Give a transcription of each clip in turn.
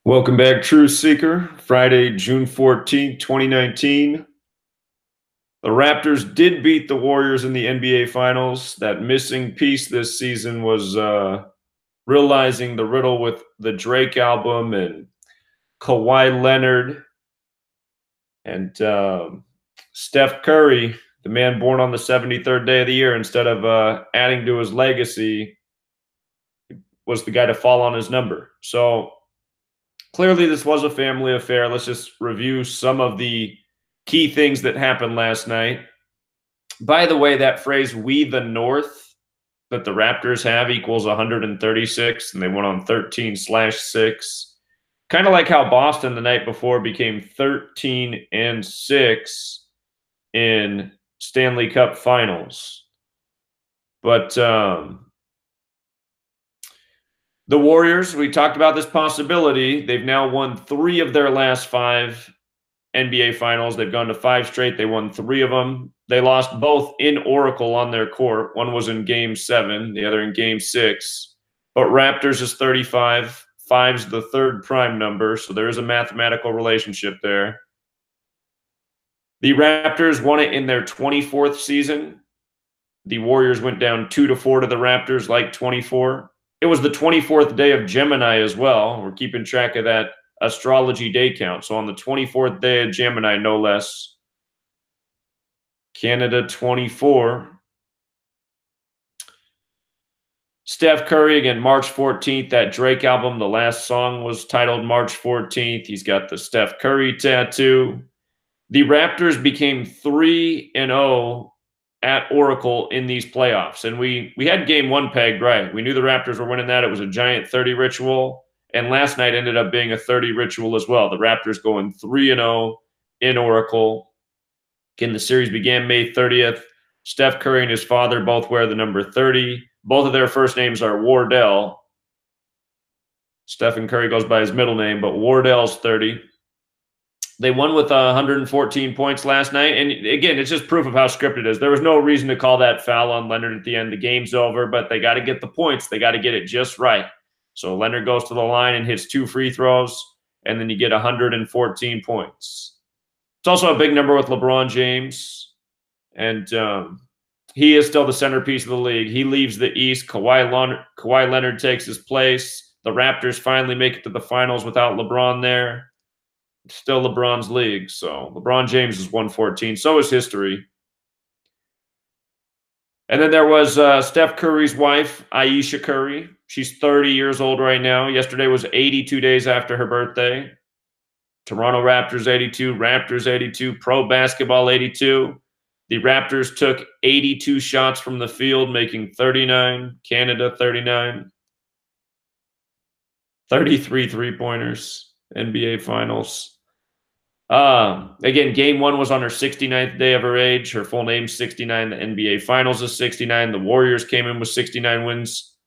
Welcome back, Truth Seeker. Friday, June 14th, 2019. The Raptors did beat the Warriors in the NBA Finals. That missing piece this season was realizing the riddle with the Drake album and Kawhi Leonard and Steph Curry, the man born on the 73rd day of the year, instead of adding to his legacy, was the guy to fall on his number. So clearly, this was a family affair. Let's just review some of the key things that happened last night. By the way, that phrase, "we the North," that the Raptors have equals 136, and they went on 13/6. Kind of like how Boston the night before became 13-6 in Stanley Cup Finals. But the Warriors, we talked about this possibility. They've now won 3 of their last 5 NBA Finals. They've gone to 5 straight. They won 3 of them. They lost both in Oracle on their court. One was in Game 7, the other in Game 6. But Raptors is 35. 5's the third prime number, so there is a mathematical relationship there. The Raptors won it in their 24th season. The Warriors went down 2-4 to the Raptors, like 24. It was the 24th day of Gemini as well. We're keeping track of that astrology day count. So on the 24th day of Gemini, no less. Canada 24. Steph Curry, again, March 14th. That Drake album, the last song was titled March 14th. He's got the Steph Curry tattoo. The Raptors became 3-0 at Oracle in these playoffs. And we had game 1 pegged right. We knew the Raptors were winning that. It was a giant 30 ritual. And last night ended up being a 30 ritual as well. The Raptors going 3-0 in Oracle. Again, the series began May 30th. Steph Curry and his father both wear the number 30. Both of their first names are Wardell. Stephen Curry goes by his middle name, but Wardell's 30. They won with 114 points last night. And again, it's just proof of how scripted it is. There was no reason to call that foul on Leonard at the end. The game's over, but they got to get the points. They got to get it just right. So Leonard goes to the line and hits 2 free throws, and then you get 114 points. It's also a big number with LeBron James, and he is still the centerpiece of the league. He leaves the East. Kawhi Leonard takes his place. The Raptors finally make it to the finals without LeBron there. It's still LeBron's league, so LeBron James is 114. So is history. And then there was Steph Curry's wife, Ayesha Curry. She's 30 years old right now. Yesterday was 82 days after her birthday. Toronto Raptors 82, Raptors 82, Pro Basketball 82. The Raptors took 82 shots from the field, making 39. Canada 39. 33 three-pointers. NBA Finals. Again, game 1 was on her 69th day of her age. Her full name's 69. The NBA Finals is 69. The Warriors came in with 69 wins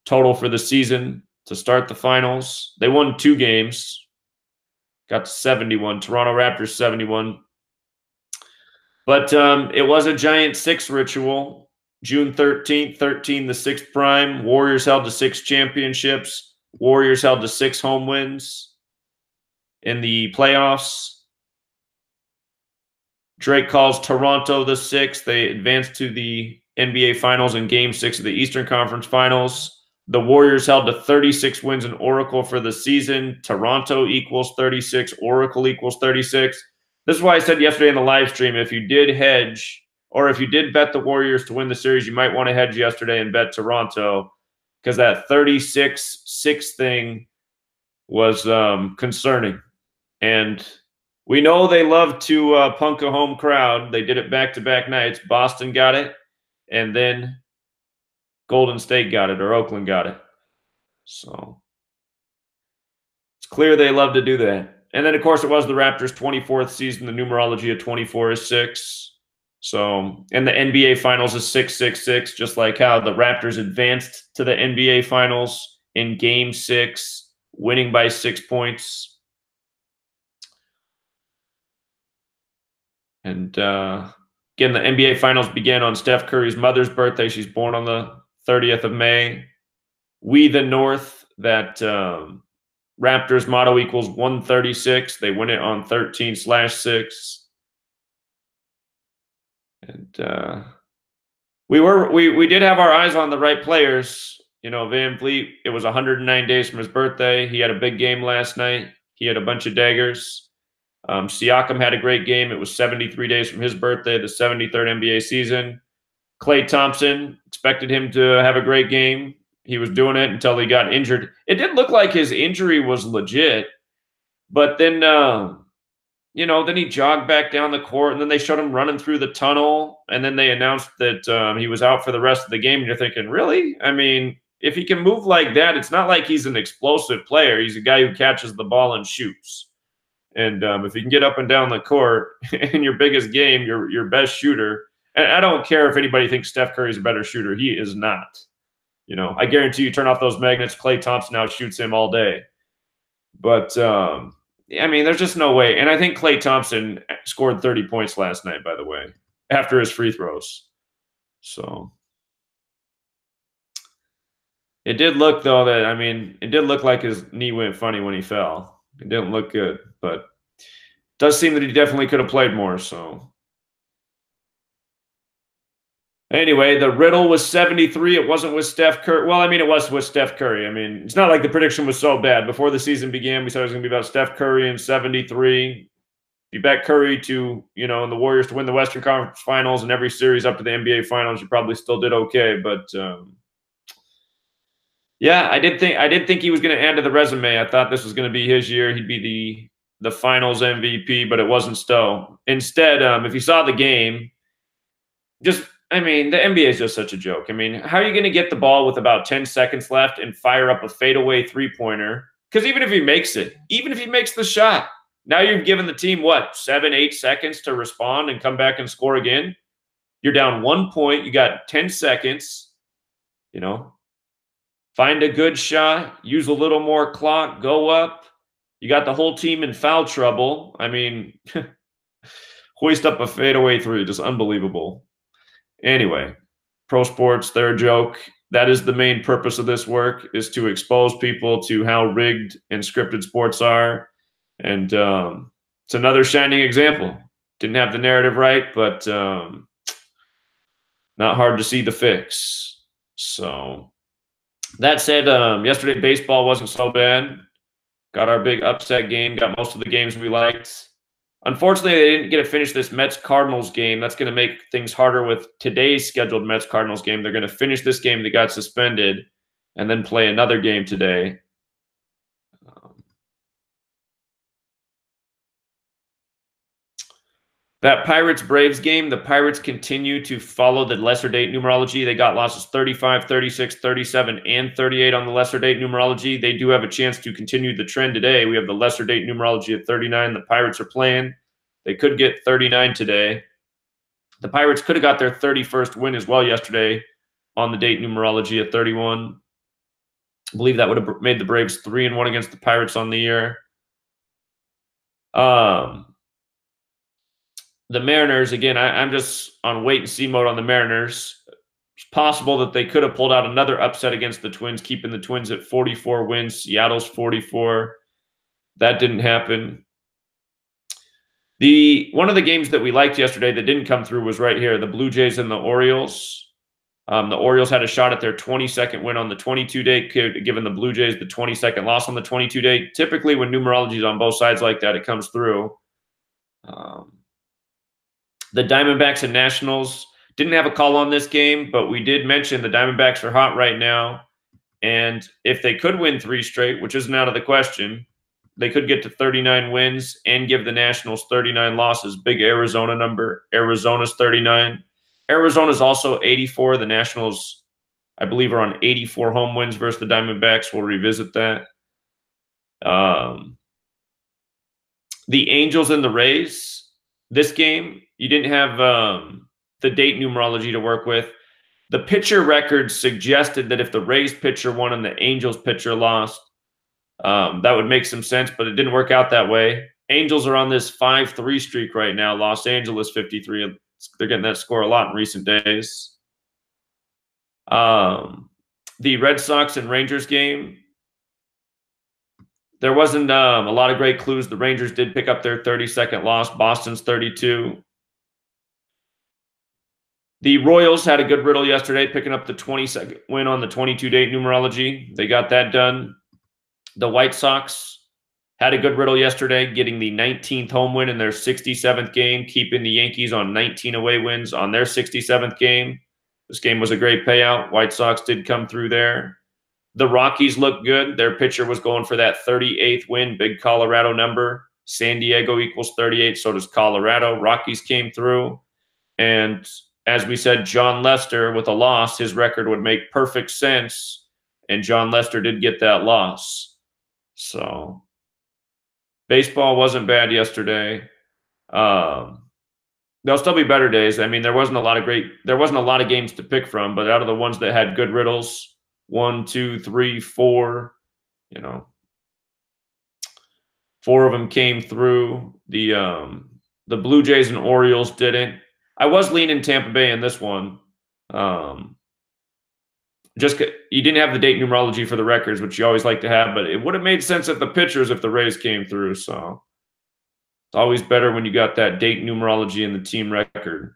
total for the season to start the finals. They won 2 games. Got to 71. Toronto Raptors 71. But it was a giant 6 ritual. June 13th, 13, the 6th prime. Warriors held to 6 championships. Warriors held to 6 home wins in the playoffs. Drake calls Toronto the 6th. They advanced to the NBA Finals in Game 6 of the Eastern Conference Finals. The Warriors held to 36 wins in Oracle for the season. Toronto equals 36. Oracle equals 36. This is why I said yesterday in the live stream, if you did hedge, or if you did bet the Warriors to win the series, you might want to hedge yesterday and bet Toronto, because that 36-6 thing was concerning. And we know they love to punk a home crowd. They did it back-to-back nights. Boston got it, and then Golden State got it, or Oakland got it. So it's clear they love to do that. And then, of course, it was the Raptors' 24th season. The numerology of 24 is 6. So, and the NBA Finals is 6-6-6, just like how the Raptors advanced to the NBA Finals in Game 6, winning by 6 points. And again, the NBA Finals began on Steph Curry's mother's birthday. She's born on the 30th of May. We the North, that Raptors motto equals 136. They win it on 13/6. And we did have our eyes on the right players. You know, Van Vliet, it was 109 days from his birthday. He had a big game last night. He had a bunch of daggers. Siakam had a great game. It was 73 days from his birthday, the 73rd NBA season. Klay Thompson, expected him to have a great game. He was doing it until he got injured. It did look like his injury was legit, but then then he jogged back down the court, and then they showed him running through the tunnel, and then they announced that he was out for the rest of the game. And you're thinking, really? I mean, if he can move like that, it's not like he's an explosive player. He's a guy who catches the ball and shoots. And if he can get up and down the court in your biggest game, your best shooter, and I don't care if anybody thinks Steph Curry's a better shooter. He is not. You know, I guarantee you turn off those magnets, Klay Thompson now shoots him all day. But I mean, there's just no way. And I think Klay Thompson scored 30 points last night, by the way, after his free throws. So it did look, though, that, I mean, it did look like his knee went funny when he fell. It didn't look good, but it does seem that he definitely could have played more. So anyway, the riddle was 73. It wasn't with Steph Curry. Well, I mean, it was with Steph Curry. I mean, it's not like the prediction was so bad. Before the season began, we said it was going to be about Steph Curry and 73. If you bet Curry to, and the Warriors to win the Western Conference Finals and every series up to the NBA Finals, you probably still did okay. But yeah, I did think he was going to add to the resume. I thought this was going to be his year. He'd be the Finals MVP, but it wasn't so. Instead, if you saw the game, I mean, the NBA is just such a joke. I mean, how are you going to get the ball with about 10 seconds left and fire up a fadeaway three-pointer? Because even if he makes the shot, now you've given the team, 7, 8 seconds to respond and come back and score again? You're down 1 point. You got 10 seconds. Find a good shot, use a little more clock, go up. You got the whole team in foul trouble. I mean, hoist up a fadeaway three, just unbelievable. Anyway, pro sports, they're a joke. That is the main purpose of this work, is to expose people to how rigged and scripted sports are. And it's another shining example. Didn't have the narrative right, but not hard to see the fix. So that said, yesterday baseball wasn't so bad. Got our big upset game, got most of the games we liked. Unfortunately, they didn't get to finish this Mets-Cardinals game. That's going to make things harder with today's scheduled Mets-Cardinals game. They're going to finish this game that got suspended and then play another game today. That Pirates-Braves game, the Pirates continue to follow the lesser date numerology. They got losses 35, 36, 37, and 38 on the lesser date numerology. They do have a chance to continue the trend today. We have the lesser date numerology at 39. The Pirates are playing. They could get 39 today. The Pirates could have got their 31st win as well yesterday on the date numerology at 31. I believe that would have made the Braves 3-1 against the Pirates on the year. The Mariners, again, I'm just on wait-and-see mode on the Mariners. It's possible that they could have pulled out another upset against the Twins, keeping the Twins at 44 wins. Seattle's 44. That didn't happen. One of the games that we liked yesterday that didn't come through was right here, the Blue Jays and the Orioles. The Orioles had a shot at their 22nd win on the 22-day, given the Blue Jays the 22nd loss on the 22-day. Typically, when numerology is on both sides like that, it comes through. The Diamondbacks and Nationals didn't have a call on this game, but we did mention the Diamondbacks are hot right now. And if they could win 3 straight, which isn't out of the question, they could get to 39 wins and give the Nationals 39 losses. Big Arizona number. Arizona's 39. Arizona's also 84. The Nationals, I believe, are on 84 home wins versus the Diamondbacks. We'll revisit that. The Angels and the Rays, this game, you didn't have the date numerology to work with. The pitcher record suggested that if the Rays pitcher won and the Angels pitcher lost, that would make some sense, but it didn't work out that way. Angels are on this 5-3 streak right now. Los Angeles 53. They're getting that score a lot in recent days. The Red Sox and Rangers game, There wasn't a lot of great clues. The Rangers did pick up their 32nd loss. Boston's 32. The Royals had a good riddle yesterday, picking up the 22nd win on the 22-date numerology. They got that done. The White Sox had a good riddle yesterday, getting the 19th home win in their 67th game, keeping the Yankees on 19 away wins on their 67th game. This game was a great payout. White Sox did come through there. The Rockies looked good. Their pitcher was going for that 38th win, big Colorado number. San Diego equals 38, so does Colorado. Rockies came through. And as we said, John Lester with a loss, his record would make perfect sense. And John Lester did get that loss. So baseball wasn't bad yesterday. There'll still be better days. I mean, there wasn't a lot of games to pick from, but out of the ones that had good riddles, 1, 2, 3, 4, 4 of them came through. The Blue Jays and Orioles didn't. I was leaning Tampa Bay in this one. Just you didn't have the date numerology for the records, which you always like to have, but it would have made sense at the pitchers if the Rays came through. So it's always better when you got that date numerology in the team record.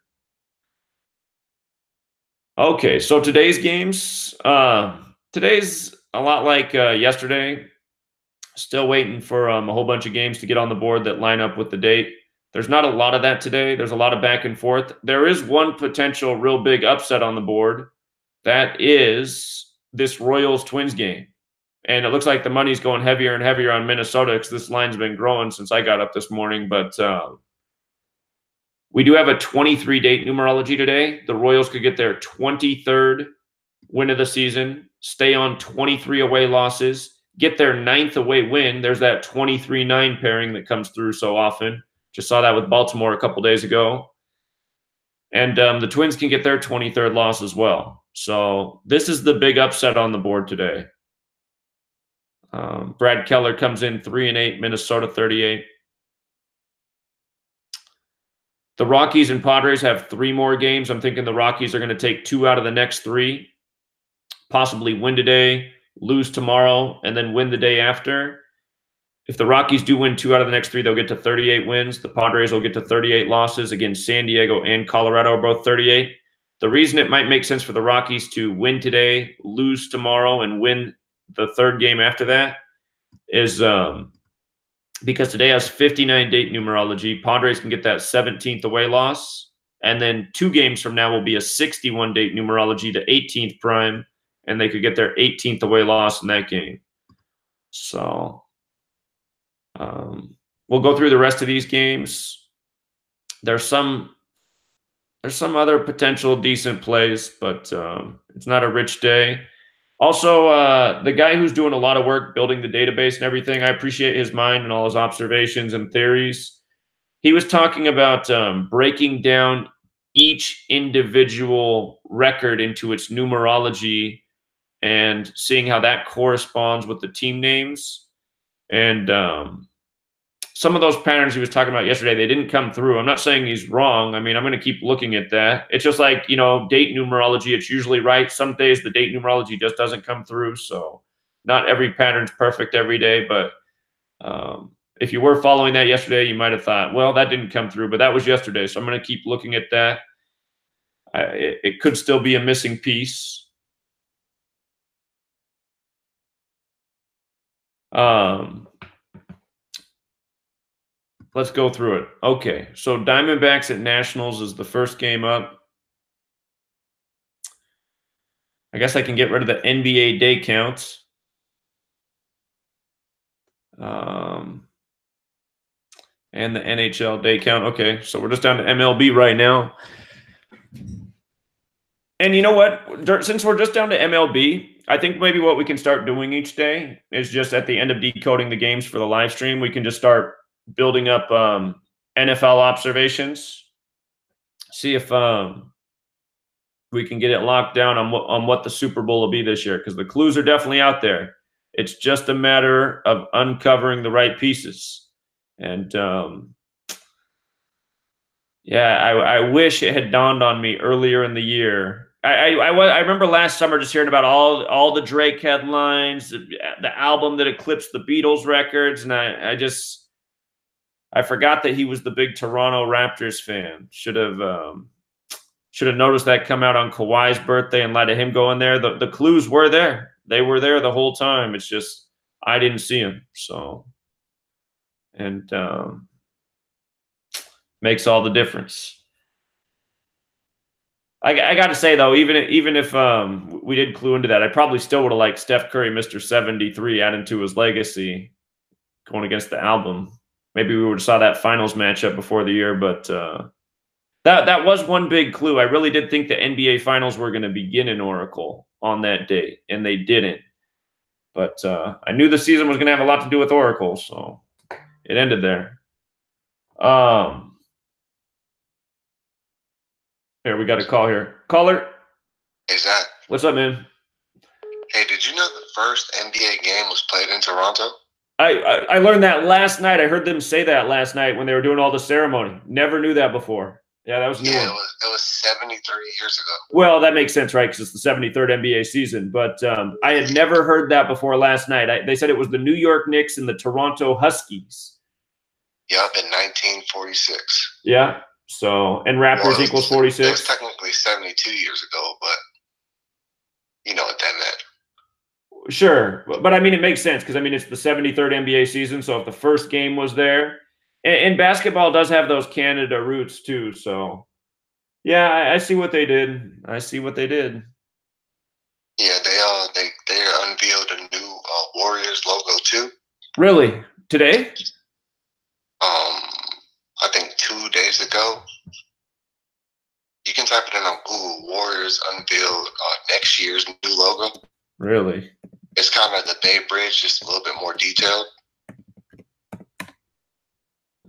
Okay, so today's games. Today's a lot like yesterday. Still waiting for a whole bunch of games to get on the board that line up with the date. There's not a lot of that today. There's a lot of back and forth. There is one potential real big upset on the board. That is this Royals-Twins game. And it looks like the money's going heavier and heavier on Minnesota because this line's been growing since I got up this morning. But we do have a 23-date numerology today. The Royals could get their 23rd win of the season, stay on 23 away losses, get their 9th away win. There's that 23-9 pairing that comes through so often. Just saw that with Baltimore a couple days ago. And the Twins can get their 23rd loss as well. So this is the big upset on the board today. Brad Keller comes in 3-8, Minnesota 38. The Rockies and Padres have 3 more games. I'm thinking the Rockies are going to take 2 out of the next 3, possibly win today, lose tomorrow, and then win the day after. If the Rockies do win 2 out of the next 3, they'll get to 38 wins. The Padres will get to 38 losses. Again, San Diego and Colorado are both 38. The reason it might make sense for the Rockies to win today, lose tomorrow, and win the 3rd game after that is because today has 59-date numerology. Padres can get that 17th away loss. And then 2 games from now will be a 61-date numerology, the 18th prime, and they could get their 18th away loss in that game. So we'll go through the rest of these games. There's some other potential decent plays, but it's not a rich day. Also, the guy who's doing a lot of work building the database and everything, I appreciate his mind and all his observations and theories. He was talking about breaking down each individual record into its numerology and seeing how that corresponds with the team names. And some of those patterns he was talking about yesterday, they didn't come through. I'm not saying he's wrong. I mean, I'm going to keep looking at that. It's just like, date numerology, it's usually right. Some days the date numerology just doesn't come through. So not every pattern's perfect every day. But if you were following that yesterday, you might have thought, well, that didn't come through. But that was yesterday. So I'm going to keep looking at that. It could still be a missing piece. Let's go through it. Okay, so Diamondbacks at Nationals is the first game up. I guess I can get rid of the NBA day counts. And the NHL day count. Okay, so we're just down to MLB right now. And you know what? Since we're just down to MLB, I think maybe what we can start doing each day is just at the end of decoding the games for the live stream, we can just start building up NFL observations, see if we can get it locked down on what the Super Bowl will be this year, because the clues are definitely out there. It's just a matter of uncovering the right pieces. And yeah, I wish it had dawned on me earlier in the year I remember last summer just hearing about all the Drake headlines, the album that eclipsed the Beatles records, and I forgot that he was the big Toronto Raptors fan. Should have noticed that come out on Kawhi's birthday and let him go in there. The clues were there; they were there the whole time. It's just I didn't see him. So, and makes all the difference. I got to say though, even if we did clue into that, I probably still would have liked Steph Curry, Mr. 73, adding to his legacy, going against the album. Maybe we would have saw that finals matchup before the year, but that was one big clue. I really did think the NBA finals were going to begin in Oracle on that day, and they didn't. But I knew the season was going to have a lot to do with Oracle, so it ended there. Here, we got a call here. Caller. Hey, Zach. What's up, man? Hey, did you know the first NBA game was played in Toronto? I learned that last night. I heard them say that last night when they were doing all the ceremony. Never knew that before. Yeah, that was new. Yeah, it was 73 years ago. Well, that makes sense, right? Because it's the 73rd NBA season. But I had never heard that before last night. They said it was the New York Knicks and the Toronto Huskies. Yep, in 1946. Yeah. So, and Raptors equals 46. It was technically 72 years ago, but you know what that meant. Sure. But I mean, it makes sense because, I mean, it's the 73rd NBA season. So if the first game was there, and basketball does have those Canada roots too. So, yeah, I see what they did. I see what they did. Yeah, they unveiled a new Warriors logo too. Really? Today? I think 2 days ago. You can type it in on Google. Warriors unveiled next year's new logo. Really? It's kind of the Bay Bridge, just a little bit more detailed.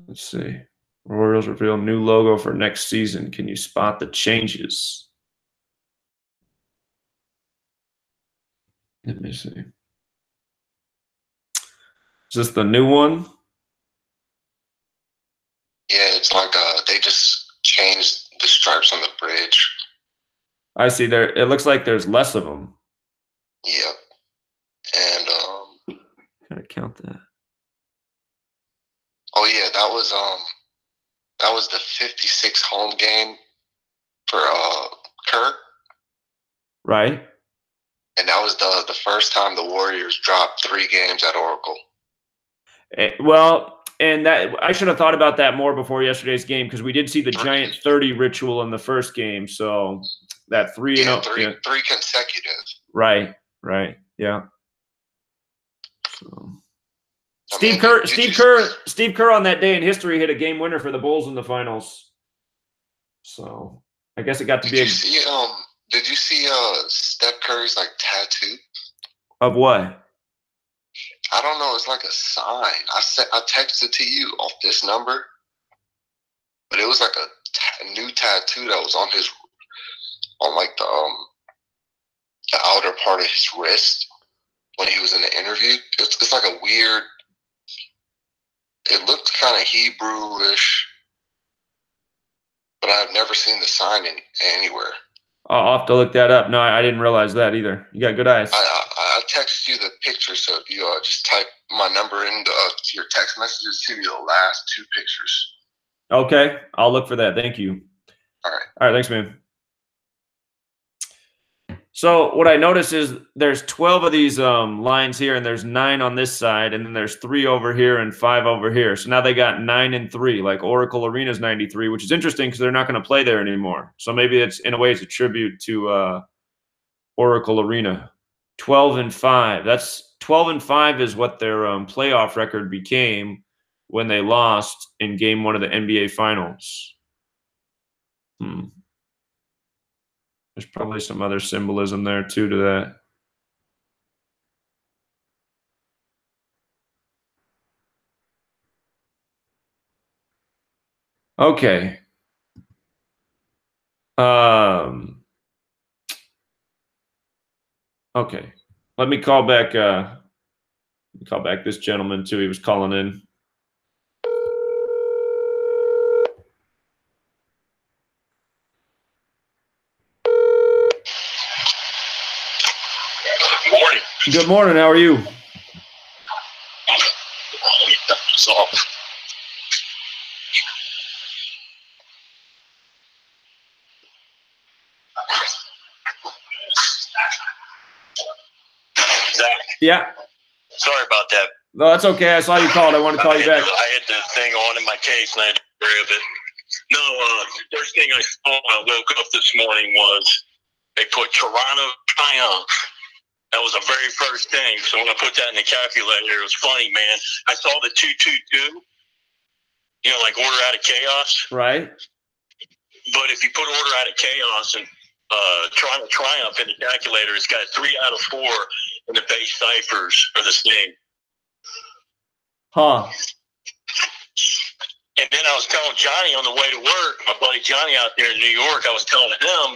Let's see. Royals reveal new logo for next season. Can you spot the changes? Let me see. Is this the new one? Yeah, it's like they just changed the stripes on the bridge. I see there. It looks like there's less of them. Yep. And gotta count that. Oh yeah, that was the 56th home game for Kerr. Right. And that was the first time the Warriors dropped 3 games at Oracle. Well, and that I should have thought about that more before yesterday's game because we did see the giant 30 ritual in the first game. So that 3 three consecutive. Right. Yeah. So Steve Kerr on that day in history hit a game winner for the Bulls in the finals. So I guess it got to be. Did you see Steph Curry's like tattoo? Of what? I don't know. It's like a sign. I texted to you off this number, but it was like a new tattoo that was on like the outer part of his wrist when he was in the interview. It's like a weird. It looked kind of Hebrewish, but I've never seen the sign anywhere. I'll have to look that up. No, I didn't realize that either. You got good eyes. I texted you the picture, so if you just type my number into your text messages, see the last 2 pictures. Okay, I'll look for that. Thank you. All right, thanks, man. So what I noticed is there's 12 of these lines here, and there's 9 on this side, and then there's 3 over here and 5 over here. So now they got 9 and 3, like Oracle Arena's 93, which is interesting because they're not going to play there anymore. So maybe it's in a way it's a tribute to Oracle Arena. 12 and 5. That's 12 and 5 is what their playoff record became when they lost in Game 1 of the NBA Finals. There's probably some other symbolism there too to that. Okay. Okay. Let me call back this gentleman too. He was calling in. Good morning. How are you? Zach. Yeah. Sorry about that. No, that's okay. I saw you called. I want to call you back. I had the thing on in my case and I had to grab it. No, first thing I saw when I woke up this morning was they put Toronto Triumph. That was the very first thing. So when I put that in the calculator, it was funny, man. I saw the 222, like Order Out of Chaos. Right. But if you put Order Out of Chaos and Toronto Triumph in the calculator, it's got 3 out of 4 in the base ciphers are the same. Huh. And then I was telling Johnny on the way to work, my buddy Johnny out there in New York, I was telling him,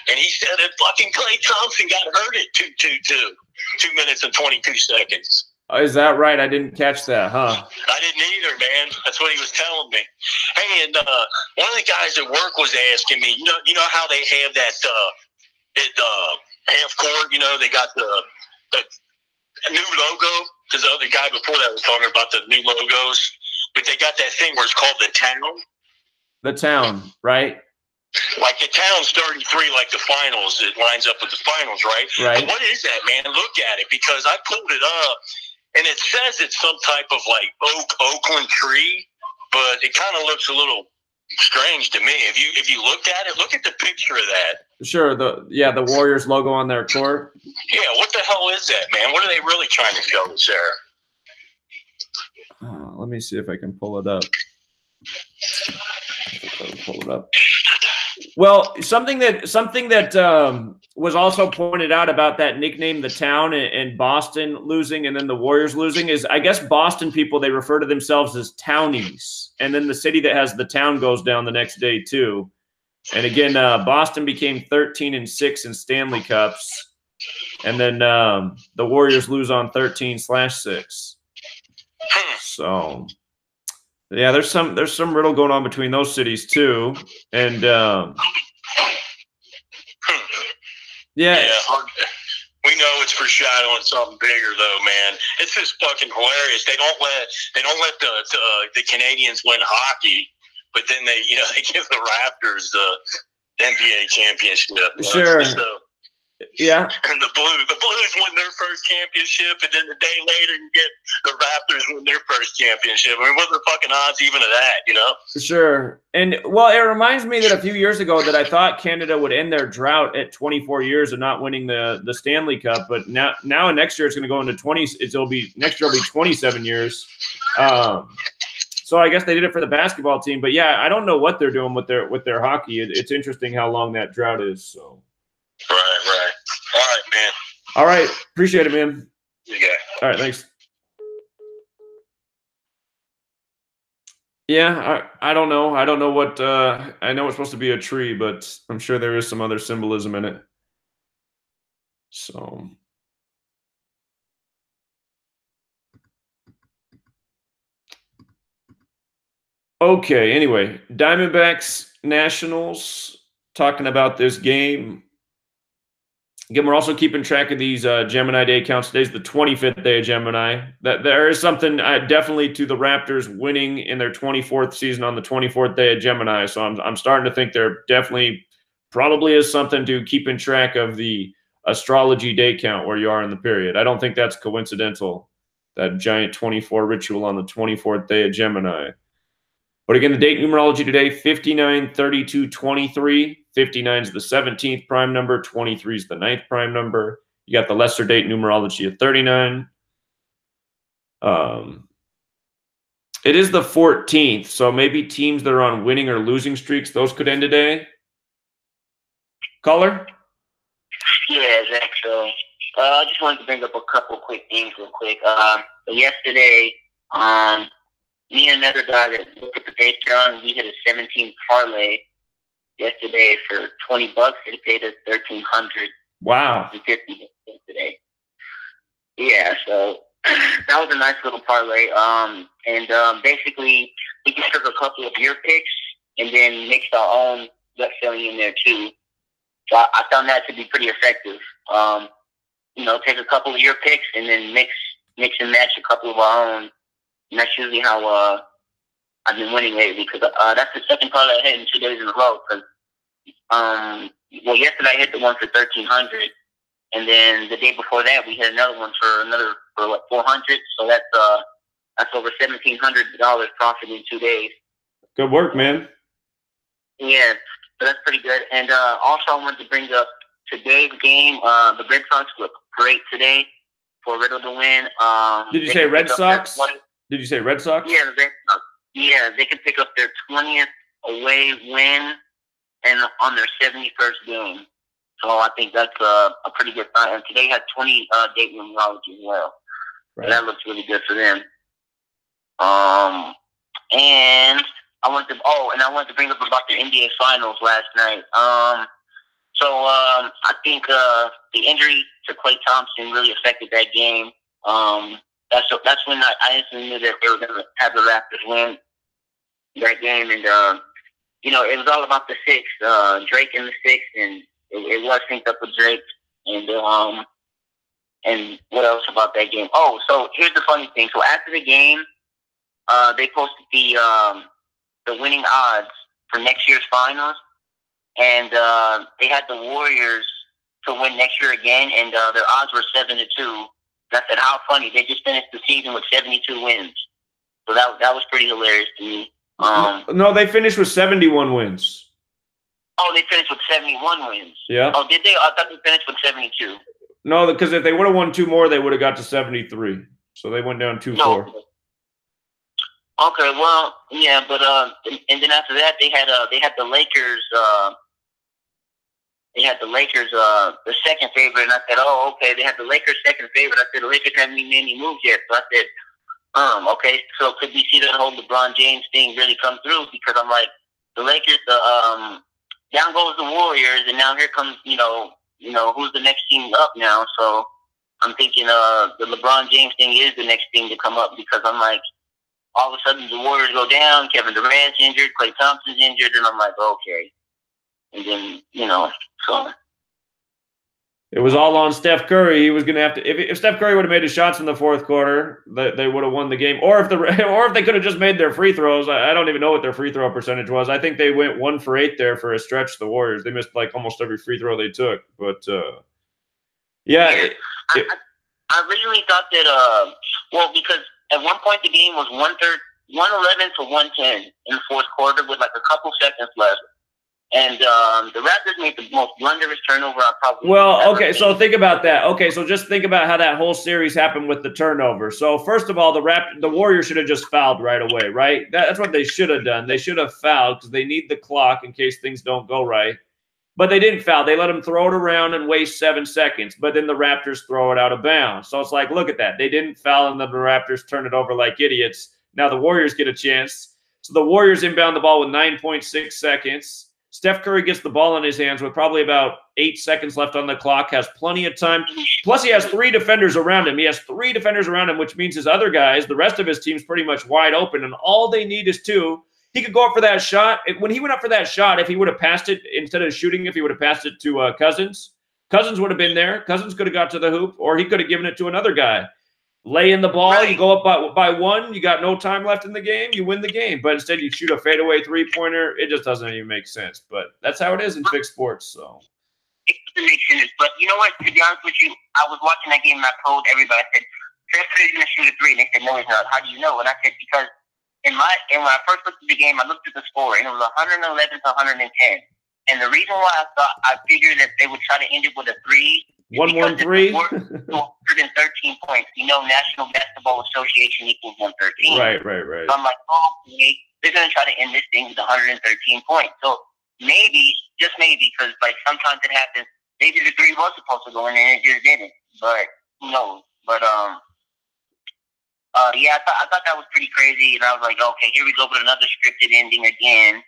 and he said that fucking Klay Thompson got hurt at 2:22, 2 minutes and 22 seconds. Oh, is that right? I didn't catch that, huh? I didn't either, man. That's what he was telling me. Hey, and one of the guys at work was asking me, you know how they have that half court, they got the new logo, because the other guy before that was talking about the new logos, but they got that thing where it's called the town. The town, right? Like the town's 33, like the finals. It lines up with the finals, right? Right. But what is that, man? Look at it, because I pulled it up, and it says it's some type of like Oakland tree, but it kind of looks a little strange to me. If you looked at it, look at the picture of that. Sure. The Warriors logo on their court. Yeah, what the hell is that, man? What are they really trying to show us there? Let me see if I can pull it up. Pull it up. Well, something that was also pointed out about that nickname, the town, and Boston losing and then the Warriors losing is, I guess Boston people, they refer to themselves as townies, and then the city that has the town goes down the next day too. And again, Boston became 13-6 in Stanley Cups, and then the Warriors lose on 13/6. So, yeah, there's some riddle going on between those cities too, and yeah. We know it's foreshadowing something bigger, though, man. It's just fucking hilarious. They don't let the Canadians win hockey, but then they give the Raptors the NBA championship. Sure. Yeah. And the Blues win their first championship, and then the day later you get the Raptors win their first championship. I mean, what are the fucking odds even of that, Sure. And, well, it reminds me that a few years ago that I thought Canada would end their drought at 24 years of not winning the Stanley Cup, but now next year it's going to go into 20. Next year will be 27 years. So I guess they did it for the basketball team, but yeah, I don't know what they're doing with their hockey. It's interesting how long that drought is. So. Right. All right, man. All right. Appreciate it, man. Yeah. All right. Thanks. Yeah. I don't know. I don't know what, I know it's supposed to be a tree, but I'm sure there is some other symbolism in it. So. Okay. Anyway, Diamondbacks, Nationals, talking about this game. Again, we're also keeping track of these Gemini Day counts. Today's the 25th day of Gemini. That there is something definitely to the Raptors winning in their 24th season on the 24th day of Gemini. So I'm starting to think there definitely probably is something to keeping track of the astrology day count where you are in the period. I don't think that's coincidental, that giant 24 ritual on the 24th day of Gemini. But again, the date numerology today, 59, 32, 23. 59 is the 17th prime number. 23 is the 9th prime number. You got the lesser date numerology of 39. It is the 14th, so maybe teams that are on winning or losing streaks, those could end today. Caller? Yeah, Zach. So I just wanted to bring up a couple quick things real quick. Yesterday, me and another guy that looked at the Patreon, we hit a 17 parlay yesterday for $20. It paid us $1,300. Wow. Today. Yeah, so that was a nice little parlay. Basically, we just took a couple of your picks and then mixed our own gut feeling in there too. So I found that to be pretty effective. take a couple of your picks and then mix and match a couple of our own. And that's usually how I've been winning lately, because that's the second parlay I hit in 2 days in a row. Because yesterday I hit the one for 1,300, and then the day before that we hit another one for like 400. So that's over $1,700 profit in 2 days. Good work, man. Yeah, so that's pretty good. And also I wanted to bring up today's game. The Red Sox look great today for Riddle to win. Did you say Red Sox? Did you say Red Sox? Yeah, the Red Sox. Yeah, they can pick up their 20th away win and on their 71st game. So I think that's a pretty good sign. And today had 20 date numerology as well. Right. So that looks really good for them. And I wanted to bring up about the NBA Finals last night. So I think the injury to Klay Thompson really affected that game. That's when I instantly knew that they were going to have the Raptors win that game. And, it was all about the six, Drake in the six, and it was synced up with Drake. And what else about that game? Oh, so here's the funny thing. So after the game, they posted the winning odds for next year's finals, and they had the Warriors to win next year again, and their odds were 7-2. I said, how funny. They just finished the season with 72 wins. So that was pretty hilarious to me. No, they finished with 71 wins. Oh, they finished with 71 wins. Yeah. Oh, did they? I thought they finished with 72. No, because if they would have won 2 more, they would have got to 73. So they went down 2-4. Okay, well, yeah, but and then after that, they had the Lakers. They had the Lakers, the second favorite, and I said, oh, okay, they had the Lakers second favorite. I said, the Lakers haven't even made any moves yet. So I said, okay, so could we see that whole LeBron James thing really come through? Because I'm like, the Lakers, down goes the Warriors, and now here comes, who's the next team up now? So I'm thinking the LeBron James thing is the next thing to come up, because I'm like, all of a sudden the Warriors go down, Kevin Durant's injured, Klay Thompson's injured, and I'm like, okay. And then, so. It was all on Steph Curry. He was going to have to – if Steph Curry would have made his shots in the fourth quarter, they would have won the game. Or if they could have just made their free throws. I don't even know what their free throw percentage was. I think they went 1 for 8 there for a stretch, the Warriors. They missed like almost every free throw they took. But, yeah. I originally thought that because at one point the game was 111 to 110 in the fourth quarter with like a couple seconds left. And the Raptors made the most blunderous turnover I probably okay, so think about that. Okay, so just think about how that whole series happened with the turnover. So first of all, the Warriors should have just fouled right away, right? That's what they should have done. They should have fouled because they need the clock in case things don't go right. But they didn't foul. They let them throw it around and waste 7 seconds. But then the Raptors throw it out of bounds. So it's like, look at that. They didn't foul, and then the Raptors turn it over like idiots. Now the Warriors get a chance. So the Warriors inbound the ball with 9.6 seconds. Steph Curry gets the ball in his hands with probably about 8 seconds left on the clock, has plenty of time. Plus, he has 3 defenders around him. He has 3 defenders around him, which means his other guys, the rest of his team's pretty much wide open, and all they need is 2. He could go up for that shot. When he went up for that shot, if he would have passed it, instead of shooting, if he would have passed it to Cousins would have been there. Cousins could have got to the hoop, or he could have given it to another guy. Lay in the ball, right. You go up by 1, you got no time left in the game, you win the game. But instead you shoot a fadeaway three-pointer, it just doesn't even make sense. But that's how it is in fixed sports. So it doesn't make sense. But you know what, to be honest with you, I was watching that game and I told everybody, I said, Steph Curry's going to shoot a 3. And they said, no, he's not. How do you know? And I said, because when I first looked at the game, I looked at the score, and it was 111 to 110. And the reason why I figured that they would try to end it with a 3 113? 113 points. National Basketball Association equals 113. Right. So I'm like, okay, they're going to try to end this thing with 113 points. So maybe, just maybe, because like sometimes it happens, maybe the 3 was supposed to go in and it just didn't. But who knows? But yeah, I thought that was pretty crazy, and I was like, okay, here we go with another scripted ending again.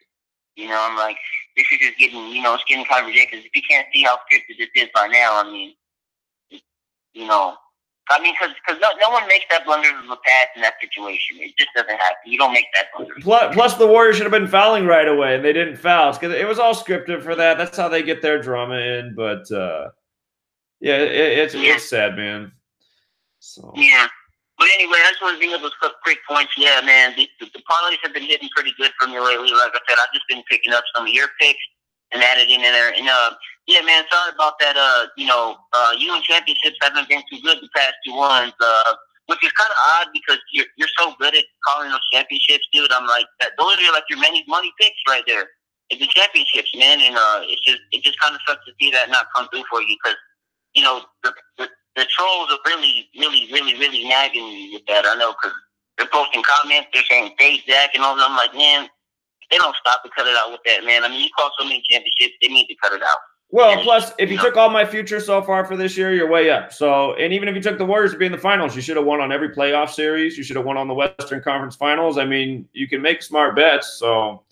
I'm like, this is just getting, it's getting kind of ridiculous. If you can't see how scripted this is by now, because no one makes that blunder of a pass in that situation. It just doesn't happen. You don't make that blunder. Plus, the Warriors should have been fouling right away, and they didn't foul. Because it was all scripted for that. That's how they get their drama in. But Yeah, it's sad, man. So yeah. But anyway, I just want to bring up those quick points. Yeah, man, the parlays have been hitting pretty good for me lately. Like I said, I've just been picking up some of your picks and added in there. And yeah, man, sorry about that. You and championships haven't been too good the past 2 ones. Which is kind of odd because you're so good at calling those championships, dude. I'm like, those are like your money picks right there. It's the championships, man, and it just kind of sucks to see that not come through for you because the trolls are really nagging me with that. I know because they're posting comments, they're saying fade Zach and all that. I'm like, man, they don't stop to cut it out with that, man. I mean, you call so many championships, they need to cut it out. Well, plus, if you took all my futures so far for this year, you're way up. So, and even if you took the Warriors to be in the finals, you should have won on every playoff series. You should have won on the Western Conference Finals. I mean, you can make smart bets. So,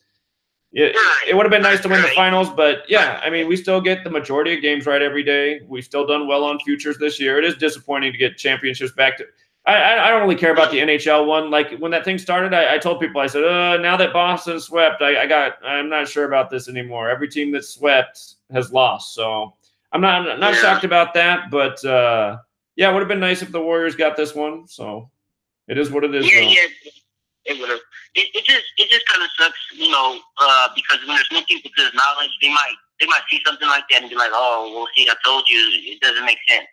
it would have been nice to win the finals. But, yeah, I mean, we still get the majority of games right every day. We've still done well on futures this year. It is disappointing to get championships back to – I don't really care about the NHL one. Like, when that thing started, I told people, I said, now that Boston swept, I'm not sure about this anymore. Every team that swept has lost. So I'm not shocked about that. But, yeah, it would have been nice if the Warriors got this one. So it is what it is. Yeah, it would have. It just kind of sucks, because when there's new people to this knowledge, they might see something like that and be like, oh, well, see, I told you, it doesn't make sense,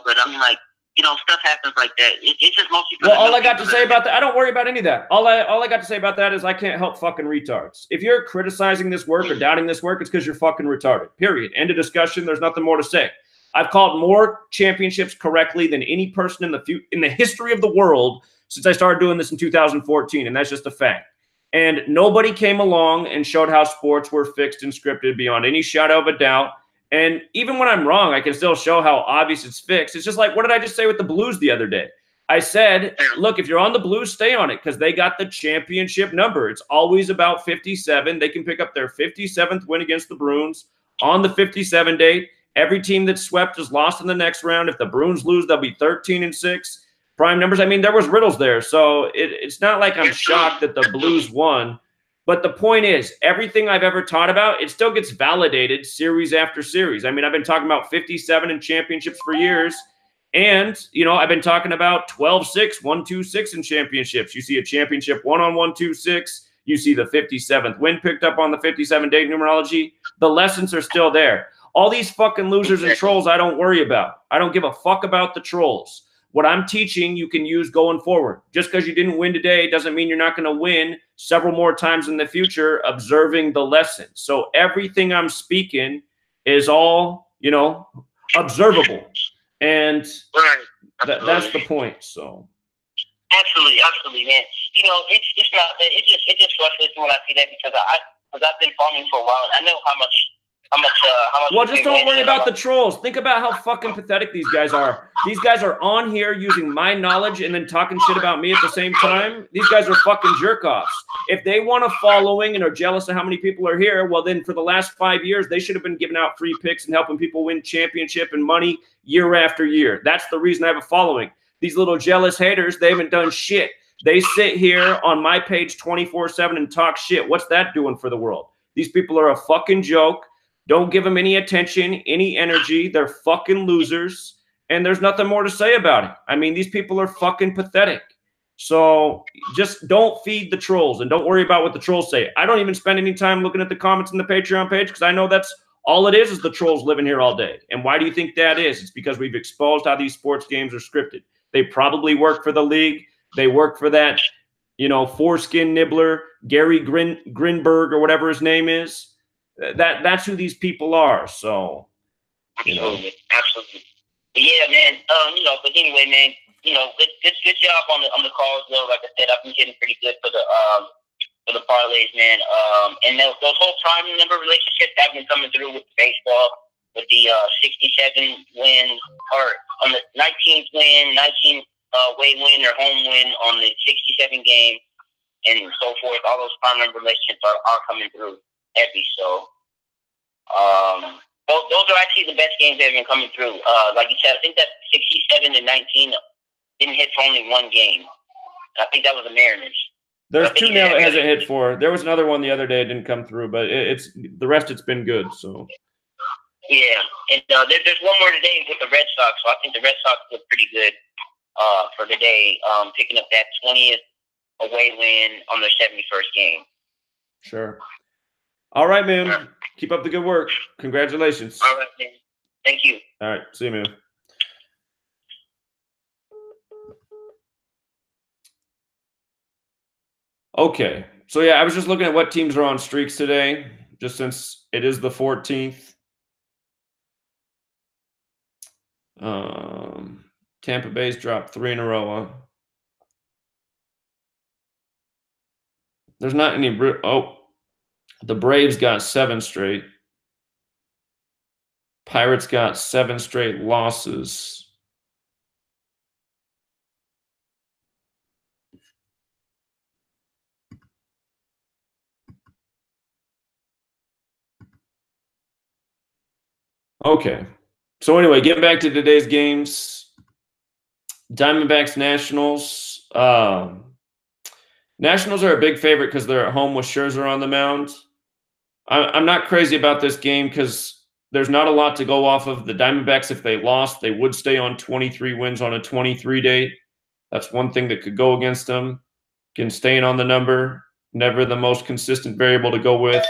But I'm like, stuff happens like that. It's just mostly. Well, all I got to say about that, I don't worry about any of that. All I got to say about that is I can't help fucking retards. If you're criticizing this work or doubting this work, it's because you're fucking retarded. Period. End of discussion. There's nothing more to say. I've called more championships correctly than any person in the history of the world since I started doing this in 2014, and that's just a fact. And nobody came along and showed how sports were fixed and scripted beyond any shadow of a doubt. And even when I'm wrong, I can still show how obvious it's fixed. It's just like, what did I just say with the Blues the other day? I said, look, if you're on the Blues, stay on it because they got the championship number. It's always about 57. They can pick up their 57th win against the Bruins on the 57 date. Every team that's swept is lost in the next round. If the Bruins lose, they'll be 13-6. Prime numbers. I mean, there was riddles there. So it's not like I'm shocked that the Blues won. But the point is, everything I've ever taught about, it still gets validated series after series. I mean, I've been talking about 57 in championships for years. And, I've been talking about 12-6, 1-2-6 in championships. You see a championship won on 1-2-6. You see the 57th win picked up on the 57-date numerology. The lessons are still there. All these fucking losers and trolls I don't worry about. I don't give a fuck about the trolls. What I'm teaching you can use going forward. Just because you didn't win today doesn't mean you're not going to win several more times in the future observing the lesson. So everything I'm speaking is all, observable. And that's the point. So absolutely, man. It's just frustrating when I see that because I've been farming for a while. And I know how much. Well, just don't worry about the trolls. Think about how fucking pathetic these guys are. These guys are on here using my knowledge and then talking shit about me at the same time. These guys are fucking jerk-offs. If they want a following and are jealous of how many people are here, well, then for the last 5 years, they should have been giving out free picks and helping people win championship and money year after year. That's the reason I have a following. These little jealous haters, they haven't done shit. They sit here on my page 24/7 and talk shit. What's that doing for the world? These people are a fucking joke. Don't give them any attention, any energy. They're fucking losers, and there's nothing more to say about it. I mean, these people are fucking pathetic. So just don't feed the trolls, and don't worry about what the trolls say. I don't even spend any time looking at the comments in the Patreon page because I know that's all it is the trolls living here all day. And why do you think that is? It's because we've exposed how these sports games are scripted. They probably work for the league. They work for that, foreskin nibbler, Gary Grinberg or whatever his name is. That's who these people are. So, Absolutely. Yeah, man. But anyway, man, good job on the calls though. Like I said, I've been getting pretty good for the parlays, man. And those whole prime number relationships have been coming through with baseball, with the 67 wins or on the 19th win, 19 away win or home win on the 67 game, and so forth. All those prime number relationships are coming through heavy. So, those are actually the best games that have been coming through. Like you said, I think that 67-19 didn't hit for only one game. I think that was the Mariners. There's two now it hasn't hit for. There was another one the other day it didn't come through, but it's the rest. It's been good. So Yeah, and there's one more today with the Red Sox, so I think the Red Sox look pretty good for today, picking up that 20th away win on their 71st game. Sure. All right, man. Keep up the good work. Congratulations. All right, man. Thank you. All right. See you, man. Okay. So, yeah, I was just looking at what teams are on streaks today, just since it is the 14th. Tampa Bay's dropped 3 in a row. There's not any. The Braves got 7 straight. Pirates got 7 straight losses. Okay. So anyway, getting back to today's games. Diamondbacks, Nationals. Nationals are a big favorite because they're at home with Scherzer on the mound. I'm not crazy about this game because there's not a lot to go off of. The Diamondbacks, if they lost, they would stay on 23 wins on a 23 date. That's one thing that could go against them. Again, staying on the number, never the most consistent variable to go with.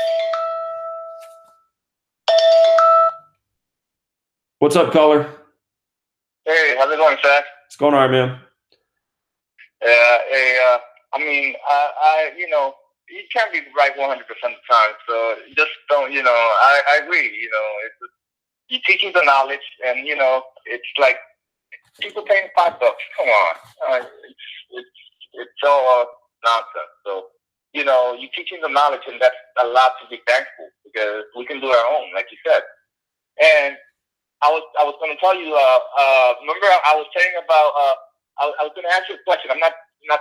What's up, caller? Hey, how's it going, Zach? What's going on, man? I mean, you can't be right 100% of the time, so just don't, I agree, you're teaching the knowledge, and, it's like people paying $5. Come on. It's all nonsense. So, you're teaching the knowledge, and that's a lot to be thankful, because we can do our own, like you said. And I was going to tell you, remember I was saying about, I was going to ask you a question. I'm not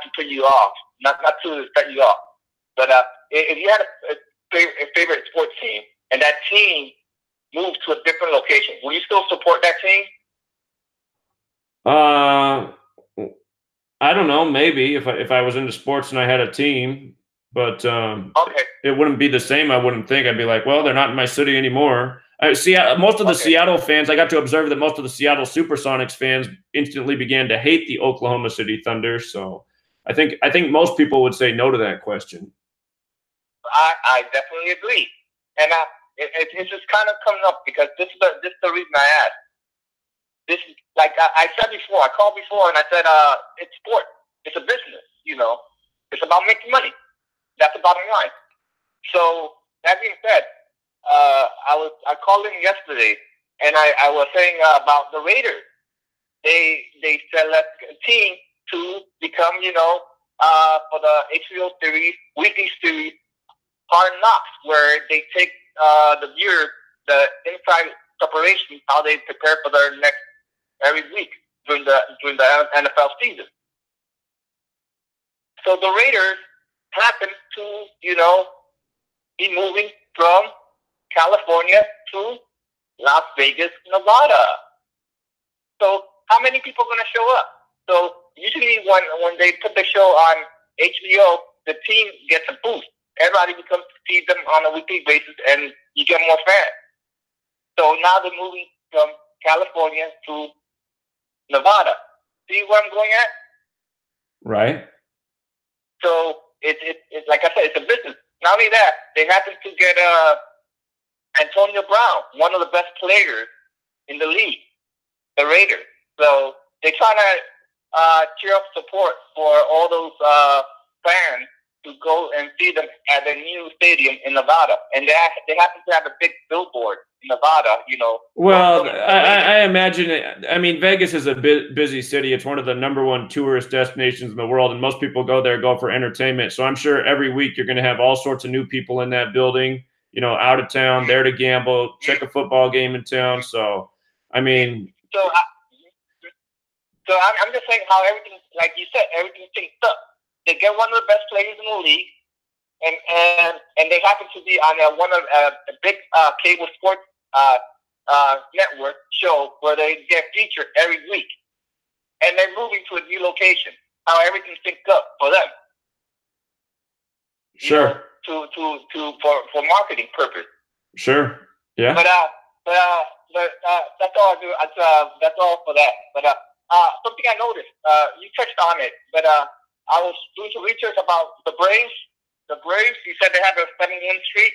to put you off, not to set you off, but if you had a favorite sports team and that team moved to a different location, will you still support that team? I don't know. Maybe if I was into sports and I had a team, but okay, it wouldn't be the same. I wouldn't think. I'd be like, well, they're not in my city anymore. See, most of the Seattle fans, I got to observe that most of the Seattle Supersonics fans instantly began to hate the Oklahoma City Thunder. So I think most people would say no to that question. I definitely agree, and it's just kind of coming up because this is the reason I asked. This is like I said before. I called before and I said it's sport. It's a business. It's about making money. That's the bottom line. So that being said, I called in yesterday and I was saying about the Raiders. They select a team to become for the HBO series, weekly series, Hard Knocks, where they take the viewers, the inside preparation, how they prepare for their next every week during the NFL season. So the Raiders happen to be moving from California to Las Vegas, Nevada. So how many people are going to show up? So usually when they put the show on HBO, the team gets a boost. Everybody becomes to see them on a weekly basis, and you get more fans. So now they're moving from California to Nevada. See where I'm going at? Right. So it's like I said, it's a business. Not only that, they happen to get Antonio Brown, one of the best players in the league, the Raiders. So they're trying to cheer up support for all those fans to go and see them at the new stadium in Nevada. And they happen to have a big billboard in Nevada, Well, I imagine it. I mean, Vegas is a busy city. It's one of the #1 tourist destinations in the world, and most people go for entertainment. So I'm sure every week you're going to have all sorts of new people in that building, out of town, there to gamble, check a football game in town. So, I mean. So I'm just saying how everything, like you said, everything synced up. They get one of the best players in the league, and they happen to be on one of a big cable sports network show where they get featured every week, and they're moving to a new location. How everything synced up for them. Sure. For marketing purpose. Sure. Yeah. But that's all I do. That's all for that. But something I noticed, you touched on it, but I was doing some research about the Braves. The Braves, you said they have a 7-win streak,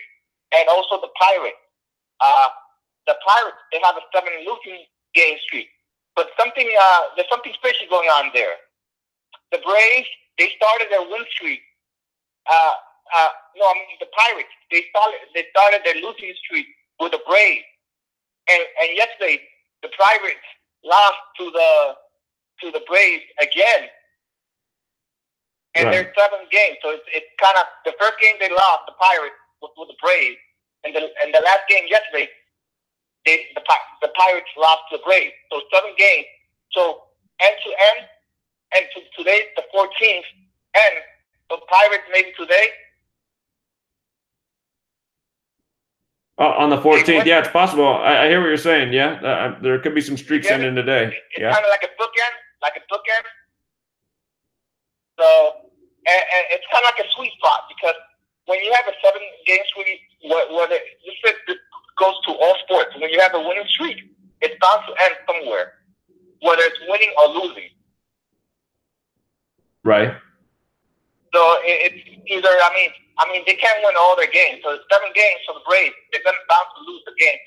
and also the Pirates. The Pirates, they have a 7 losing game streak. But there's something special going on there. The Braves, they started their win streak. The Pirates, they started their losing streak with the Braves. And yesterday, the Pirates lost to the Braves again. And Right. they're 7 games. So it's kind of, the first game they lost, the Pirates, was with the Braves. And the last game yesterday, the Pirates lost to the Braves. So 7 games. So end to end, and today's the 14th, and the Pirates maybe today. On the 14th, yeah, it's possible. I hear what you're saying. Yeah, there could be some streaks ending today. It's Yeah. kind of like a bookend. So, and it's kind of like a sweet spot, because when you have a 7-game streak, this goes to all sports. When you have a winning streak, it's bound to end somewhere, whether it's winning or losing. Right. So it's either, I mean, they can't win all their games. So it's 7 games for the Braves. They're bound to lose the game.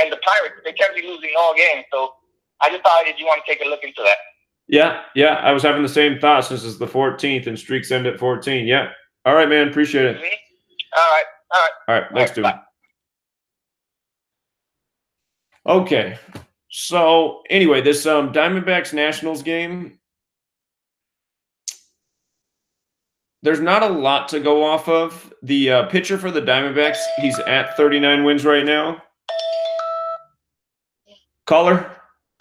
And the Pirates, they can't be losing all games. So I just thought you want to take a look into that. Yeah. I was having the same thoughts. This is the 14th, and streaks end at 14. Yeah. All right, man. Appreciate it. Mm-hmm. All right. Thanks, dude. Okay. So anyway, this Diamondbacks Nationals game, there's not a lot to go off of. The pitcher for the Diamondbacks, he's at 39 wins right now. Caller?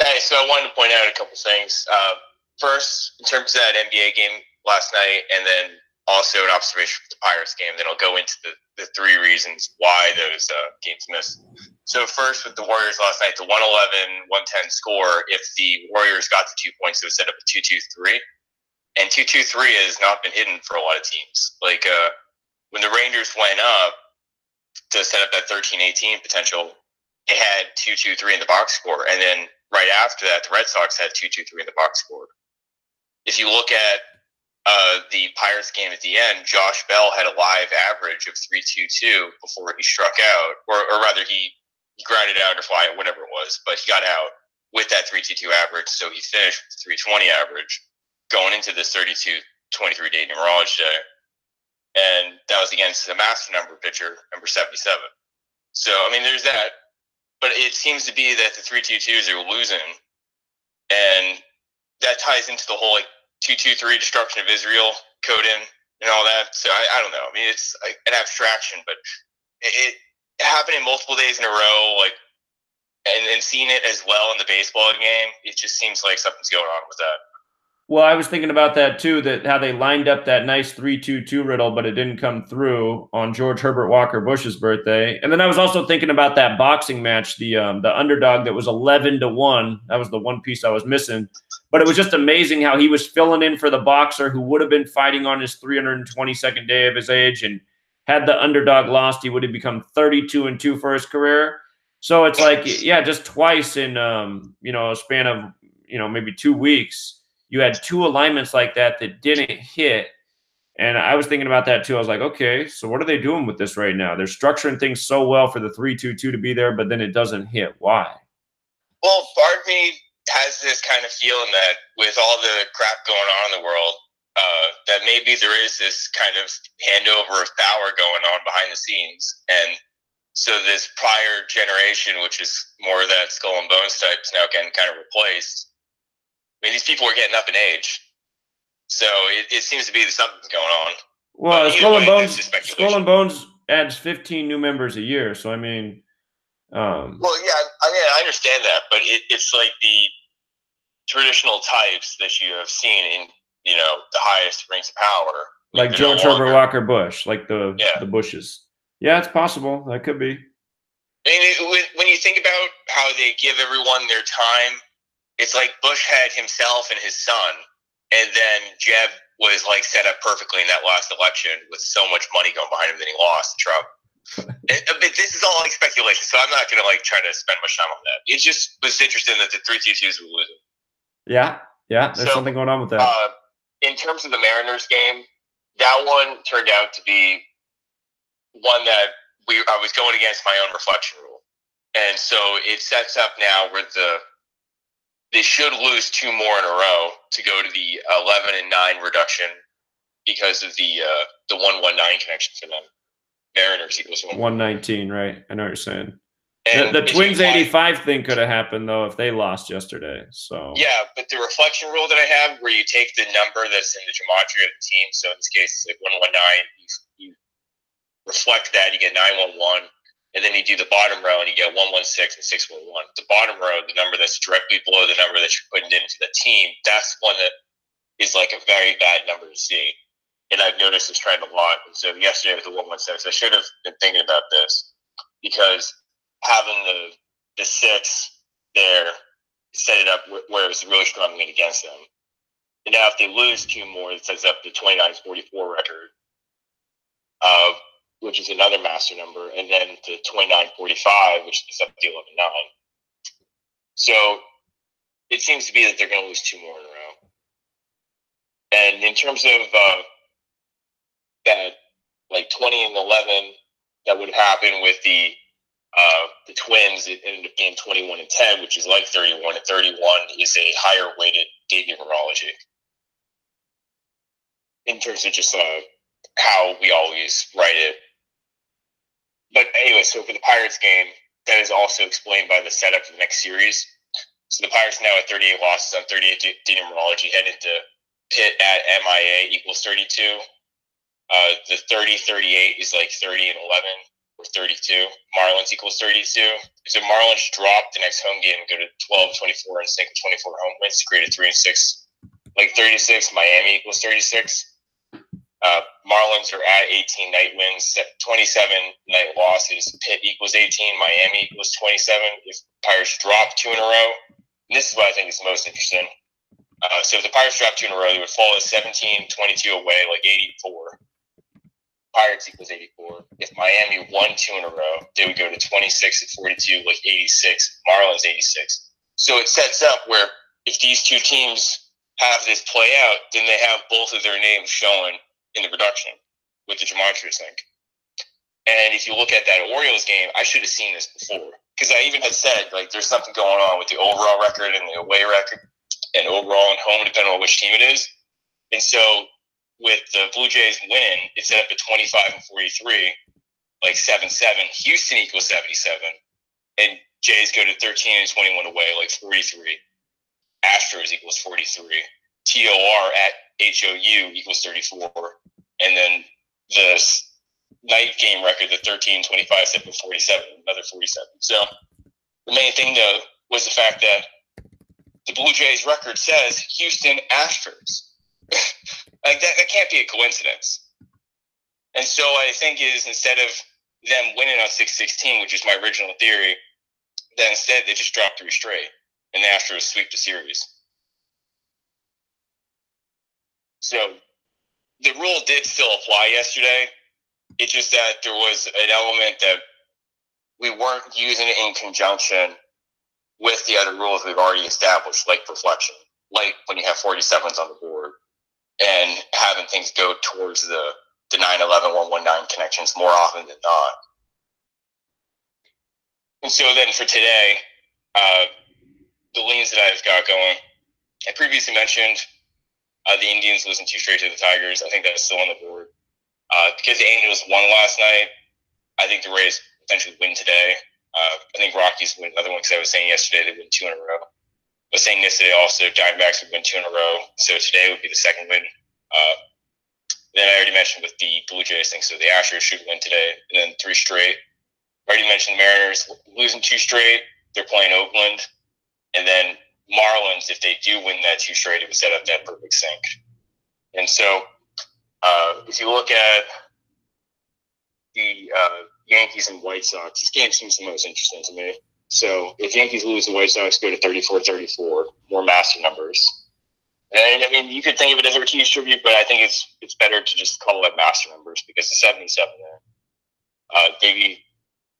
Hey, so I wanted to point out a couple things. First, in terms of that NBA game last night, and then also an observation for the Pirates game, then I'll go into the 3 reasons why those games missed. So first, with the Warriors last night, the 111-110 score, if the Warriors got the 2 points, it would set up a 2-2-3. And 2-2-3 has not been hidden for a lot of teams. Like when the Rangers went up to set up that 13-18 potential, they had 2-2-3 in the box score. And then right after that, the Red Sox had 2-2-3 in the box score. If you look at the Pirates game at the end, Josh Bell had a live average of 3-2-2 before he struck out, or rather he grounded out or fly out, whatever it was, but he got out with that 3-2-2 average, so he finished with 320 average going into this 32-23 day numerology day. And that was against the master number pitcher, number 77. So, I mean, there's that. But it seems to be that the 3-2-2s are losing. And that ties into the whole, 2-2-3 destruction of Israel code in and all that. So, I don't know. I mean, it's like an abstraction, but it happened in multiple days in a row, and seeing it as well in the baseball game, it just seems like something's going on with that. Well, I was thinking about that too, that how they lined up that nice 3-2-2 riddle, but it didn't come through on George Herbert Walker Bush's birthday. And then I was also thinking about that boxing match, the underdog that was 11-1. That was the one piece I was missing. But it was just amazing how he was filling in for the boxer who would have been fighting on his 322nd day of his age. And had the underdog lost, he would have become 32-2 for his career. So it's like, yeah, just twice in, a span of, maybe 2 weeks. You had 2 alignments like that didn't hit. And I was thinking about that too. I was like, okay, so what are they doing with this right now? They're structuring things so well for the 3-2-2 to be there, but then it doesn't hit. Why? Well, part of me has this kind of feeling that with all the crap going on in the world, that maybe there is this kind of handover of power going on behind the scenes. And so this prior generation, which is more of that skull and bones type, is now getting kind of replaced. I mean, these people are getting up in age, so it seems to be that something's going on. Well, Skull and Bones adds 15 new members a year, so I mean, well, yeah, I understand that, but it's like the traditional types that you have seen in the highest ranks of power, like George Herbert Walker Bush, like the Bushes. Yeah, it's possible. That could be. I mean, when you think about how they give everyone their time. It's like Bush had himself and his son, and then Jeb was set up perfectly in that last election with so much money going behind him that he lost to Trump. But this is all like speculation, so I'm not going to like try to spend much time on that. It just was interesting that the 3-2-2s were losing. Yeah, there's something going on with that. In terms of the Mariners game, that one turned out to be one that I was going against my own reflection rule. And so it sets up now where they should lose 2 more in a row to go to the 11-9 reduction because of the 119 connection for them. Mariners equals 119, right? I know what you're saying. And the Twins 85 thing could have happened though if they lost yesterday. So yeah, but the reflection rule that I have, where you take the number that's in the gematria of the team, so in this case it's like 119, you reflect that, you get 911, and then you do the bottom row and you get 116 and 611. The bottom row, the number that's directly below the number that you're putting into the team, that's one that is like a very bad number to see. And I've noticed this trend a lot. And so yesterday with the 116, I should have been thinking about this, because having the 6 there set it up where it was really struggling against them. And now if they lose 2 more, it sets up the 29-44 record, which is another master number, and then the 29-45, which is up to 11-9. So it seems to be that they're going to lose 2 more in a row. And in terms of that, like 20 and 11, that would happen with the Twins. It ended up being 21 and 10, which is like 31, and 31 is a higher weighted day numerology in terms of just how we always write it. But anyway, so for the Pirates game, that is also explained by the setup for the next series. So the Pirates now at 38 losses on 38 day numerology, headed to Pitt at MIA equals 32. The 30-38 is like 30 and 11 or 32. Marlins equals 32. So Marlins drop the next home game and go to 12-24 and sink 24 home wins to create a 3-6. Like 36, Miami equals 36. Marlins are at 18 night wins, 27 night losses. Pitt equals 18, Miami equals 27. If Pirates drop 2 in a row, and this is what I think is most interesting. So if the Pirates drop 2 in a row, they would fall at 17-22 away, like 84. Pirates equals 84. If Miami won 2 in a row, they would go to 26-42, like 86. Marlins 86. So it sets up where if these 2 teams have this play out, then they have both of their names showing in the reduction with the gematria sync. And if you look at that Orioles game, I should have seen this before, because I even had said like there's something going on with the overall record and the away record and overall and home, depending on which team it is. And so with the Blue Jays winning, it's set up at 25-43, like 7-7. Houston equals 77, and Jays go to 13-21 away, like 43. Astros equals 43. TOR at HOU equals 34, and then the night game record, the 13-25, set for 47, another 47. So the main thing though was the fact that the Blue Jays record says Houston Astros. Like that can't be a coincidence. And so what I think is, instead of them winning on 6-16, which is my original theory, then instead they just drop 3 straight and the Astros sweep the series. So the rule did still apply yesterday. It's just that there was an element that we weren't using it in conjunction with the other rules we've already established, like reflection, like when you have 47s on the board, and having things go towards the 9-11, 119 connections more often than not. And so then for today, the leans that I've got going, I previously mentioned the Indians losing 2 straight to the Tigers. I think that's still on the board. Because the Angels won last night, I think the Rays potentially win today. I think Rockies win another one, because I was saying yesterday they win 2 in a row. I was saying yesterday also Diamondbacks would win 2 in a row, so today would be the second win. Then I already mentioned with the Blue Jays thing, so the Astros should win today, and then 3 straight. I already mentioned the Mariners losing 2 straight. They're playing Oakland. And then Marlins, if they do win that 2 straight, it would set up that perfect sync. And so if you look at the Yankees and White Sox, this game seems the most interesting to me. So if Yankees lose, the White Sox go to 34-34, more master numbers. And I mean, you could think of it as a reduced tribute, but I think it's better to just call it master numbers, because the 77 there. Maybe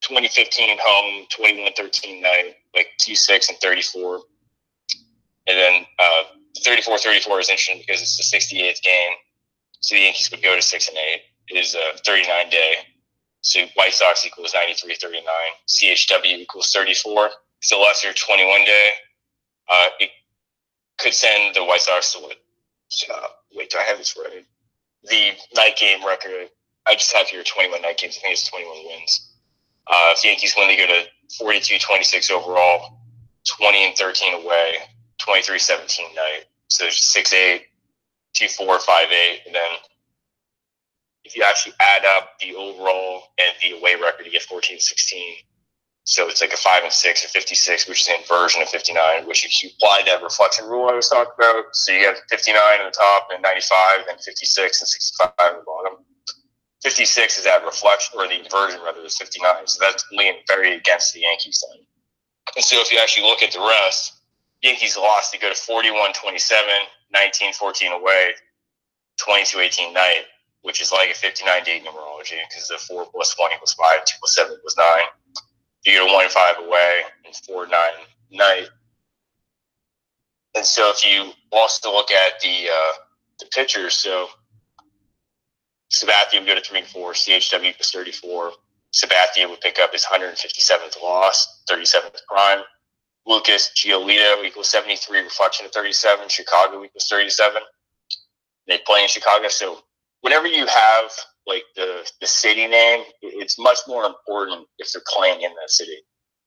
2015 home, 21-13 night, like 2-6 and 34. And then 34-34 is interesting because it's the 68th game. So the Yankees would go to 6-8. It is a 39-day. So White Sox equals 93-39. CHW equals 34. It's a lesser 21-day. It could send the White Sox to what? Wait, do I have this right? The night game record, I just have here 21 night games. I think it's 21 wins. If the Yankees win, they go to 42-26 overall, 20-13 away, 23-17 night. So there's 6-8, 2-4, 5-8, and then if you actually add up the overall and the away record, you get 14-16. So it's like a 5-6 or 56, which is an inversion of 59, which if you apply that reflection rule I was talking about, so you have 59 on the top and 95, and 56 and 65 on the bottom. 56 is that reflection, or the inversion rather, is 59. So that's leaning very against the Yankees then. And so if you actually look at the rest, Yankees lost. They go to 41-27, 19-14 away, 22-18 night, which is like a 59-day numerology because the 4 + 20 + 5, 2 + 7 + 9. You go to 1-5 away and 4-9 night. And so if you also look at the pitchers, so Sabathia would go to 3-4, CHW equals 34. Sabathia would pick up his 157th loss, 37th prime. Lucas Giolito equals 73, reflection of 37. Chicago equals 37. They play in Chicago. So whenever you have like the city name, it's much more important if they're playing in that city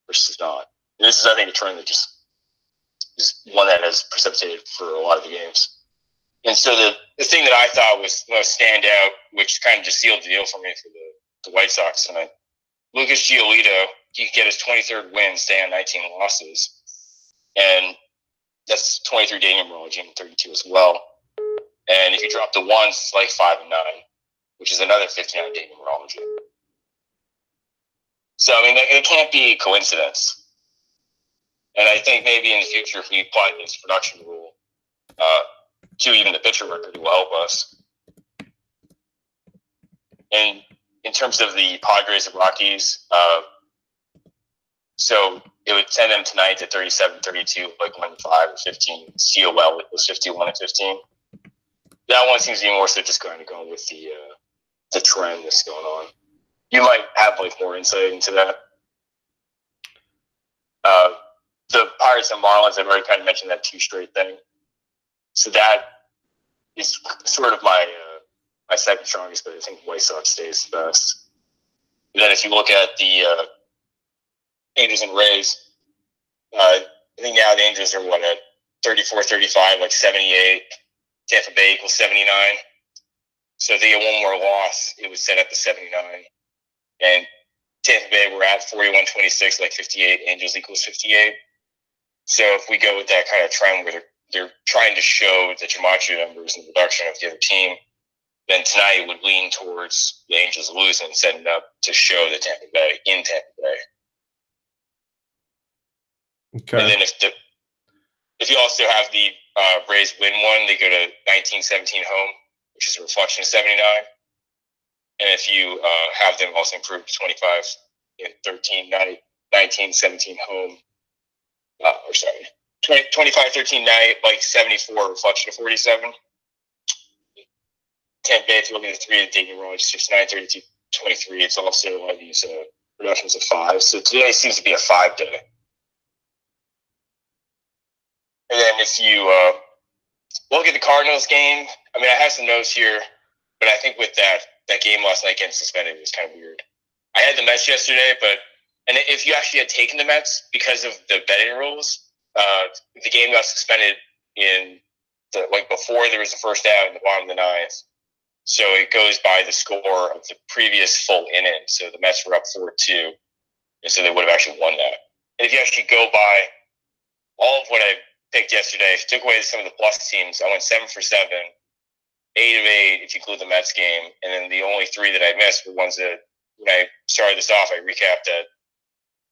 versus not. And this is, I think, a trend that just is one that has precipitated for a lot of the games. And so the thing that I thought was most stand out, which kind of just sealed the deal for me for the White Sox tonight, Lucas Giolito, he could get his 23rd win, stay on 19 losses. And that's 23-day numerology and 32 as well. And if you drop the ones, it's like 5-9, which is another 59-day numerology. So, I mean, it can't be a coincidence. And I think maybe in the future, if we apply this production rule to even the pitcher record, it will help us. And in terms of the Padres and Rockies, so it would send them tonight to 37-32, like 1-5 or 15. COL equals 51-15. That one seems to be more so just going with the trend that's going on. You might have like more insight into that. The Pirates and Marlins, I've already kind of mentioned that 2 straight thing. So that is sort of my second strongest, but I think White Sox stays the best. And then if you look at the Angels and Rays, I think now the Angels are at 34-35, like 78. Tampa Bay equals 79. So if they get one more loss, it would set up the 79. And Tampa Bay, we're at 41-26, like 58. Angels equals 58. So if we go with that kind of trend where they're trying to show the Gematria numbers and the production of the other team, then tonight it would lean towards the Angels losing, setting up to show the Tampa Bay in Tampa Bay. Okay. And then if you also have the Rays win one, they go to 19-17 home, which is a reflection of 79. And if you have them also improve to 25-13 night, 19-17 home, 25-13 night, like 74, reflection of 47. Tampa Bay, if you look at the 3 of the day numerology, 69-32-23, it's also one of these productions of 5. So today seems to be a 5-day. And then if you look at the Cardinals game, I mean, I have some notes here, but I think with that game last night getting suspended was kind of weird. I had the Mets yesterday, and if you actually had taken the Mets because of the betting rules, the game got suspended before there was the first out in the bottom of the 9th. So it goes by the score of the previous full inning. So the Mets were up 4-2, and so they would have actually won that. And if you actually go by all of what I picked yesterday, if you took away some of the plus teams, I went 7 for 7, 8 of 8 if you include the Mets game, and then the only 3 that I missed were ones that, when I started this off, I recapped that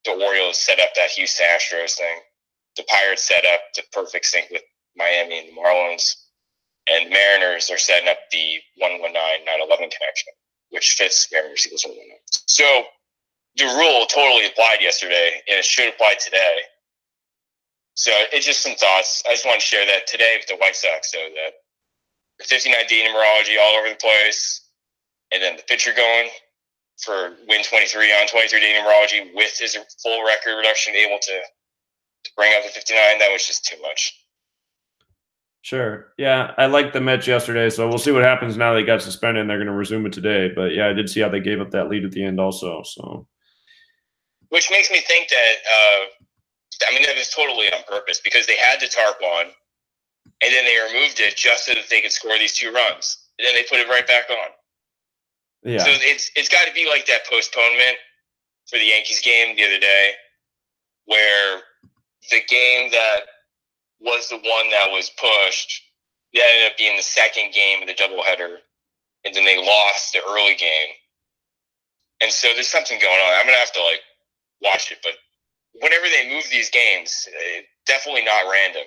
the Orioles set up that Houston Astros thing. The Pirates set up the perfect sync with Miami and the Marlins. And the Mariners are setting up the 119-911 connection which fits Mariners Eagles 1-1. So the rule totally applied yesterday, and it should apply today. So it's just some thoughts. I just want to share that today with the White Sox. So that the 59-day numerology all over the place, and then the pitcher going for win 23 on 23-day numerology with his full record reduction, able to bring up the 59. That was just too much. Sure. Yeah, I liked the Mets yesterday, so we'll see what happens now they got suspended and they're going to resume it today. But yeah, I did see how they gave up that lead at the end also. So, which makes me think that that was totally on purpose because they had the tarp on, and then they removed it just so that they could score these 2 runs, and then they put it right back on. Yeah. So it's got to be like that postponement for the Yankees game the other day, where the game that was the one that was pushed, that ended up being the second game of the doubleheader, and then they lost the early game. And so there's something going on. I'm going to have to watch it, but whenever they move these games, definitely not random.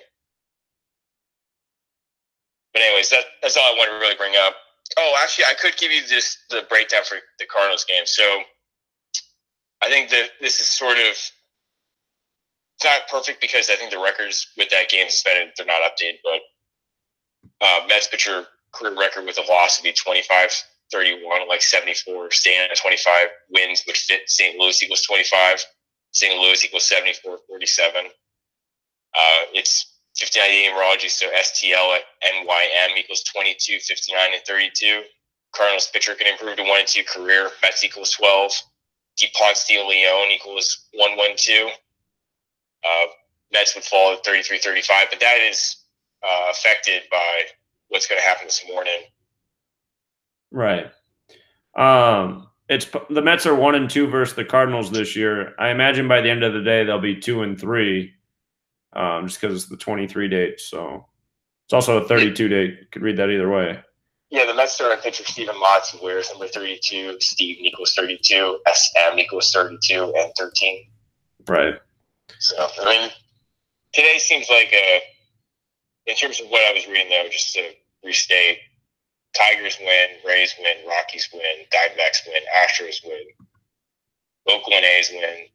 But anyways, that's all I want to really bring up. Oh, actually, I could give you the breakdown for the Cardinals game. So I think that this is sort of, it's not perfect because I think the records with that game suspended, they're not updated, but Mets pitcher career record with a loss would be 25-31, 74, staying at 25 wins would fit St. Louis equals 25, St. Louis equals 74-47. It's 59 numerology, so STL at NYM equals 22, 59, and 32. Cardinals pitcher can improve to 1-2 career. Mets equals 12. DuPont Steel Leon equals 1-1-2. Mets would fall at 33-35, but that is affected by what's going to happen this morning. Right. It's the Mets are 1-2 versus the Cardinals this year. I imagine by the end of the day they'll be 2-3, just because it's the 23 date. So it's also a 32 date. You could read that either way. Yeah, the Mets starting pitcher Steven Matz wears number 32. Steven equals 32. SM equals 32 and 13. Right. So today seems like in terms of what I was reading though, just to restate. Tigers win, Rays win, Rockies win, Diamondbacks win, Astros win, Oakland A's win,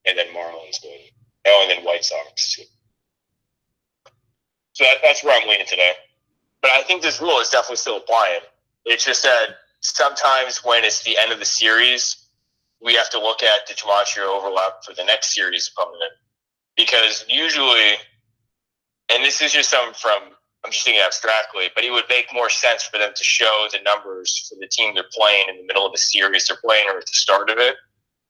and then Marlins win. Oh, and then White Sox too. So that's where I'm leaning today. But I think this rule is definitely still applying. It's just that sometimes when it's the end of the series, we have to look at the Gematria overlap for the next series opponent. Because usually, and this is just something from, I'm just thinking abstractly, but it would make more sense for them to show the numbers for the team they're playing in the middle of the series they're playing or at the start of it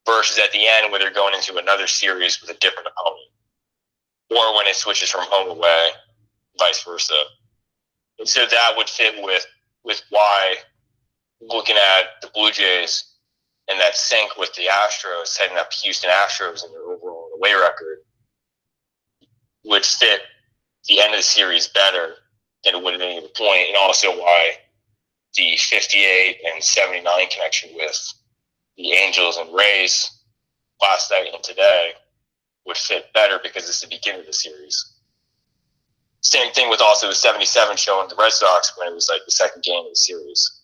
versus at the end when they're going into another series with a different opponent. Or when it switches from home away, vice versa. And so that would fit with why looking at the Blue Jays and that sync with the Astros, heading up Houston Astros and their overall away record would fit the end of the series better than it would at any other point, and also why the 58 and 79 connection with the Angels and Rays last night and today would fit better because it's the beginning of the series. Same thing with also the 77 showing the Red Sox when it was the second game of the series.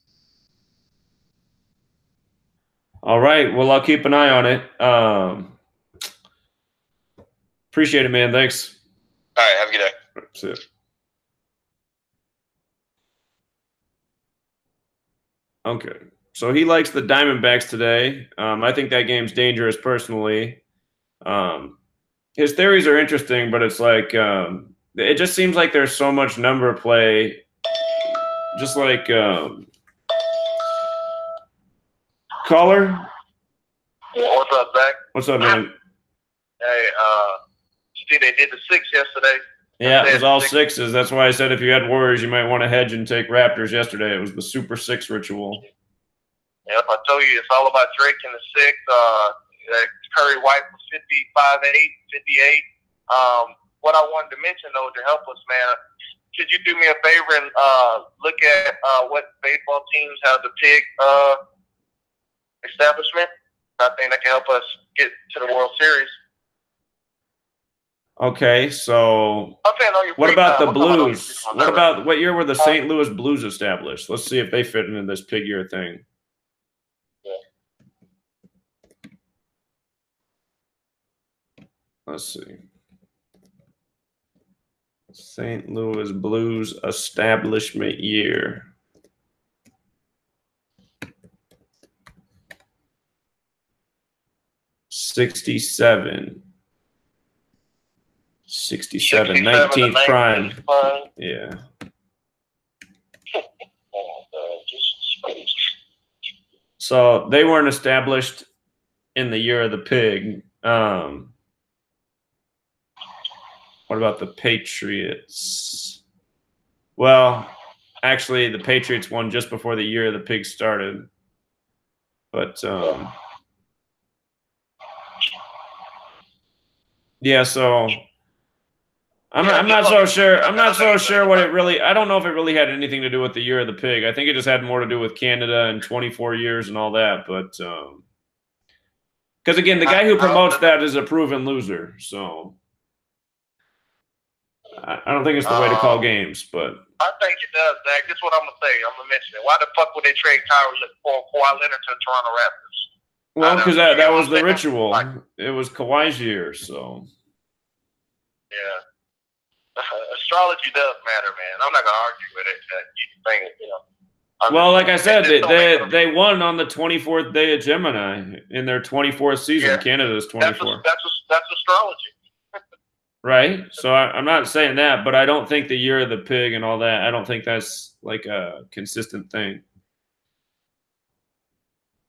All right. Well, I'll keep an eye on it. Appreciate it, man. Thanks. All right. Have a good day. That's it. Okay. So he likes the Diamondbacks today. I think that game's dangerous personally. His theories are interesting, but it's it just seems like there's so much number play. Just like caller. What's up, Zach? What's up, man? Hey, see, they did the 6 yesterday. Yeah, it was all 6s. That's why I said if you had Warriors, you might want to hedge and take Raptors yesterday. It was the Super 6 ritual. Yep, I told you it's all about Drake in the 6. Curry White was 55-8, 58. What I wanted to mention, though, to help us, man, could you do me a favor and look at what baseball teams have the pig establishment? I think that can help us get to the World Series. Okay, so what about the Blues? What year were the St. Louis Blues established? Let's see if they fit into this pig year thing. Let's see. St. Louis Blues establishment year. '67. 67, 19th prime. Yeah. So they weren't established in the year of the pig. What about the Patriots? Well, actually, the Patriots won just before the year of the pig started. But yeah, so I'm not so sure. I'm not so sure what it really. I don't know if it really had anything to do with the year of the pig. I think it just had more to do with Canada and 24 years and all that. But because again, the guy who promotes that is a proven loser. So I don't think it's the way to call games. But I think it does, Zach. This is what I'm gonna say. I'm gonna mention it. Why the fuck would they trade Kawhi Leonard to the Toronto Raptors? Well, because that was the ritual. Like, it was Kawhi's year, so yeah. Astrology does matter, man. I'm not gonna argue with it. Well, like I said, they won on the 24th day of Gemini in their 24th season. Yeah. Canada's 24. That's astrology. Right. So I'm not saying that, but I don't think the year of the pig and all that, I don't think that's like a consistent thing.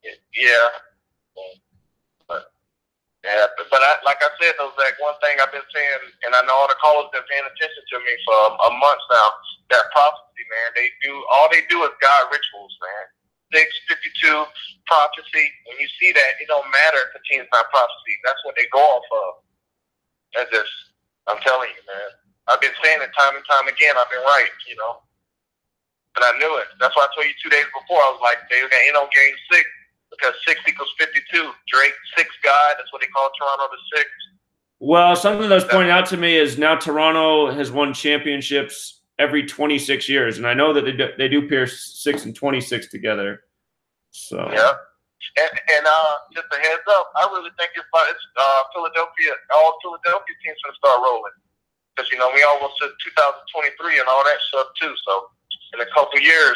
Yeah. But like I said, though, Zach, one thing I've been saying, and I know all the callers have been paying attention to me for a month now, that prophecy, man, all they do is God rituals, man. 652 prophecy. When you see that, it don't matter if the team's not prophecy. That's what they go off of. That's just, I'm telling you, man. I've been saying it time and time again. I've been right, And I knew it. That's why I told you 2 days before. I was like, they're going to end on game 6. Because 6 equals 52. Drake, 6 God. That's what they call Toronto the 6. Well, something that's pointed out to me is now Toronto has won championships every 26 years. And I know that they do pair 6 and 26 together. So yeah. And just a heads up, I really think it's Philadelphia. All Philadelphia teams going to start rolling. Because, we almost said 2023 and all that stuff, too. So in a couple years,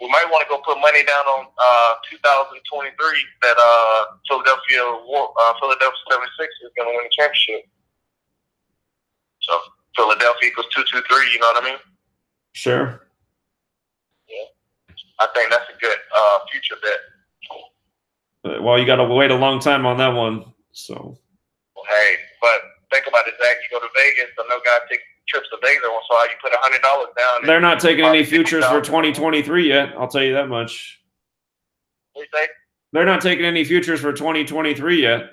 we might want to go put money down on 2023 that Philadelphia 76 is going to win the championship. So Philadelphia equals 223. You know what I mean? Sure. Yeah, I think that's a good future bet. Well, you got to wait a long time on that one. So. Hey, but think about it, Zach. You go to Vegas, so no guy takes trips to Vegas, so you put $100 down. They're not taking any futures for 2023 yet. I'll tell you that much. What do you say? They're not taking any futures for 2023 yet.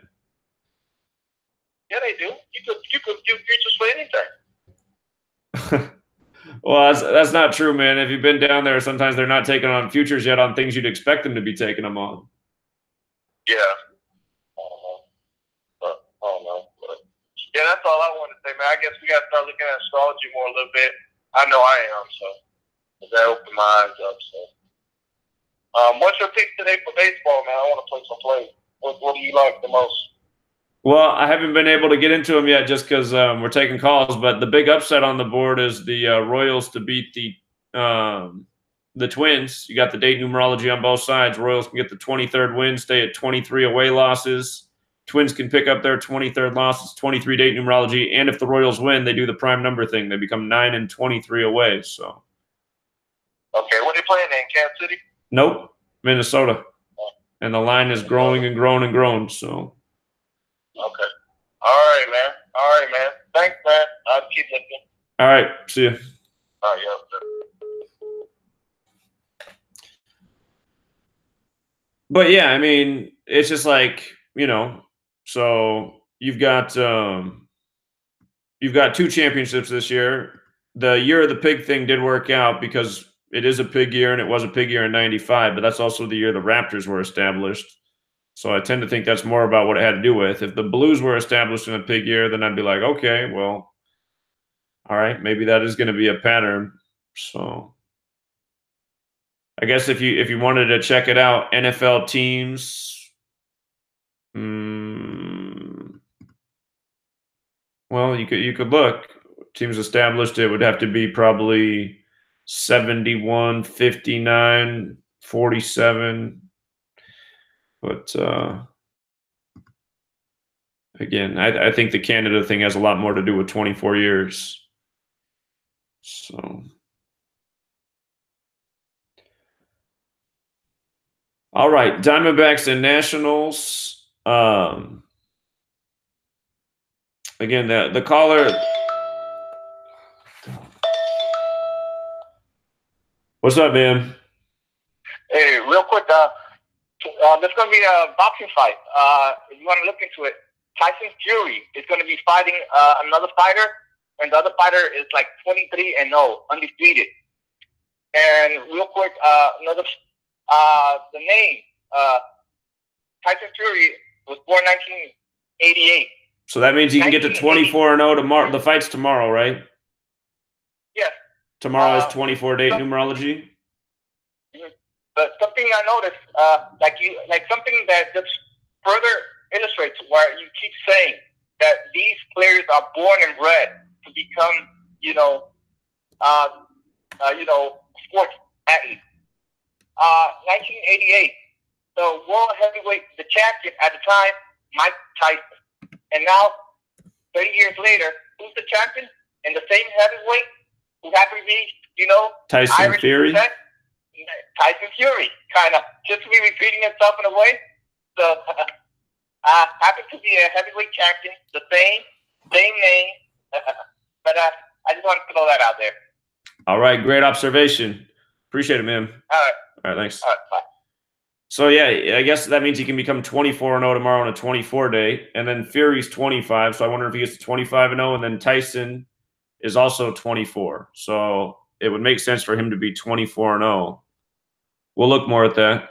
Yeah, they do. You could do futures for anything. Well, that's not true, man. If you've been down there, sometimes they're not taking on futures yet on things you'd expect them to be taking them on. Yeah. Yeah, that's all I want to say, man. I guess we got to start looking at astrology more a little bit. I know I am, so that opened my eyes up. So, what's your pick today for baseball, man? I want to play some plays. What do you like the most? Well, I haven't been able to get into them yet just because we're taking calls. But the big upset on the board is the Royals to beat the Twins. You got the date numerology on both sides. Royals can get the 23rd win, stay at 23 away losses. Twins can pick up their 23rd loss. It's 23 date numerology. And if the Royals win, they do the prime number thing. They become 9 and 23 away. So. Okay, what are they playing in? Kansas City? Nope, Minnesota. Oh. And the line is growing and growing and growing. So. Okay. All right, man. All right, man. Thanks, man. I'll keep looking. All right. See you. All right, yeah. But yeah, I mean, it's just like, so you've got 2 championships this year. The year of the pig thing did work out because it is a pig year and it was a pig year in '95, but that's also the year the Raptors were established. So I tend to think that's more about what it had to do with. If the Blues were established in a pig year, then I'd be like, okay, well, all right, maybe that is going to be a pattern. So I guess if you wanted to check it out, NFL teams. Well, you could look. Teams established it would have to be probably 71, 59, 47. But again, I think the Canada thing has a lot more to do with 24 years. So, all right, Diamondbacks and Nationals. Again, the caller. What's up, man? Hey, real quick, there's going to be a boxing fight. If you want to look into it, Tyson Fury is going to be fighting another fighter, and the other fighter is like 23-0, undefeated. And real quick, the name, Tyson Fury was born 1988. So that means you can get to 24-0 tomorrow. The fight's tomorrow, right? Yes. Tomorrow is 24-date numerology. But something I noticed, like something that just further illustrates where you keep saying that these players are born and bred to become, sports athletes. 1988, the world heavyweight, the champion at the time, Mike Tyson, and now 30 years later, who's the champion in the same heavyweight? Who happened to be, Tyson Irish Fury. descent? Tyson Fury, kind of just to be repeating himself in a way. So, happens to be a heavyweight champion, the same name. But I just want to throw that out there. All right, great observation. Appreciate it, man. All right, thanks. All right, bye. So yeah, I guess that means he can become 24-0 tomorrow on a 24-day, and then Fury's 25. So I wonder if he gets to 25-0, and then Tyson is also 24. So it would make sense for him to be 24-0. We'll look more at that.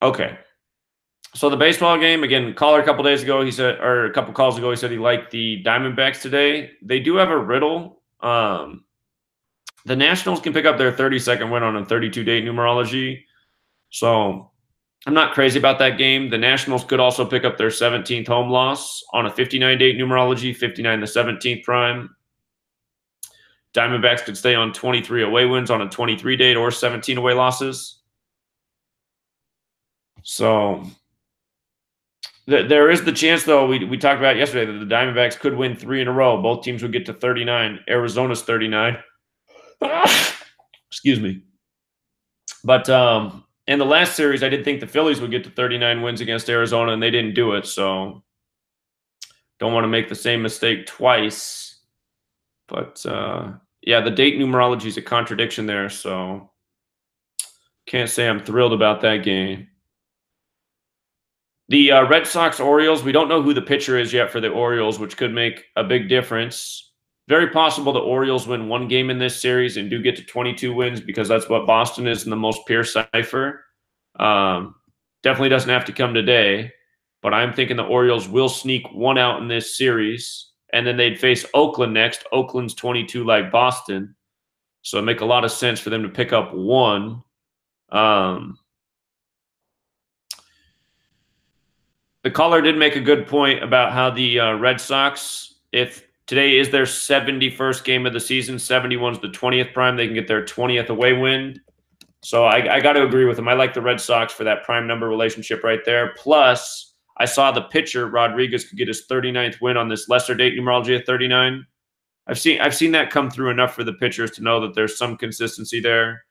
Okay. So the baseball game, again, caller a couple days ago, he said, or a couple calls ago, he said he liked the Diamondbacks today. They do have a riddle. The Nationals can pick up their 32nd win on a 32-date numerology. So I'm not crazy about that game. The Nationals could also pick up their 17th home loss on a 59-date numerology, 59 the 17th prime. Diamondbacks could stay on 23 away wins on a 23-date or 17 away losses. So there is the chance, though, we talked about yesterday, that the Diamondbacks could win 3 in a row. Both teams would get to 39. Arizona's 39. Excuse me. But in the last series, I did think the Phillies would get to 39 wins against Arizona, and they didn't do it. So don't want to make the same mistake twice. But yeah, the date numerology is a contradiction there, so can't say I'm thrilled about that game. The Red Sox-Orioles, we don't know who the pitcher is yet for the Orioles, which could make a big difference. Very possible the Orioles win one game in this series and do get to 22 wins, because that's what Boston is in the most pure cipher. Definitely doesn't have to come today, but I'm thinking the Orioles will sneak one out in this series, and then they'd face Oakland next. Oakland's 22 like Boston, so it'd make a lot of sense for them to pick up one. The caller did make a good point about how the Red Sox, if today is their 71st game of the season, 71's the 20th prime, they can get their 20th away win. So I got to agree with him. I like the Red Sox for that prime number relationship right there. Plus, I saw the pitcher, Rodriguez, could get his 39th win on this lesser date numerology at 39. I've seen that come through enough for the pitchers to know that there's some consistency there.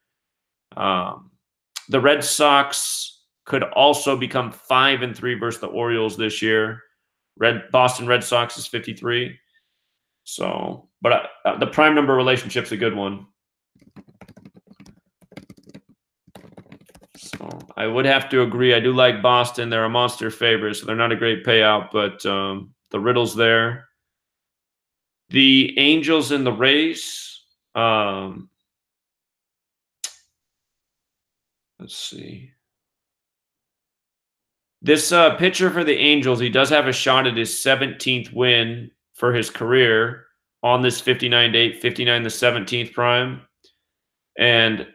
The Red Sox could also become 5-3 versus the Orioles this year. Boston Red Sox is 53. So, but the prime number relationship's a good one. So I would have to agree. I do like Boston. They're a monster favorite, so they're not a great payout, but the riddle's there. The Angels and the Rays. Let's see. This pitcher for the Angels, he does have a shot at his 17th win for his career on this 59 date, 59 the 17th prime. And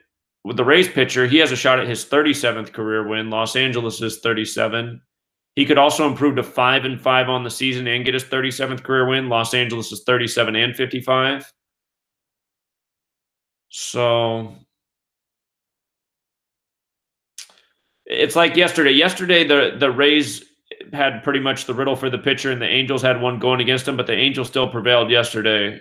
with the Rays pitcher, he has a shot at his 37th career win. Los Angeles is 37. He could also improve to 5-5 on the season and get his 37th career win. Los Angeles is 37 and 55. So it's like yesterday. Yesterday, the Rays had pretty much the riddle for the pitcher, and the Angels had one going against them, but the Angels still prevailed yesterday.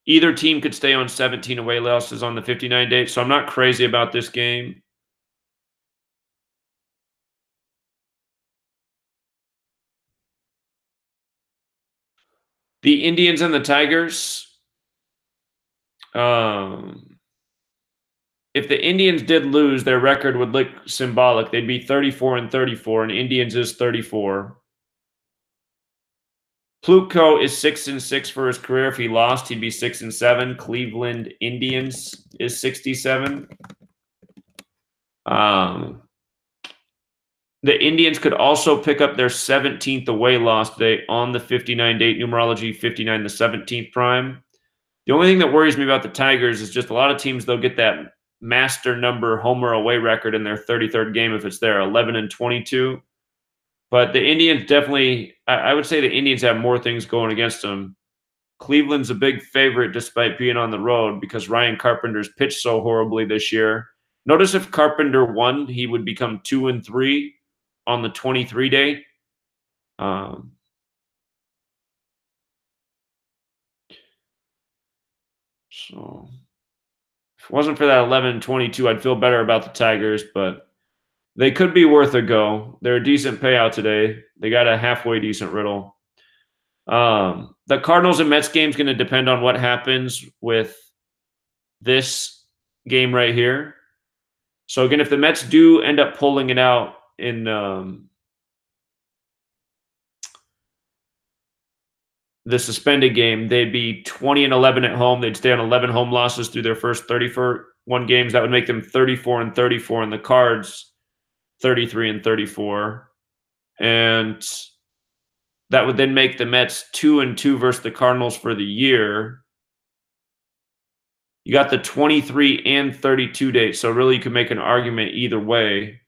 Either team could stay on 17 away losses on the 59 date, so I'm not crazy about this game. The Indians and the Tigers. If the Indians did lose, their record would look symbolic. They'd be 34 and 34, and Indians is 34. Plutko is 6-6 for his career. If he lost, he'd be 6-7. Cleveland Indians is 67. The Indians could also pick up their 17th away loss today on the 59 date numerology, 59 the 17th prime. The only thing that worries me about the Tigers is just a lot of teams, they'll get that master number homer away record in their 33rd game if it's there, 11 and 22. But the Indians definitely, I would say the Indians have more things going against them. Cleveland's a big favorite despite being on the road because Ryan Carpenter's pitched so horribly this year. Notice if Carpenter won, he would become 2-3 on the 23 date. So if it wasn't for that 11-22, I'd feel better about the Tigers, but they could be worth a go. They're a decent payout today. They got a halfway decent riddle. The Cardinals and Mets game is going to depend on what happens with this game right here. So again, if the Mets do end up pulling it out in the suspended game, they'd be 20-11 at home. They'd stay on 11 home losses through their first 31 games. That would make them 34 and 34, and the Cards 33 and 34. And that would then make the Mets 2-2 versus the Cardinals for the year. You got the 23 and 32 date, so really you could make an argument either way.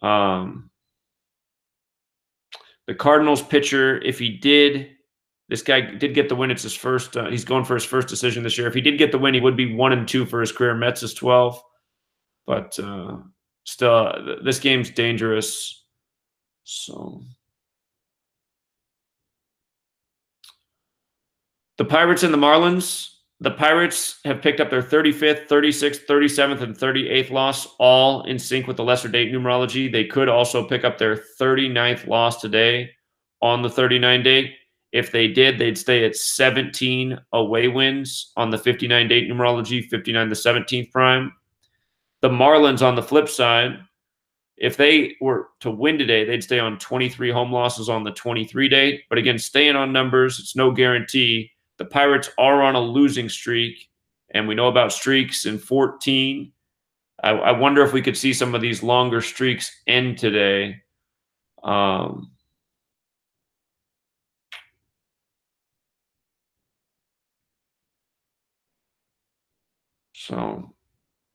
The Cardinals pitcher, if he did, this guy did get the win. It's his first. He's going for his first decision this year. If he did get the win, he would be 1-2 for his career. Mets is 12, but still, this game's dangerous. So the Pirates and the Marlins. The Pirates have picked up their 35th, 36th, 37th, and 38th loss, all in sync with the lesser date numerology. They could also pick up their 39th loss today on the 39 date. If they did, they'd stay at 17 away wins on the 59 date numerology, 59 the 17th prime. The Marlins on the flip side, if they were to win today, they'd stay on 23 home losses on the 23 date. But again, staying on numbers, it's no guarantee. The Pirates are on a losing streak, and we know about streaks in 14. I wonder if we could see some of these longer streaks end today. So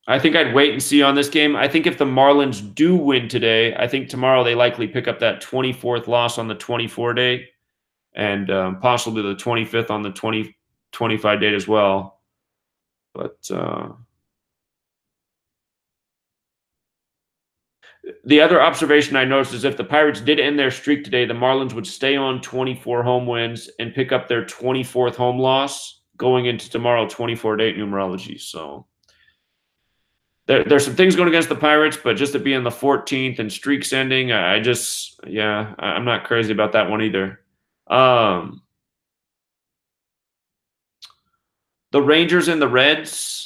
I think I'd wait and see on this game. I think if the Marlins do win today, I think tomorrow they likely pick up that 24th loss on the 24 date and possibly the 25th on the 25 date as well. But the other observation I noticed is if the Pirates did end their streak today, the Marlins would stay on 24 home wins and pick up their 24th home loss going into tomorrow, 24-date numerology. So there's some things going against the Pirates, but just to be in the 14th and streaks ending, I'm not crazy about that one either. The Rangers and the Reds.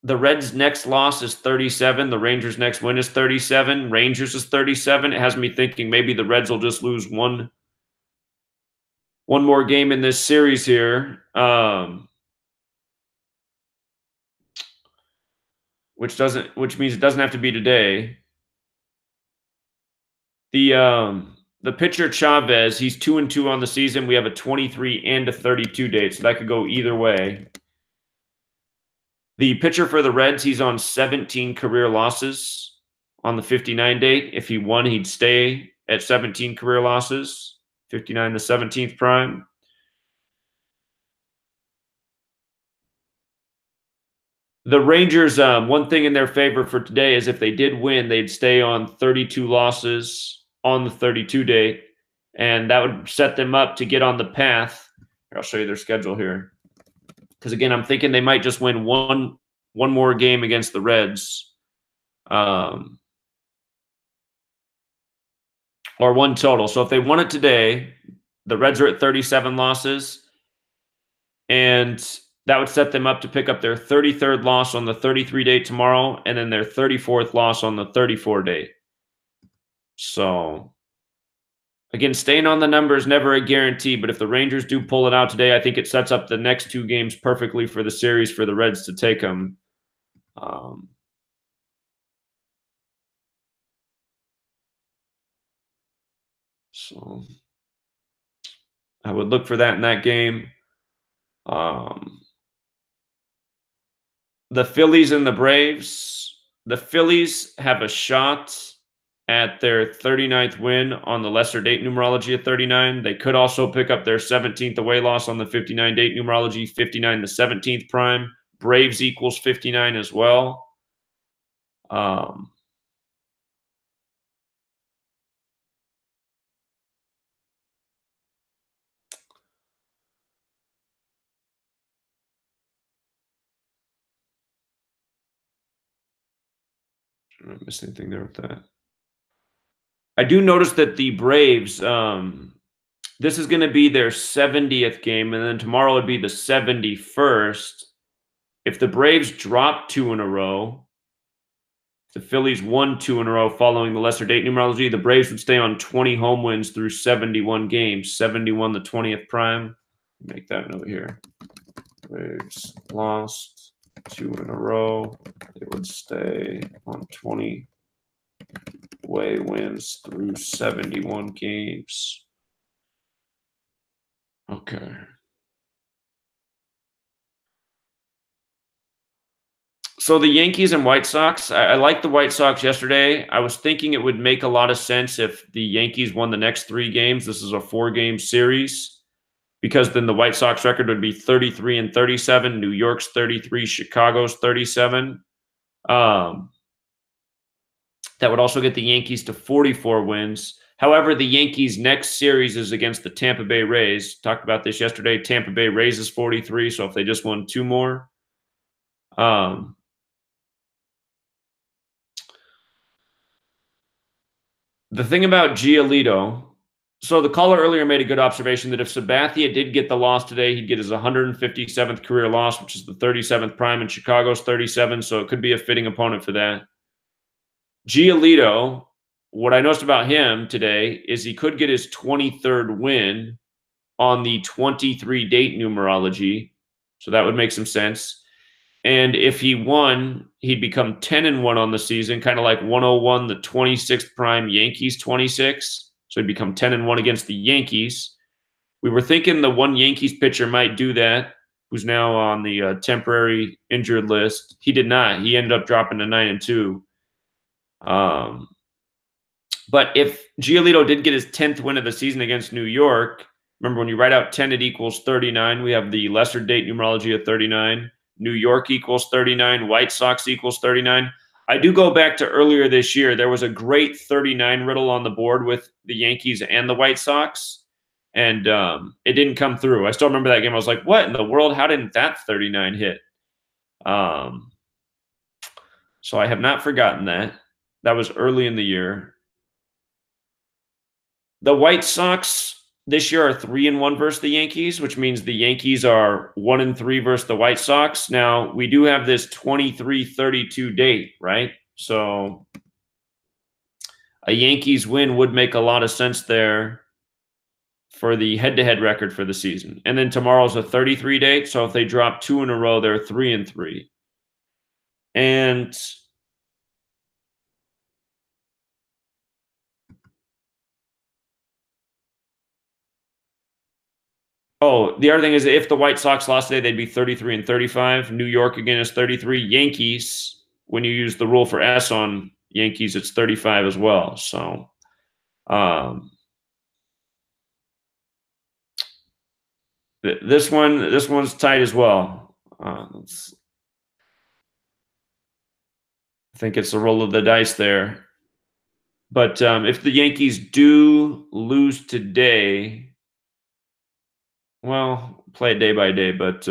The Reds' next loss is 37. The Rangers' next win is 37. Rangers is 37. It has me thinking maybe the Reds will just lose one more game in this series here, which means it doesn't have to be today. The pitcher Chavez, he's 2-2 on the season. We have a 23 and a 32 date, so that could go either way. The pitcher for the Reds, he's on 17 career losses on the 59 date. If he won, he'd stay at 17 career losses, 59 the 17th prime. The Rangers, one thing in their favor for today is if they did win, they'd stay on 32 losses on the 32 date, and that would set them up to get on the path. Here, I'll show you their schedule here. Because, again, I'm thinking they might just win one more game against the Reds. Or one total. So if they won it today, the Reds are at 37 losses, and that would set them up to pick up their 33rd loss on the 33 date tomorrow, and then their 34th loss on the 34 date. So, again, staying on the number is never a guarantee, but if the Rangers do pull it out today, I think it sets up the next 2 games perfectly for the series for the Reds to take them. So I would look for that in that game. The Phillies and the Braves. The Phillies have a shot at their 39th win on the lesser date numerology of 39. They could also pick up their 17th away loss on the 59 date numerology, 59 the 17th prime. Braves equals 59 as well. I don't miss anything there with that. I do notice that the Braves, this is going to be their 70th game, and then tomorrow would be the 71st. If the Braves drop 2 in a row, the Phillies won 2 in a row following the lesser date numerology, the Braves would stay on 20 home wins through 71 games, 71 the 20th prime. Make that note here. Braves lost 2 in a row. They would stay on 20 away wins through 71 games. Okay. So the Yankees and White Sox, I liked the White Sox yesterday. I was thinking it would make a lot of sense if the Yankees won the next 3 games. This is a 4-game series, because then the White Sox record would be 33 and 37, New York's 33, Chicago's 37. That would also get the Yankees to 44 wins. However, the Yankees' next series is against the Tampa Bay Rays. Talked about this yesterday. Tampa Bay Rays is 43, so if they just won 2 more. The thing about Giolito, so the caller earlier made a good observation that if Sabathia did get the loss today, he'd get his 157th career loss, which is the 37th prime, and Chicago's 37, so it could be a fitting opponent for that. Giolito, what I noticed about him today is he could get his 23rd win on the 23 date numerology, so that would make some sense. And if he won, he'd become 10-1 on the season, kind of like 101, the 26th prime Yankees 26. So he'd become 10-1 against the Yankees. We were thinking the one Yankees pitcher might do that, who's now on the temporary injured list. He did not. He ended up dropping to 9-2. But if Giolito did get his 10th win of the season against New York, remember when you write out 10, it equals 39. We have the lesser date numerology of 39. New York equals 39. White Sox equals 39. I do go back to earlier this year. There was a great 39 riddle on the board with the Yankees and the White Sox, and it didn't come through. I still remember that game. I was like, what in the world? How didn't that 39 hit? So I have not forgotten that. That was early in the year. The White Sox this year are 3-1 versus the Yankees, which means the Yankees are 1-3 versus the White Sox. Now, we do have this 23-32 date, right? So a Yankees win would make a lot of sense there for the head-to-head record for the season. And then tomorrow's a 33 date, so if they drop 2 in a row, they're 3-3. And oh, the other thing is if the White Sox lost today, they'd be 33-35. New York again is 33. Yankees, when you use the rule for S on Yankees, it's 35 as well. So this one's tight as well. I think it's a roll of the dice there. But if the Yankees do lose today, well, play it day by day. But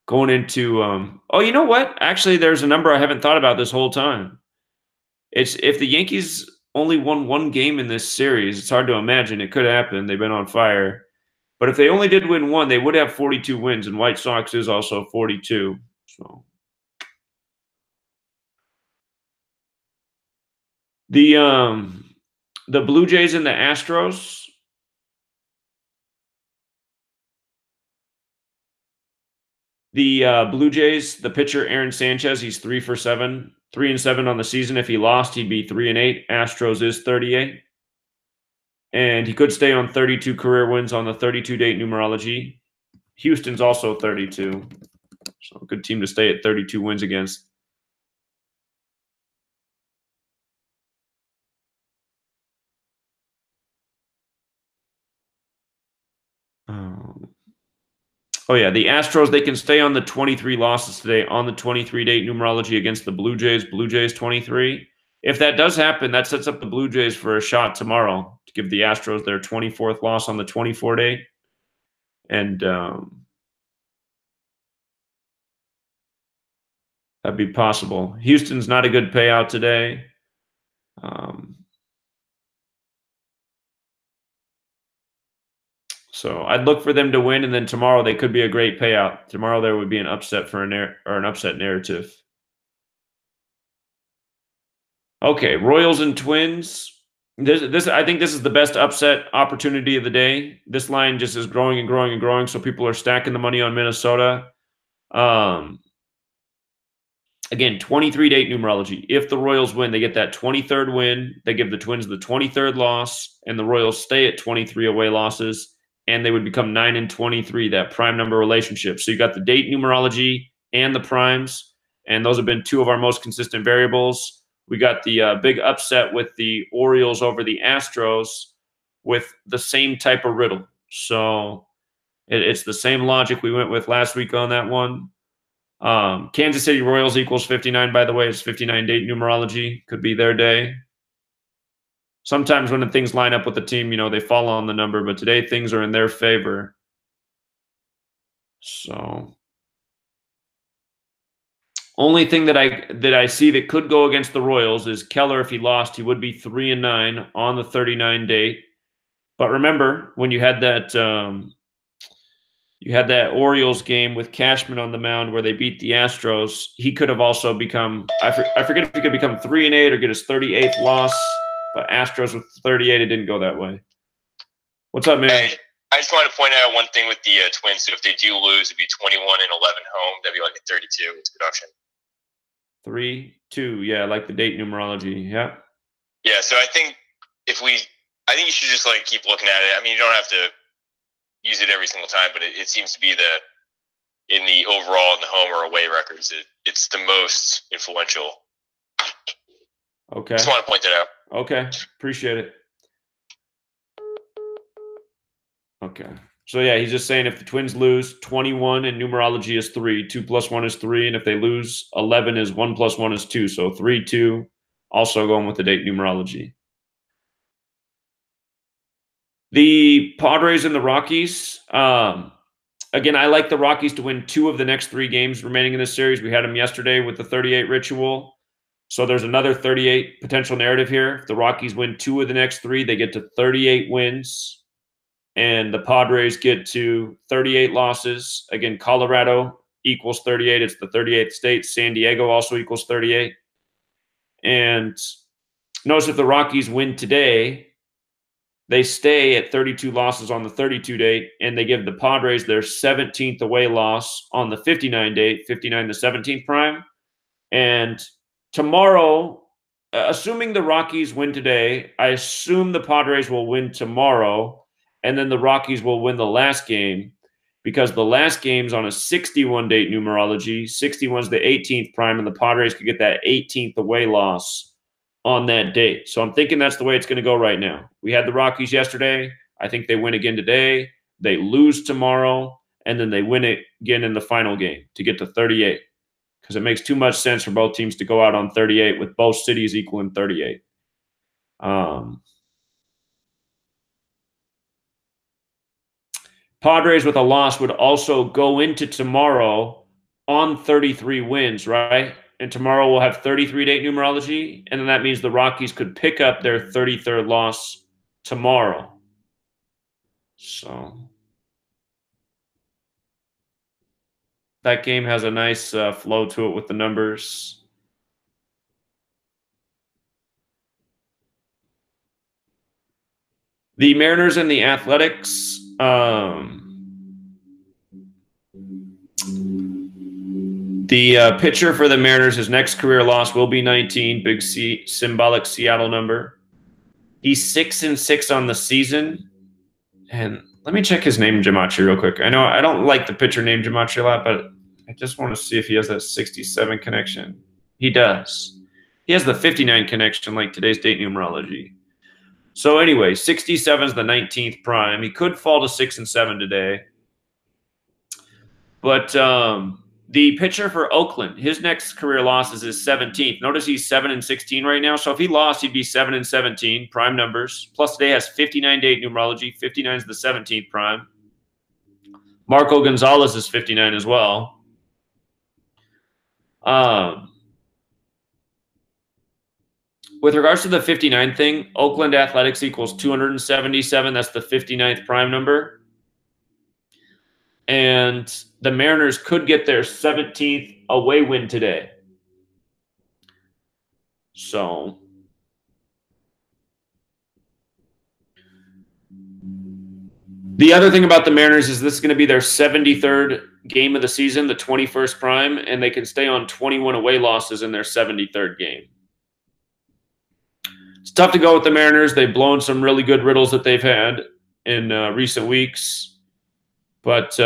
going into oh, you know what? Actually, there's a number I haven't thought about this whole time. It's if the Yankees only won one game in this series, it's hard to imagine. It could happen. They've been on fire. But if they only did win one, they would have 42 wins, and White Sox is also 42. So the Blue Jays and the Astros. The Blue Jays, the pitcher Aaron Sanchez, he's 3 for 7, 3-7 on the season. If he lost, he'd be 3-8. Astros is 38, and he could stay on 32 career wins on the 32-date numerology. Houston's also 32, so a good team to stay at 32 wins against. Oh, yeah, the Astros, they can stay on the 23 losses today on the 23-date numerology against the Blue Jays. Blue Jays 23. If that does happen, that sets up the Blue Jays for a shot tomorrow to give the Astros their 24th loss on the 24-date. And that'd be possible. Houston's not a good payout today. So I'd look for them to win, and then tomorrow they could be a great payout. Tomorrow there would be an upset for an upset narrative. Okay, Royals and Twins. This I think this is the best upset opportunity of the day. This line just is growing and growing and growing, so people are stacking the money on Minnesota. Again, 23-date numerology. If the Royals win, they get that 23rd win. They give the Twins the 23rd loss, and the Royals stay at 23 away losses, and they would become 9 and 23, that prime number relationship. So you got the date numerology and the primes, and those have been two of our most consistent variables. We got the big upset with the Orioles over the Astros with the same type of riddle. So it's the same logic we went with last week on that one. Kansas City Royals equals 59, by the way. It's 59-date numerology. Could be their day. Sometimes when things line up with the team, you know, they fall on the number, but today things are in their favor. So only thing that I see that could go against the Royals is Keller. If he lost, he would be 3-9 on the 39 date. But remember, when you had that Orioles game with Cashman on the mound where they beat the Astros, he could have also become, I forget if he could become 3-8 or get his 38th loss, but Astros with 38, it didn't go that way. What's up, man? Hey, I just wanted to point out one thing with the Twins. So if they do lose, it'd be 21 and 11 home. That'd be like a 32 into production. 3-2, yeah, like the date numerology, yeah. Yeah, so I think I think you should just like keep looking at it. I mean, you don't have to use it every single time, but it seems to be in the overall in the home or away records, it's the most influential. Okay. Just want to point that out. Okay, appreciate it. Okay. So, yeah, he's just saying if the Twins lose, 21 in numerology is 3. 2 plus 1 is 3. And if they lose, 11 is 1 plus 1 is 2. So 3-2, also going with the date numerology. The Padres and the Rockies. Again, I like the Rockies to win 2 of the next 3 games remaining in this series. We had them yesterday with the 38 ritual. So there's another 38 potential narrative here. If the Rockies win 2 of the next 3, they get to 38 wins. And the Padres get to 38 losses. Again, Colorado equals 38. It's the 38th state. San Diego also equals 38. And notice if the Rockies win today, they stay at 32 losses on the 32 date, and they give the Padres their 17th away loss on the 59 date, 59 to 17th prime. And tomorrow, assuming the Rockies win today, I assume the Padres will win tomorrow, and then the Rockies will win the last game. because the last game's on a 61-date numerology. 61's the 18th prime, and the Padres could get that 18th away loss on that date. So I'm thinking that's the way it's going to go right now. We had the Rockies yesterday. I think they win again today. They lose tomorrow, and then they win it again in the final game to get to 38, because it makes too much sense for both teams to go out on 38 with both cities equaling 38. Padres with a loss would also go into tomorrow on 33 wins, right? And tomorrow we'll have 33-date numerology, and then that means the Rockies could pick up their 33rd loss tomorrow. So that game has a nice flow to it with the numbers. The Mariners and the Athletics. The pitcher for the Mariners, his next career loss will be 19, big C, symbolic Seattle number. He's 6-6 on the season. And let me check his name, Gematria, real quick. I know I don't like the pitcher named Gematria a lot, but I just want to see if he has that 67 connection. He does. He has the 59 connection, like today's date numerology. So anyway, 67 is the 19th prime. He could fall to 6-7 today. But the pitcher for Oakland, his next career loss is his 17th. Notice he's 7-16 right now. So if he lost, he'd be 7-17, prime numbers. Plus today has 59-date numerology. 59 is the 17th prime. Marco Gonzalez is 59 as well. With regards to the 59 thing, Oakland Athletics equals 277. That's the 59th prime number. And the Mariners could get their 17th away win today. So the other thing about the Mariners is this is going to be their 73rd game of the season, the 21st prime, and they can stay on 21 away losses in their 73rd game. It's tough to go with the Mariners. They've blown some really good riddles that they've had in recent weeks. But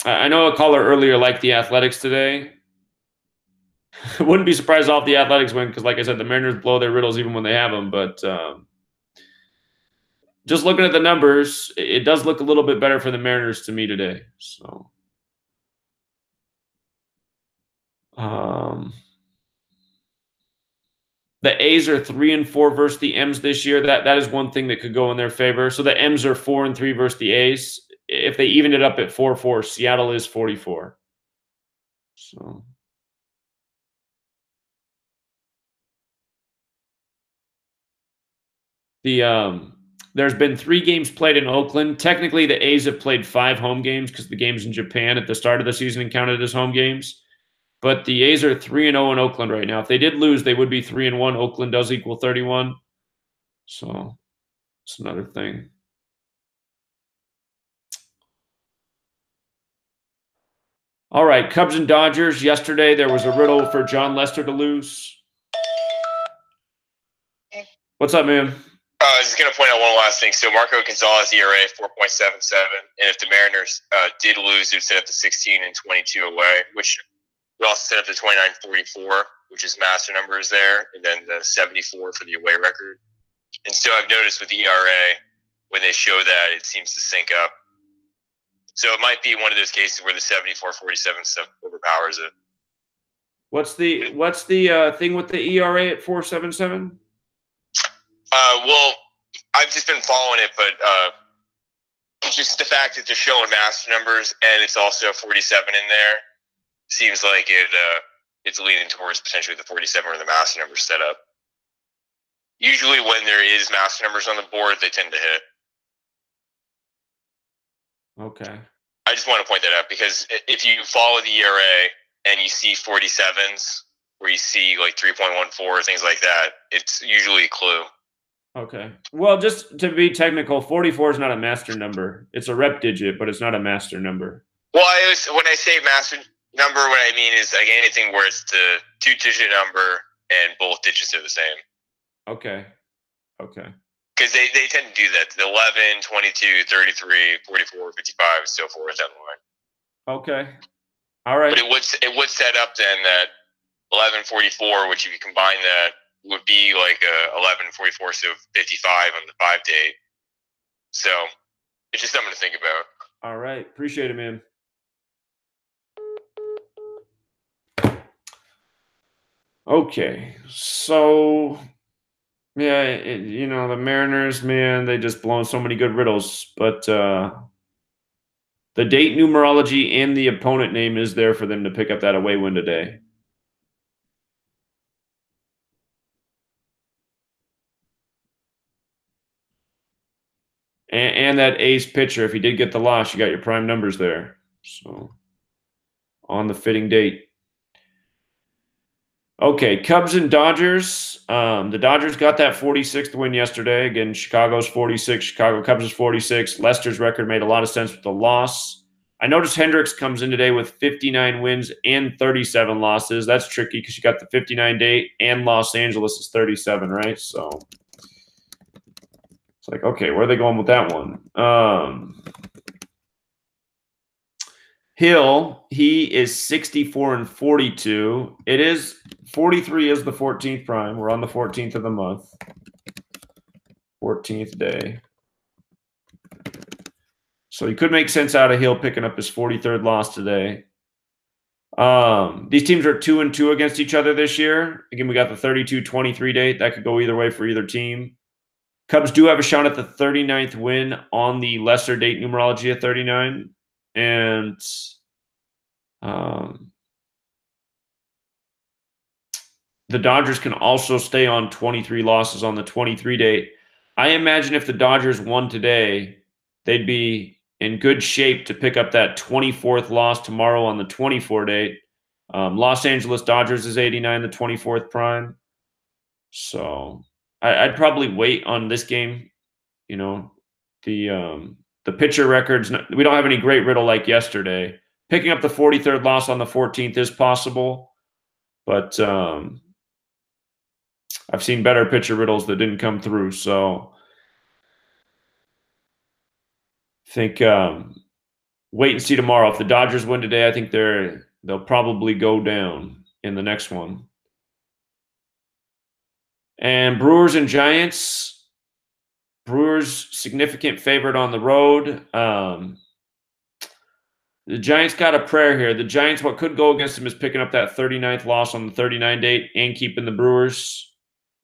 I know a caller earlier liked the Athletics today. I wouldn't be surprised if the Athletics win because, like I said, the Mariners blow their riddles even when they have them. But just looking at the numbers, it does look a little bit better for the Mariners to me today. So the A's are 3-4 versus the M's this year. That is one thing that could go in their favor. So the M's are 4-3 versus the A's. If they evened it up at 4-4, Seattle is 44. So there's been 3 games played in Oakland. Technically, the A's have played 5 home games because the games in Japan at the start of the season counted as home games. But the A's are 3-0 in Oakland right now. If they did lose, they would be 3-1. Oakland does equal 31. So it's another thing. All right, Cubs and Dodgers. Yesterday, there was a riddle for John Lester to lose. What's up, man? I was just going to point out one last thing. So Marco Gonzalez ERA 4.77, and if the Mariners did lose, it would set up to 16-22 away, which we also set up to 29-44, which is master numbers there, and then the 74 for the away record. And so I've noticed with the ERA, when they show that, it seems to sync up. So it might be one of those cases where the 74-47 stuff overpowers it. What's the thing with the ERA at 4.77? Well, I've just been following it, but just the fact that they're showing master numbers and it's also 47 in there seems like it's leaning towards potentially the 47 or the master numbers set up. Usually when there is master numbers on the board, they tend to hit. Okay. I just want to point that out because if you follow the ERA and you see 47s where you see like 3.14, things like that, it's usually a clue. Okay. Well, just to be technical, 44 is not a master number. It's a rep digit, but it's not a master number. Well, when I say master number, what I mean is like anything where it's the 2-digit number and both digits are the same. Okay. Okay. because they tend to do that. The 11, 22, 33, 44, 55, so forth down the line. Okay. All right. But it would set up then that 11:44, which if you combine that would be like 11:44, so 55 on the 5 date. So it's just something to think about. All right. Appreciate it, man. Okay. So, yeah, the Mariners, man, they just blown so many good riddles. But the date numerology and the opponent name is there for them to pick up that away win today. And that ace pitcher, if you did get the loss, you got your prime numbers there. So, on the fitting date. Okay, Cubs and Dodgers. The Dodgers got that 46th win yesterday. Again, Chicago's 46, Chicago Cubs is 46. Lester's record made a lot of sense with the loss. I noticed Hendricks comes in today with 59 wins and 37 losses. That's tricky because you got the 59 date and Los Angeles is 37, right? So it's like, okay, where are they going with that one? Hill, he is 64 and 42. 43 is the 14th prime. We're on the 14th of the month. 14th day. So you could make sense out of Hill picking up his 43rd loss today. These teams are 2-2 against each other this year. Again, we got the 32-23 date. That could go either way for either team. Cubs do have a shot at the 39th win on the lesser date numerology at 39. And the Dodgers can also stay on 23 losses on the 23 date. I imagine if the Dodgers won today, they'd be in good shape to pick up that 24th loss tomorrow on the 24 date. Los Angeles Dodgers is 89, the 24th prime. So I'd probably wait on this game. The pitcher records, we don't have any great riddle like yesterday. Picking up the 43rd loss on the 14th is possible, but I've seen better pitcher riddles that didn't come through. So I think wait and see tomorrow. If the Dodgers win today, I think they'll probably go down in the next one. And Brewers and Giants. Brewers significant favorite on the road. The Giants got a prayer here. The Giants, what could go against them is picking up that 39th loss on the 39 date and keeping the Brewers.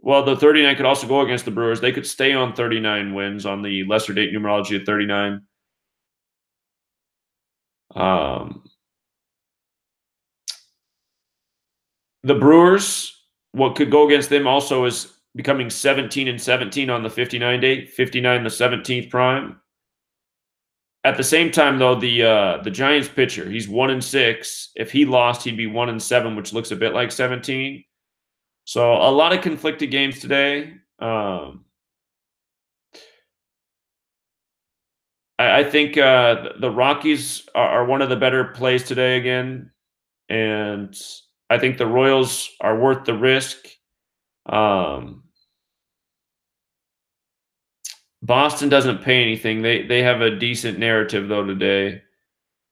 Well, the 39 could also go against the Brewers. They could stay on 39 wins on the lesser date numerology at 39. The Brewers, what could go against them also is becoming 17 and 17 on the 59 date, 59 the 17th prime. At the same time, though, the Giants pitcher, he's 1-6. If he lost, he'd be 1-7, which looks a bit like 17. So a lot of conflicted games today. I think the Rockies are one of the better plays today again, and I think the Royals are worth the risk. Boston doesn't pay anything. They have a decent narrative though today,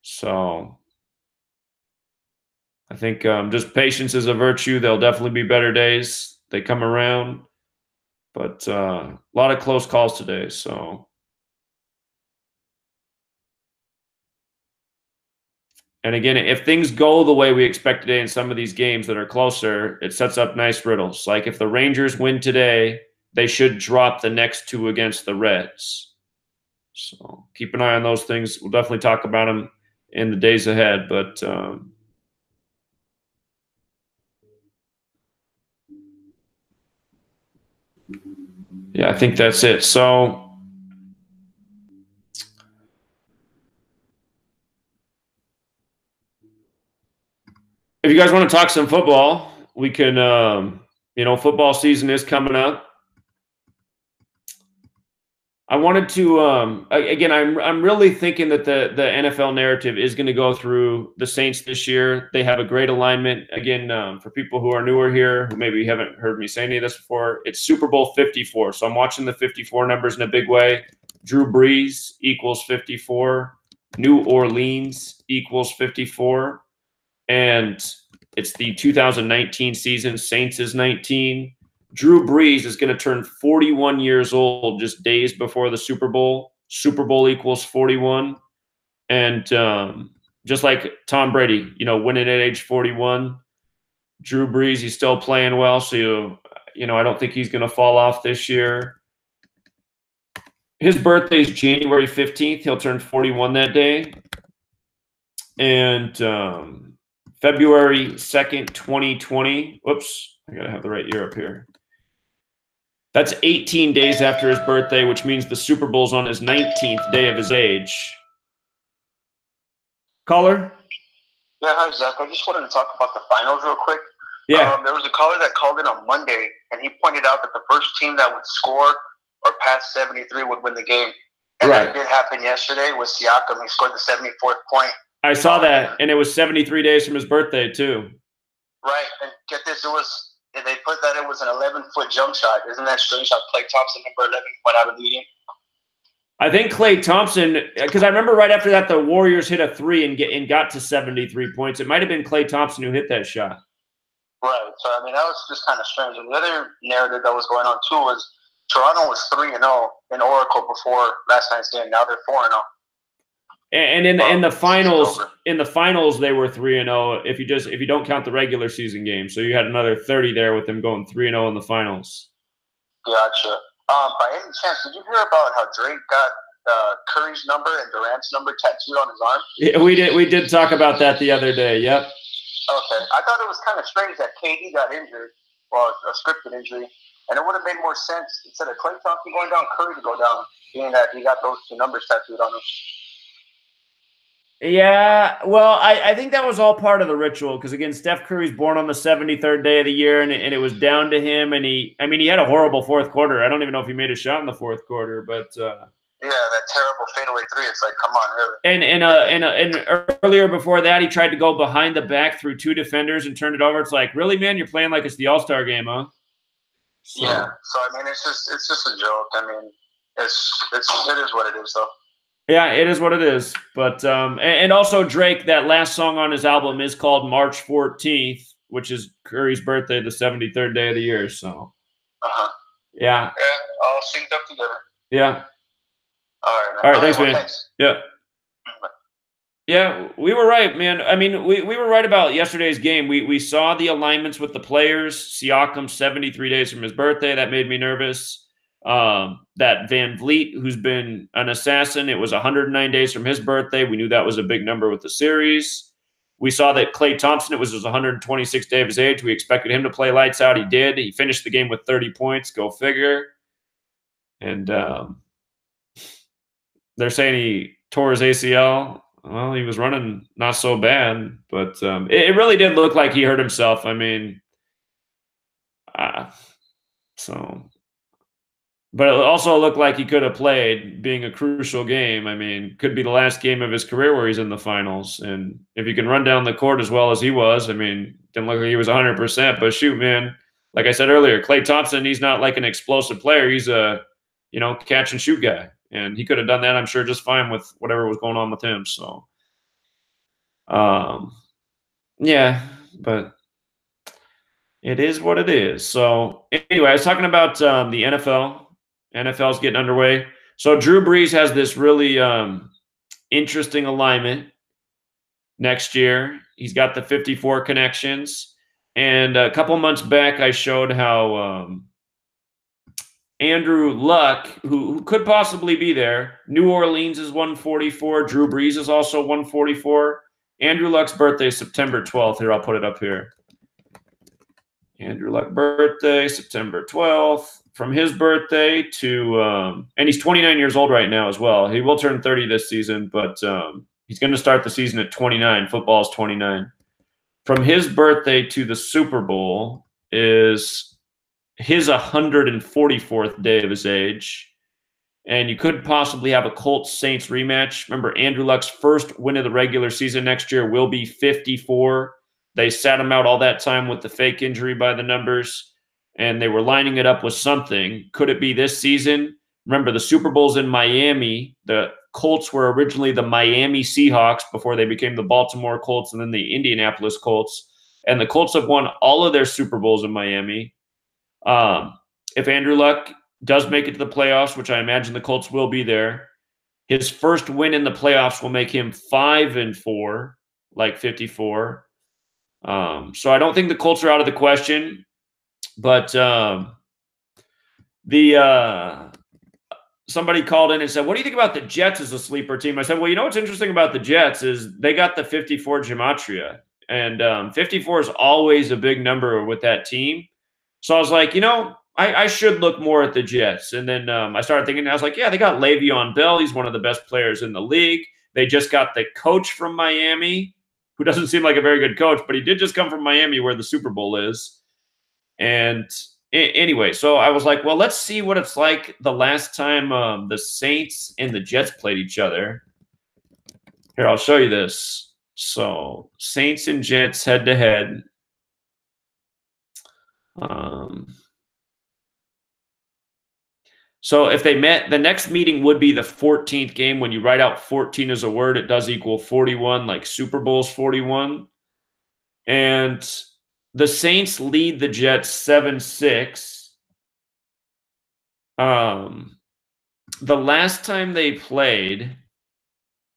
so I think just patience is a virtue. There'll definitely be better days. They come around, but a lot of close calls today. So, and again, if things go the way we expect today in some of these games that are closer, it sets up nice riddles. Like if the Rangers win today, they should drop the next two against the Reds. So keep an eye on those things. We'll definitely talk about them in the days ahead, but yeah, I think that's it. So if you guys want to talk some football, we can, football season is coming up. I wanted to again. I'm really thinking that the NFL narrative is going to go through the Saints this year. They have a great alignment. Again, for people who are newer here, who maybe haven't heard me say any of this before, it's Super Bowl 54. So I'm watching the 54 numbers in a big way. Drew Brees equals 54. New Orleans equals 54, and it's the 2019 season. Saints is 19. Drew Brees is going to turn 41 years old just days before the Super Bowl. Super Bowl equals 41. And just like Tom Brady, winning at age 41, Drew Brees, he's still playing well. So, I don't think he's going to fall off this year. His birthday is January 15th. He'll turn 41 that day. And February 2nd, 2020. Whoops, I got to have the right year up here. That's 18 days after his birthday, which means the Super Bowl's on his 19th day of his age. Caller? Yeah, hi, Zach. I just wanted to talk about the finals real quick. Yeah. There was a caller that called in on Monday, and he pointed out that the first team that would score or pass 73 would win the game. And Right. that did happen yesterday with Siakam. He scored the 74th point. I saw that, and it was 73 days from his birthday, too. Right, and get this, they put that it was an 11-foot jump shot. Isn't that strange how Klay Thompson, number 11, went out of the game? I think Klay Thompson, because I remember right after that, the Warriors hit a three and got to 73 points. It might have been Klay Thompson who hit that shot. Right, so, I mean, that was just kind of strange. And the other narrative that was going on, too, was Toronto was 3-0 in Oracle before last night's game. Now they're 4-0. And in the finals, they were 3-0. If you don't count the regular season game, so you had another 30 there with them going 3-0 in the finals. Gotcha. By any chance, did you hear about how Drake got Curry's number and Durant's number tattooed on his arm? Yeah, we did talk about that the other day. Yep. Okay, I thought it was kind of strange that KD got injured, well, a scripted injury, and it would have made more sense instead of Klay Thompson going down, Curry to go down, being that he got those two numbers tattooed on him. Yeah, well, I think that was all part of the ritual because, again, Steph Curry's born on the 73rd day of the year, and it was down to him. And he had a horrible fourth quarter. I don't even know if he made a shot in the fourth quarter, but yeah, that terrible fadeaway three. It's like, come on, really. And earlier before that, he tried to go behind the back through two defenders and turned it over. It's like, really, man, you're playing like it's the All-Star game, huh? So. Yeah. So I mean, it's just a joke. I mean, it is what it is, though. Yeah, it is what it is. But and also Drake, that last song on his album is called March 14th, which is Curry's birthday, the 73rd day of the year. So, yeah. Yeah, all synced up together. Yeah. All right. All right. Thanks, man. Thanks. Yeah. Yeah, we were right, man. I mean, we were right about yesterday's game. We saw the alignments with the players. Siakam 73 days from his birthday. That made me nervous. That Van Vliet, who's been an assassin, it was 109 days from his birthday. We knew that was a big number with the series. We saw that Klay Thompson, it was his 126th day of his age. We expected him to play lights out. He did. He finished the game with 30 points. Go figure. And they're saying he tore his ACL. Well, he was running not so bad, but it really did look like he hurt himself. I mean, but it also looked like he could have played, being a crucial game. I mean, could be the last game of his career where he's in the finals. And if he can run down the court as well as he was, I mean, didn't look like he was 100%. But shoot, man, like I said earlier, Klay Thompson, he's not like an explosive player. He's a, catch and shoot guy. And he could have done that, I'm sure, just fine with whatever was going on with him. So, yeah, but it is what it is. So, anyway, I was talking about the NFL. NFL's getting underway. So, Drew Brees has this really interesting alignment next year. He's got the 54 connections. And a couple months back, I showed how Andrew Luck, who could possibly be there. New Orleans is 144. Drew Brees is also 144. Andrew Luck's birthday is September 12th. Here, I'll put it up here. Andrew Luck birthday, September 12th. From his birthday to, and he's 29 years old right now as well. He will turn 30 this season, but he's going to start the season at 29. Football is 29. From his birthday to the Super Bowl is his 144th day of his age. And you could possibly have a Colts-Saints rematch. Remember, Andrew Luck's first win of the regular season next year will be 54. They sat him out all that time with the fake injury by the numbers, and they were lining it up with something. Could it be this season? Remember, the Super Bowl's in Miami. The Colts were originally the Miami Seahawks before they became the Baltimore Colts and then the Indianapolis Colts. And the Colts have won all of their Super Bowls in Miami. If Andrew Luck does make it to the playoffs, which I imagine the Colts will be there, his first win in the playoffs will make him 5-4, like 54. So I don't think the Colts are out of the question, but somebody called in and said, what do you think about the Jets as a sleeper team? I said, well, you know what's interesting about the Jets is they got the 54 Gematria, and 54 is always a big number with that team. So I was like, you know, I should look more at the Jets. And then I started thinking, I was like, yeah, they got Le'Veon Bell. He's one of the best players in the league. They just got the coach from Miami, who doesn't seem like a very good coach, but he did just come from Miami where the Super Bowl is. And anyway, so I was like, well, let's see what it's like the last time the Saints and the Jets played each other. Here, I'll show you this. So Saints and Jets head-to-head. So if they met, the next meeting would be the 14th game. When you write out 14 as a word, it does equal 41, like Super Bowl's 41. And the Saints lead the Jets 7-6. The last time they played,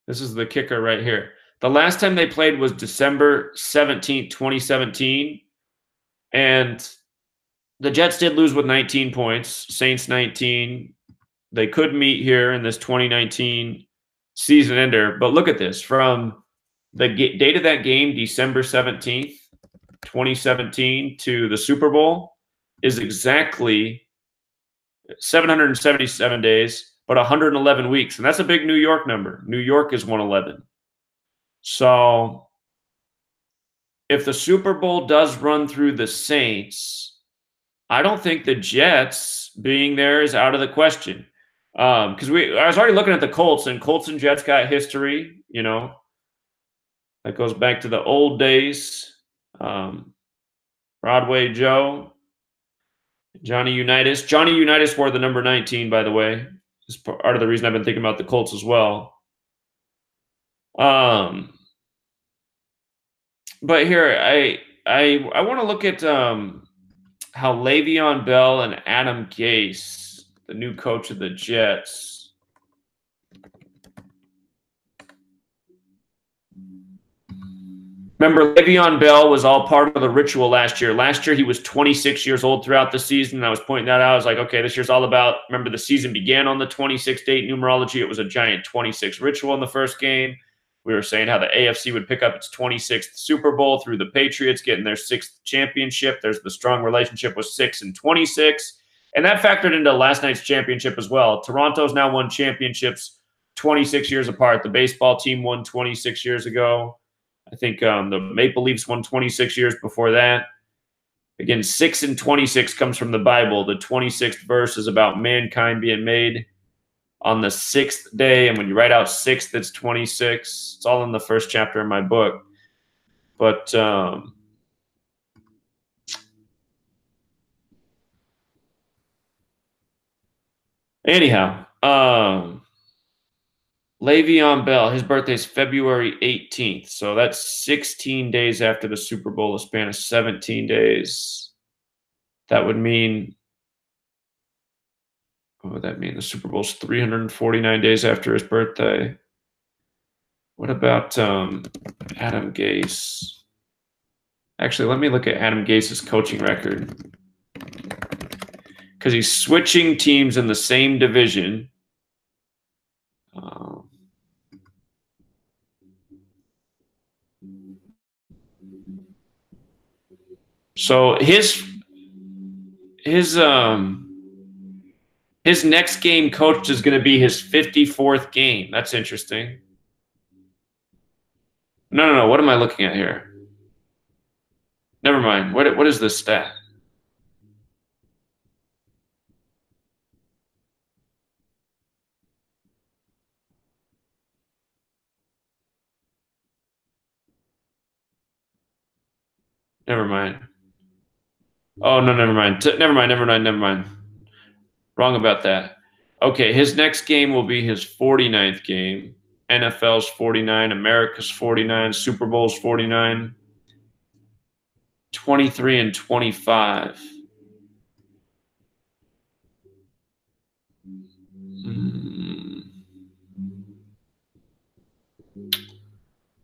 this is the kicker right here. The last time they played was December 17th, 2017. And the Jets did lose with 19 points, Saints 19. They could meet here in this 2019 season ender. But look at this. From the date of that game, December 17th, 2017, to the Super Bowl is exactly 777 days, but 111 weeks. And that's a big New York number. New York is 111. So if the Super Bowl does run through the Saints, I don't think the Jets being there is out of the question. Because I was already looking at the Colts, and Colts and Jets got history, you know. That goes back to the old days. Broadway Joe, Johnny Unitas. Johnny Unitas wore the number 19, by the way. It's part of the reason I've been thinking about the Colts as well. But here, I want to look at how Le'Veon Bell and Adam Gase, the new coach of the Jets, remember, Le'Veon Bell was all part of the ritual last year. Last year, he was 26 years old throughout the season. And I was pointing that out. I was like, okay, this year's all about, remember, the season began on the 26th date numerology. It was a giant 26 ritual in the first game. We were saying how the AFC would pick up its 26th Super Bowl through the Patriots getting their 6th championship. There's the strong relationship with 6 and 26. And that factored into last night's championship as well. Toronto's now won championships 26 years apart. The baseball team won 26 years ago. I think the Maple Leafs won 26 years before that. Again, 6 and 26 comes from the Bible. The 26th verse is about mankind being made on the 6th day. And when you write out 6, that's 26. It's all in the first chapter of my book. But anyhow, Le'Veon Bell, his birthday is February 18th. So that's 16 days after the Super Bowl, a span of 17 days. That would mean, what would that mean? The Super Bowl's 349 days after his birthday. What about Adam Gase? Actually, let me look at Adam Gase's coaching record. Because he's switching teams in the same division. So his next game coached is going to be his 54th game. That's interesting. No. What am I looking at here? Never mind. What is this stat? Never mind. Oh, no, never mind. Never mind. Wrong about that. Okay, his next game will be his 49th game. NFL's 49, America's 49, Super Bowl's 49, 23 and 25.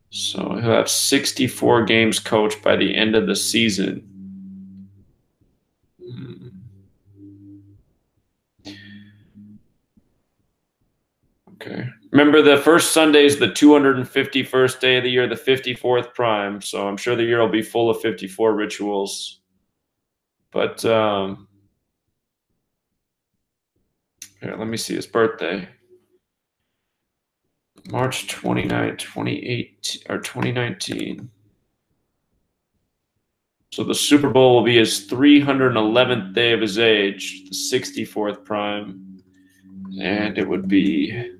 So he'll have 64 games coached by the end of the season. Okay. Remember, the first Sunday is the 251st day of the year, the 54th prime. So I'm sure the year will be full of 54 rituals. But here, let me see his birthday. March 29, 2019. So the Super Bowl will be his 311th day of his age, the 64th prime. And it would be...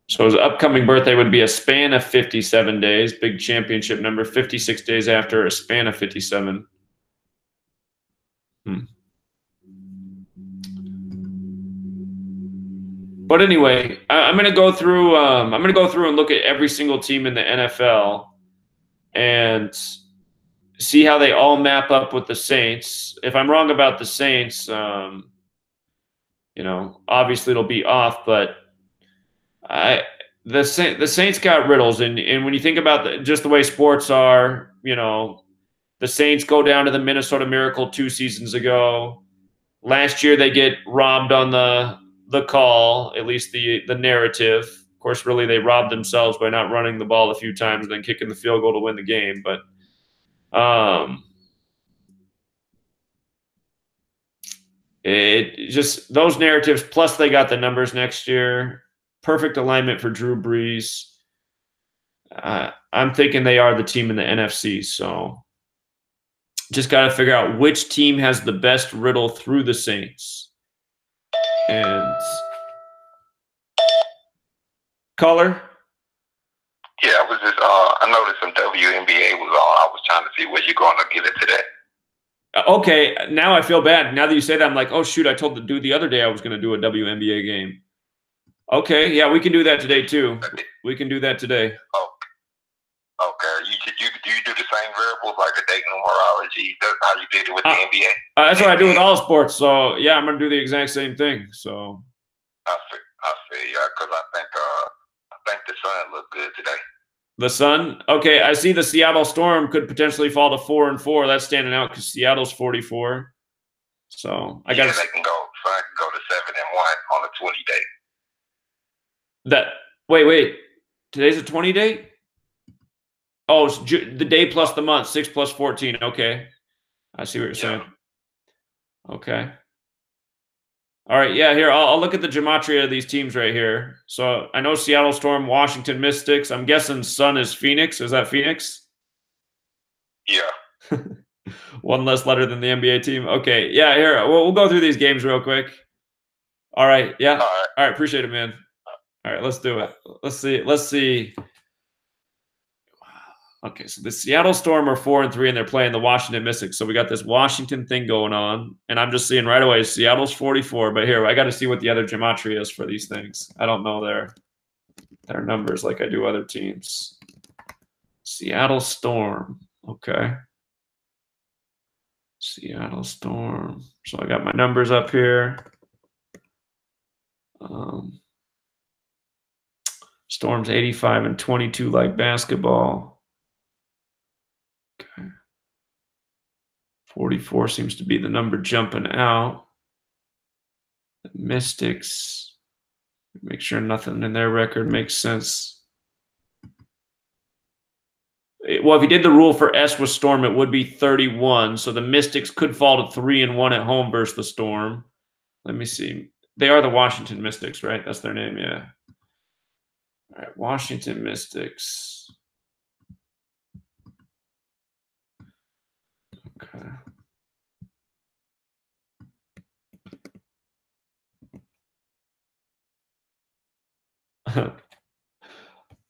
So his upcoming birthday would be a span of 57 days, big championship number, 56 days after a span of 57. But anyway, I'm going to go through. I'm going to go through and look at every single team in the NFL and see how they all map up with the Saints. If I'm wrong about the Saints, you know, obviously it'll be off. But the Saints got riddles, and when you think about just the way sports are, you know, the Saints go down to the Minnesota Miracle 2 seasons ago. Last year they get robbed on the call, at least the narrative. Of course, really they robbed themselves by not running the ball a few times and then kicking the field goal to win the game. But it just, those narratives, plus they got the numbers next year. Perfect alignment for Drew Brees. I'm thinking they are the team in the NFC. So just got to figure out which team has the best riddle through the Saints. And caller? Yeah, I was just I noticed some WNBA was on. I was trying to see where you're going to get it today. Okay, now I feel bad. Now that you say that, I'm like, oh shoot, I told the dude the other day I was going to do a WNBA game. Okay, yeah, we can do that today too. We can do that today. Okay. Do you do the same variables like the date numerology? That's how you did it with the NBA? That's what I do with all sports. So yeah, I'm going to do the exact same thing. So I feel yeah, because I think the Sun looked good today. The Sun? Okay, I see the Seattle Storm could potentially fall to 4-4. That's standing out because Seattle's 44. So I got. Yeah, they can go. Sun can go to 7-1 on a 20 day. Wait. Today's a 20 day. Oh, it's the day plus the month, 6 plus 14. Okay, I see what you're saying. Okay. All right, yeah, here, I'll look at the gematria of these teams right here. So I know Seattle Storm, Washington Mystics. I'm guessing Sun is Phoenix. Is that Phoenix? Yeah. One less letter than the NBA team. Okay, yeah, here, we'll go through these games real quick. All right, yeah. All right, appreciate it, man. All right, let's do it. Let's see. Okay, so the Seattle Storm are 4-3, and they're playing the Washington Mystics. So we got this Washington thing going on, and I'm just seeing right away Seattle's 44. But here, I got to see what the other gematria is for these things. I don't know their numbers like I do other teams. Seattle Storm. Okay. Seattle Storm. So I got my numbers up here. Storm's 85 and 22 like basketball. Okay. 44 seems to be the number jumping out. The Mystics, make sure nothing in their record makes sense. Well, if you did the rule for S with Storm, it would be 31. So the Mystics could fall to 3-1 at home versus the Storm. Let me see. They are the Washington Mystics, right? That's their name, yeah. All right, Washington Mystics. Okay.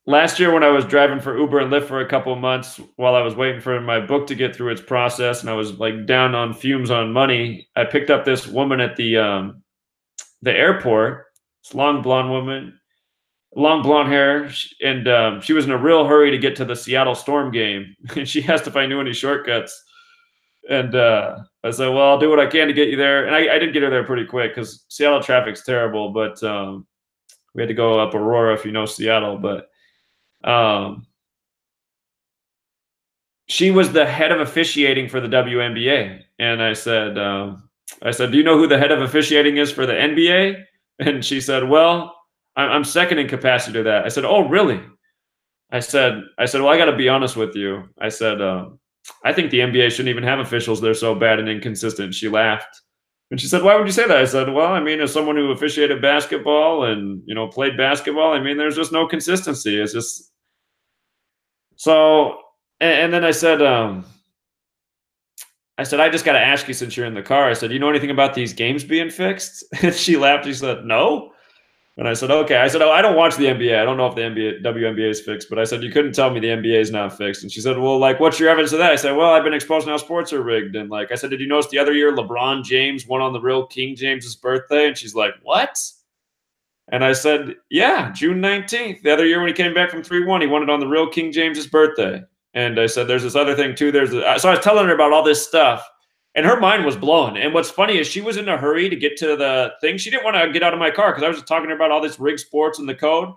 last year when I was driving for Uber and Lyft for a couple of months while I was waiting for my book to get through its process, and I was like down on fumes on money, I picked up this woman at the airport. This long blonde woman, long blonde hair, and she was in a real hurry to get to the Seattle Storm game, and she asked if I knew any shortcuts. And I said, "Well, I'll do what I can to get you there." And I did get her there pretty quick because Seattle traffic's terrible, but we had to go up Aurora if you know Seattle. But um, she was the head of officiating for the WNBA, and I said, "Do you know who the head of officiating is for the NBA?" And she said, "Well, I'm second in capacity to that." I said, "Oh, really?" Well, I got to be honest with you. I said, I think the NBA shouldn't even have officials. They're so bad and inconsistent. She laughed. And she said, "Why would you say that?" I said, "Well, I mean, as someone who officiated basketball and, played basketball, I mean, there's just no consistency. It's just so." And then I said, "I just got to ask you since you're in the car." I said, "Do you know anything about these games being fixed?" And she laughed. She said, "No." And I said, "Okay." I said, "Oh, I don't watch the NBA. I don't know if the WNBA is fixed." But I said, "You couldn't tell me the NBA is not fixed." And she said, "Well, like, what's your evidence of that?" I said, "Well, I've been exposed to how sports are rigged." And like I said, "Did you notice the other year LeBron James won on the real King James's birthday?" And she's like, "What?" And I said, "Yeah, June 19th. The other year when he came back from 3-1, he won it on the real King James's birthday." And I said, "There's this other thing too. So I was telling her about all this stuff. And her mind was blown. And what's funny is she was in a hurry to get to the thing. She didn't want to get out of my car because I was just talking to her about all this rig sports and the code.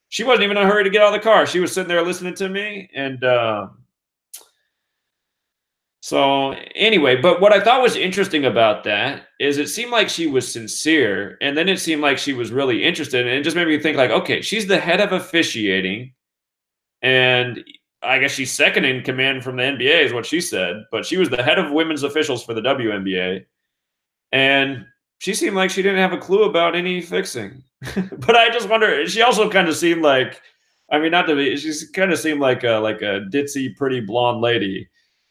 She wasn't even in a hurry to get out of the car. She was sitting there listening to me. And so anyway, but what I thought was interesting about that is it seemed like she was sincere. And then it seemed like she was really interested. And it just made me think like, okay, she's the head of officiating. And I guess she's second in command from the NBA is what she said. But she was the head of women's officials for the WNBA. And she seemed like she didn't have a clue about any fixing. But I just wonder, she also kind of seemed like, I mean, not to be, she kind of seemed like a ditzy, pretty blonde lady.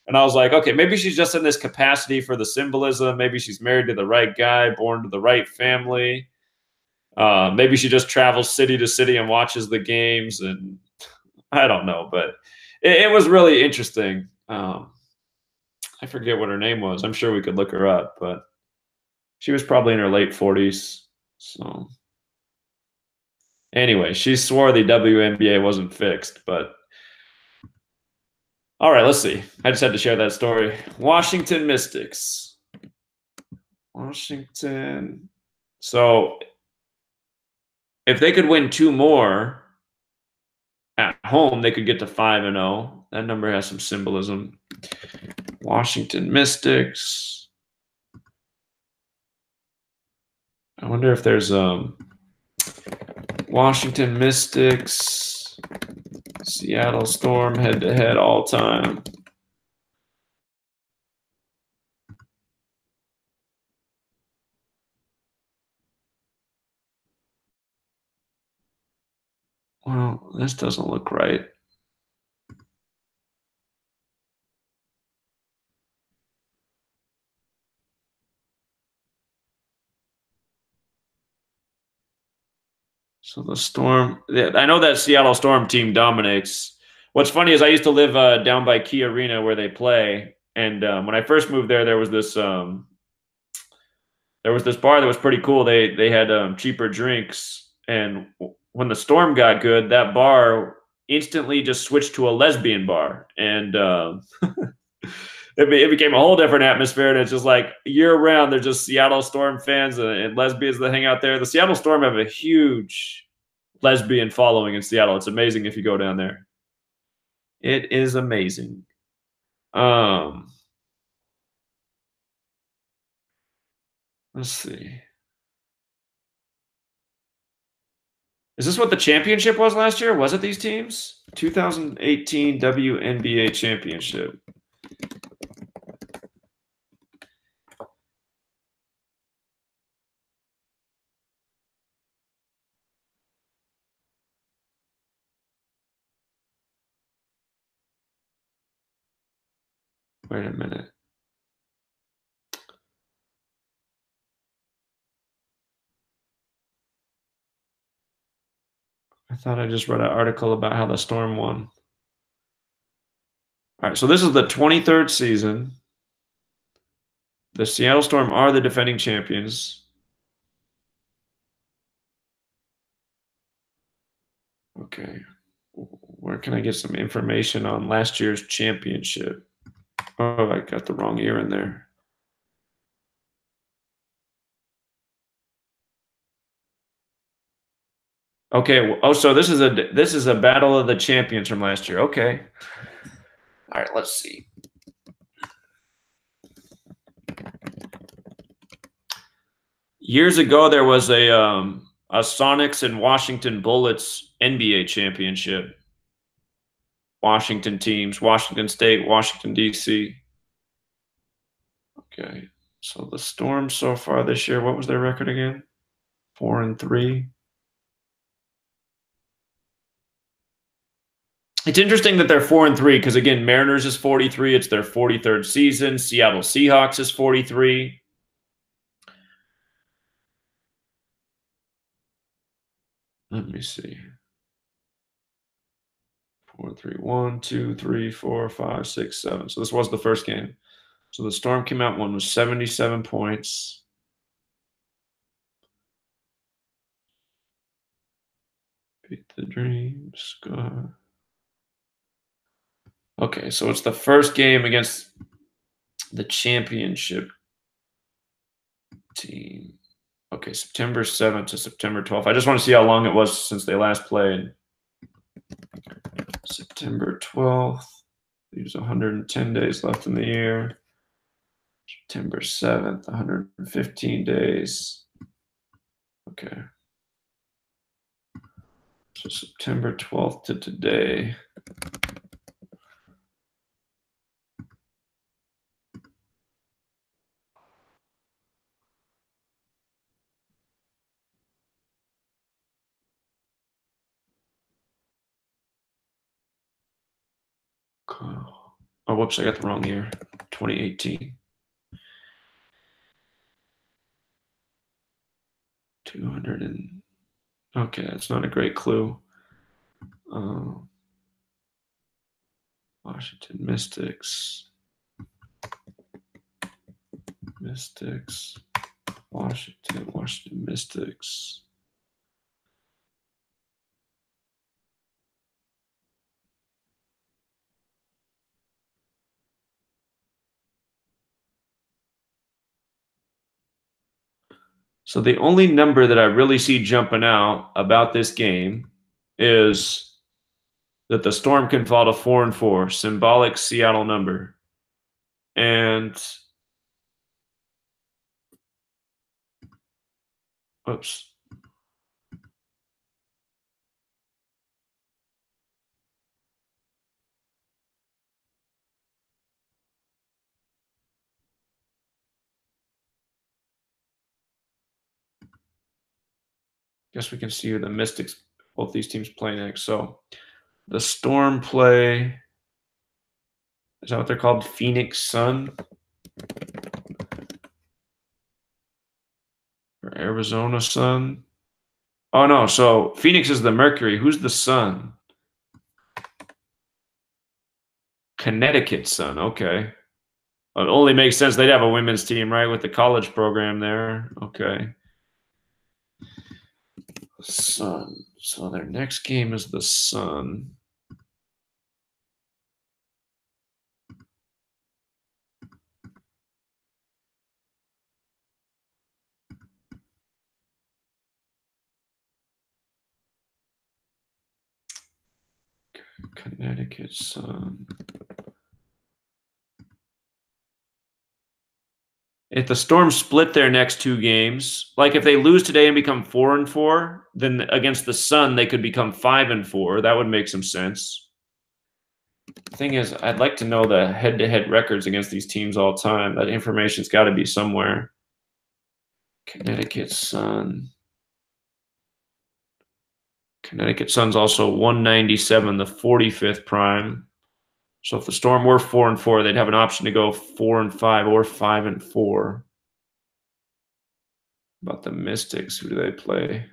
And I was like, okay, maybe she's just in this capacity for the symbolism. Maybe she's married to the right guy, born to the right family. Maybe she just travels city to city and watches the games. And I don't know, but it was really interesting. I forget what her name was. I'm sure we could look her up, but she was probably in her late 40s. So anyway, she swore the WNBA wasn't fixed, but all right, let's see. I just had to share that story. Washington Mystics. Washington. So if they could win 2 more at home, they could get to 5-0. That number has some symbolism. Washington Mystics. I wonder if there's Washington Mystics, Seattle Storm head-to-head all-time. Well, this doesn't look right. So the Storm, I know that Seattle Storm team dominates. What's funny is I used to live down by Key Arena where they play, and when I first moved there, there was this bar that was pretty cool. They had cheaper drinks, and when the Storm got good, that bar instantly just switched to a lesbian bar, and it became a whole different atmosphere. And it's just like year round, there's just Seattle Storm fans and lesbians that hang out there. The Seattle Storm have a huge lesbian following in Seattle. It's amazing if you go down there. It is amazing. Let's see. Is this what the championship was last year? Was it these teams? 2018 WNBA championship. Wait a minute. I thought I just read an article about how the Storm won. All right, so this is the 23rd season. The Seattle Storm are the defending champions. Okay. Where can I get some information on last year's championship? Oh, I got the wrong year in there. Okay. Oh, so this is a battle of the champions from last year. Okay. All right, let's see. Years ago, there was a Sonics and Washington Bullets NBA championship. Washington teams, Washington State, Washington, D.C. Okay, so the Storm so far this year, what was their record again? 4-3. It's interesting that they're 4-3 because, again, Mariners is 43. It's their 43rd season. Seattle Seahawks is 43. Let me see. 4-3, 1, 2, 3, 4, 5, 6, 7. So this was the first game. So the Storm came out, one was 77 points. Beat the Dreams. Go. Okay, so it's the first game against the championship team. Okay, September 7th to September 12th. I just want to see how long it was since they last played. September 12th. There's 110 days left in the year. September 7th, 115 days. Okay. So September 12th to today. Oh, whoops, I got the wrong year. 2018. 200 and... Okay, that's not a great clue. Washington Mystics. Washington Mystics. So the only number that I really see jumping out about this game is that the Storm can fall to 4-4, symbolic Seattle number. And oops. Guess we can see who the Mystics, both these teams play next. So the Storm play, is that what they're called? Phoenix Sun? Or Arizona Sun? Oh, no. So Phoenix is the Mercury. Who's the Sun? Connecticut Sun. Okay. It only makes sense. They'd have a women's team, right, with the college program there. Okay. Sun. So their next game is the Sun. Connecticut Sun. If the Storm split their next two games, like if they lose today and become 4-4, then against the Sun they could become 5-4. That would make some sense. The thing is, I'd like to know the head-to-head records against these teams all the time. That information's got to be somewhere. Connecticut Sun. Connecticut Sun's also 197, the 45th prime. So if the Storm were 4-4, they'd have an option to go 4-5 or 5-4. About the Mystics, who do they play?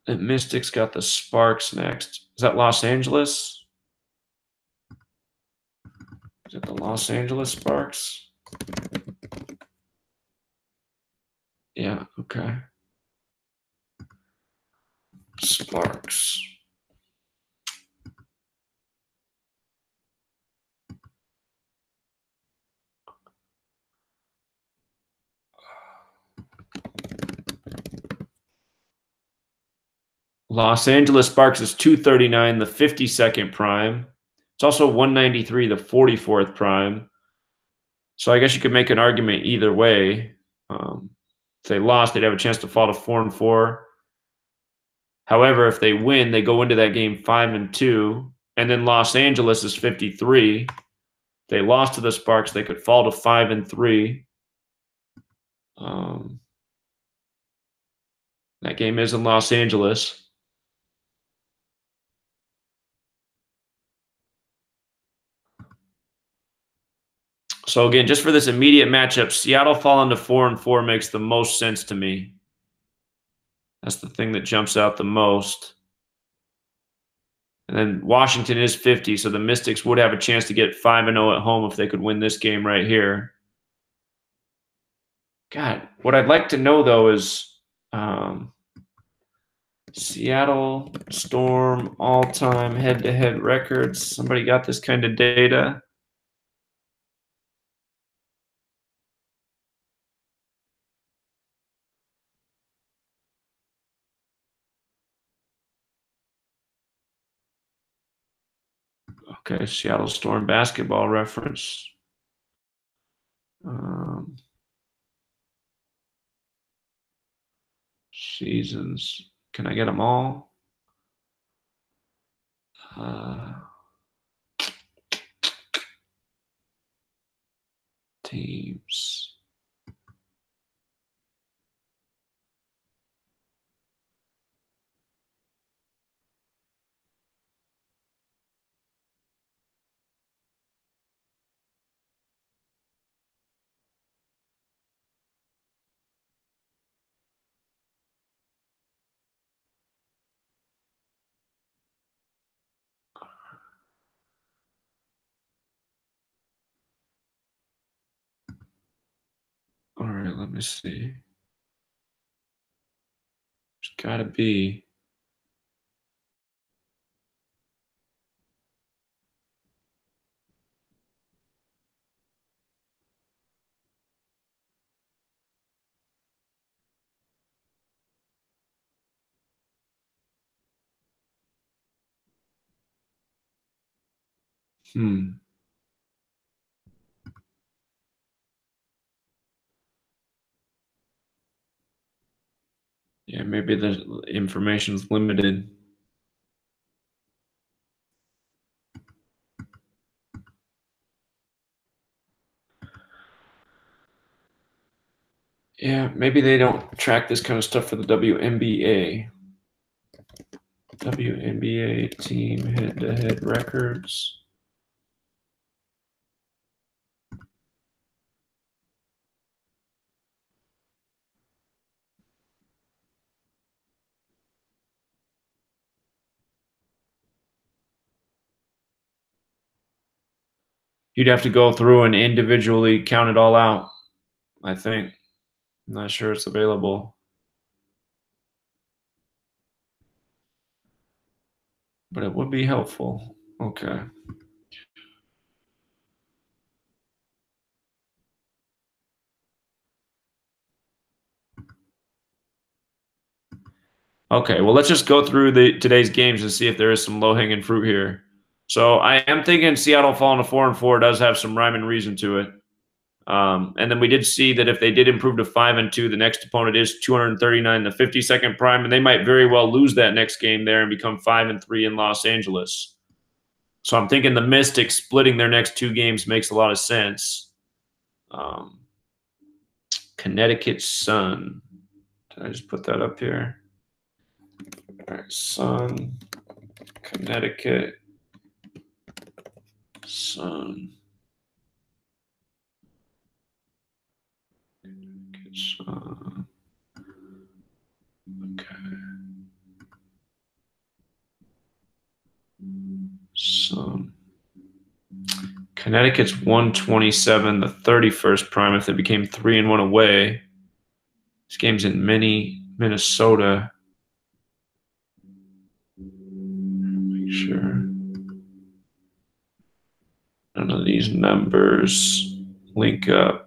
The Mystics got the Sparks next. Is that Los Angeles? Is it the Los Angeles Sparks? Yeah, okay. Sparks. Los Angeles Sparks is 239, the 52nd prime. It's also 193, the 44th prime. So I guess you could make an argument either way. If they lost, they'd have a chance to fall to 4-4. However, if they win, they go into that game 5-2, and then Los Angeles is 53. If they lost to the Sparks, they could fall to 5-3. That game is in Los Angeles. So again, just for this immediate matchup, Seattle falling to 4-4 makes the most sense to me. That's the thing that jumps out the most. And then Washington is 50, so the Mystics would have a chance to get 5-0 at home if they could win this game right here. God, what I'd like to know, though, is Seattle Storm all-time head-to-head records. Somebody got this kind of data? Okay, Seattle Storm basketball reference. Seasons. Can I get them all? Teams. All right, let me see. There's got to be. Yeah, maybe the information's limited. Yeah, maybe they don't track this kind of stuff for the WNBA. WNBA team head-to-head records. You'd have to go through and individually count it all out, I think. I'm not sure it's available. But it would be helpful. Okay. Okay, well, let's just go through today's games and see if there is some low-hanging fruit here. So I am thinking Seattle falling to 4-4 does have some rhyme and reason to it. And then we did see that if they did improve to 5-2, the next opponent is 239, the 52nd prime, and they might very well lose that next game there and become 5-3 in Los Angeles. So I'm thinking the Mystics splitting their next two games makes a lot of sense. Connecticut Sun. Did I just put that up here? All right, Sun, Connecticut, Sun. Okay. So Connecticut's 127, the 31st prime if they became 3-1 away. This game's in Minnesota. Make sure none of these numbers link up.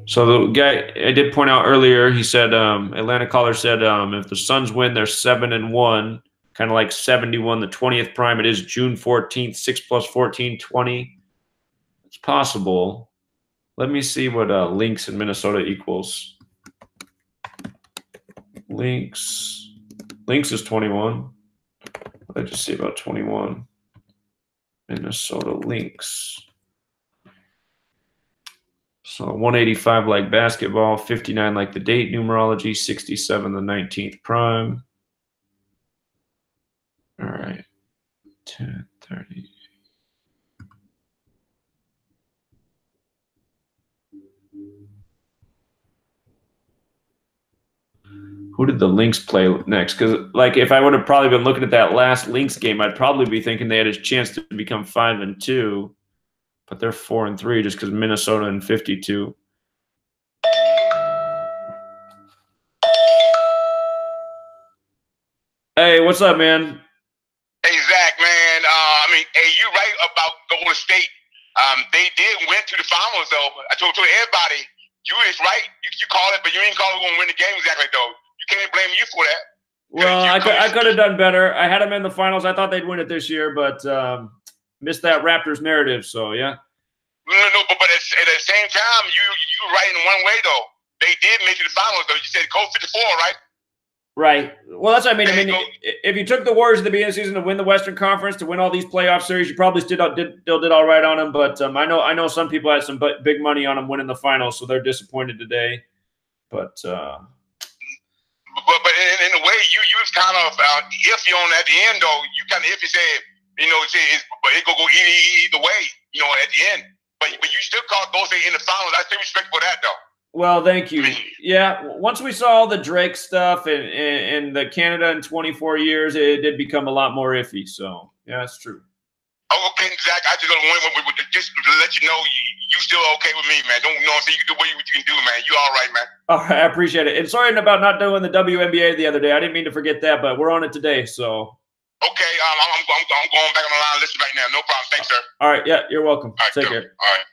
So the guy I did point out earlier, he said, Atlanta caller said, if the Suns win, they're 7-1, kind of like 71, the 20th prime. It is June 14th, 6 + 14, 20. It's possible. Let me see what Lynx in Minnesota equals. Lynx is 21. What did I just see about 21? Minnesota Lynx. So 185 like basketball, 59 like the date numerology, 67 the 19th prime. All right, 10:30. Who did the Lynx play next? Because, like, if I would have probably been looking at that last Lynx game, I'd probably be thinking they had a chance to become 5-2, but they're 4-3 just because Minnesota and 52. Hey, what's up, man? Hey, Zach, man. Hey, you right about Golden State. They did win to the finals, though. I told everybody, you is right. You call it, but you ain't call it going to win the game exactly, though. You can't blame you for that. Well, I could have done better. I had them in the finals. I thought they'd win it this year, but missed that Raptors narrative. So yeah. No, but at the same time, you right in one way though. They did make it to the finals though. You said Colt 54, right? Right. Well, that's what I mean. I mean, if you took the Warriors at the beginning of the season to win the Western Conference, to win all these playoff series, you probably still did all right on them. But I know some people had some big money on them winning the finals, so they're disappointed today. But in a way, you was kind of iffy on at the end though. You kind of iffy said, but it go either way, at the end. But you still caught Golden State in the finals. I still respect for that though. Well, thank you. Yeah, once we saw all the Drake stuff and the Canada in 24 years, it did become a lot more iffy. So, yeah, that's true. Oh, okay, Zach. I just just to let you know, you still okay with me, man. Don't so you can do what you can do, man. You all right, man. All right, I appreciate it. And sorry about not doing the WNBA the other day. I didn't mean to forget that, but we're on it today, so. Okay, I'm going back on the line listen right now. No problem. Thanks, sir. All right, yeah, you're welcome. All right, take care. All right.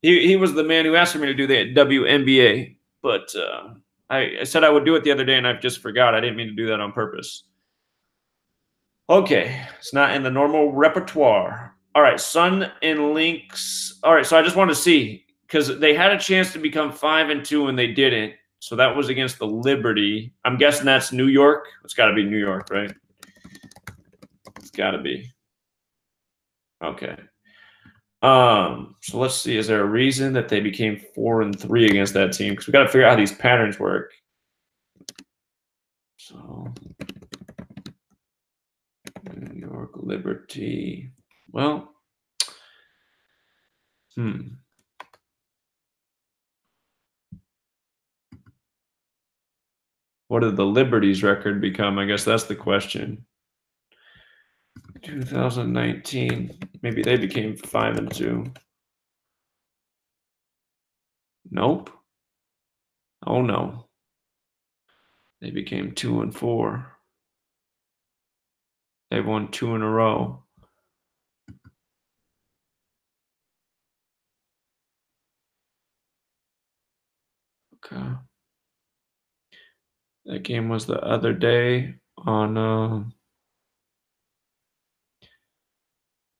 He was the man who asked for me to do the WNBA, but I said I would do it the other day, and I just forgot. I didn't mean to do that on purpose. Okay, it's not in the normal repertoire. All right, Sun and Lynx. All right, so I just want to see, because they had a chance to become 5-2 and they didn't. So that was against the Liberty. I'm guessing that's New York. It's got to be New York, right? It's got to be. Okay. So let's see. Is there a reason that they became 4-3 against that team? Because we got to figure out how these patterns work. So New York Liberty. Well, what did the Liberty's record become? I guess that's the question. 2019, maybe they became 5-2. Nope. Oh no. They became 2-4. They've won 2 in a row. Okay. That game was the other day on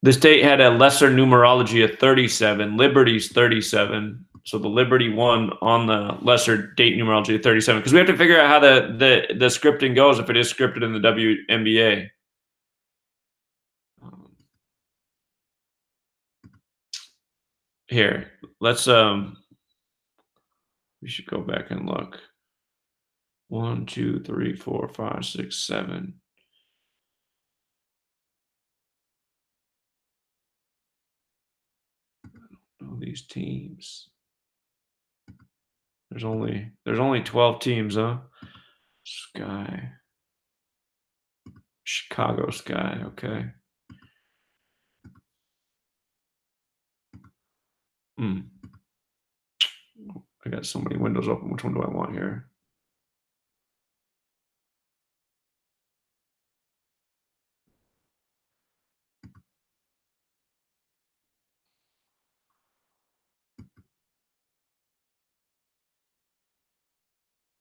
the state had a lesser numerology of 37. Liberty's 37. So the Liberty won on the lesser date numerology of 37. Because we have to figure out how the scripting goes if it is scripted in the WNBA. Here, let's we should go back and look. 1, 2, 3, 4, 5, 6, 7. I don't know these teams. There's only 12 teams, huh? Sky. Chicago Sky, okay. I got so many windows open. Which one do I want here?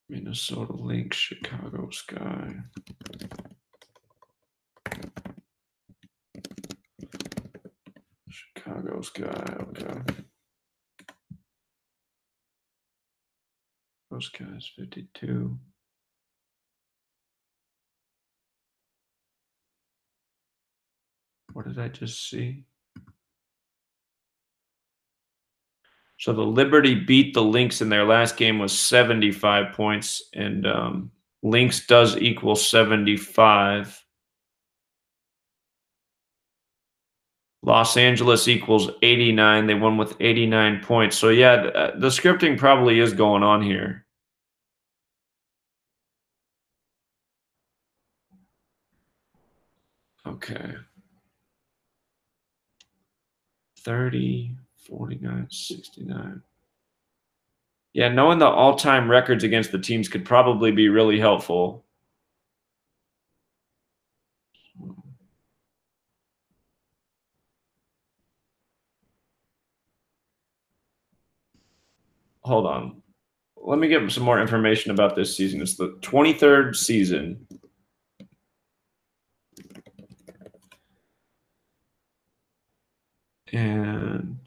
Minnesota Lynx, Chicago Sky. Chicago Sky, okay. Those guys, 52. What did I just see? So the Liberty beat the Lynx in their last game was 75 points, and Lynx does equal 75. Los Angeles equals 89. They won with 89 points. So yeah, the scripting probably is going on here. Okay. 30, 49, 69. Yeah, knowing the all-time records against the teams could probably be really helpful. Hold on. Let me get some more information about this season. It's the 23rd season. And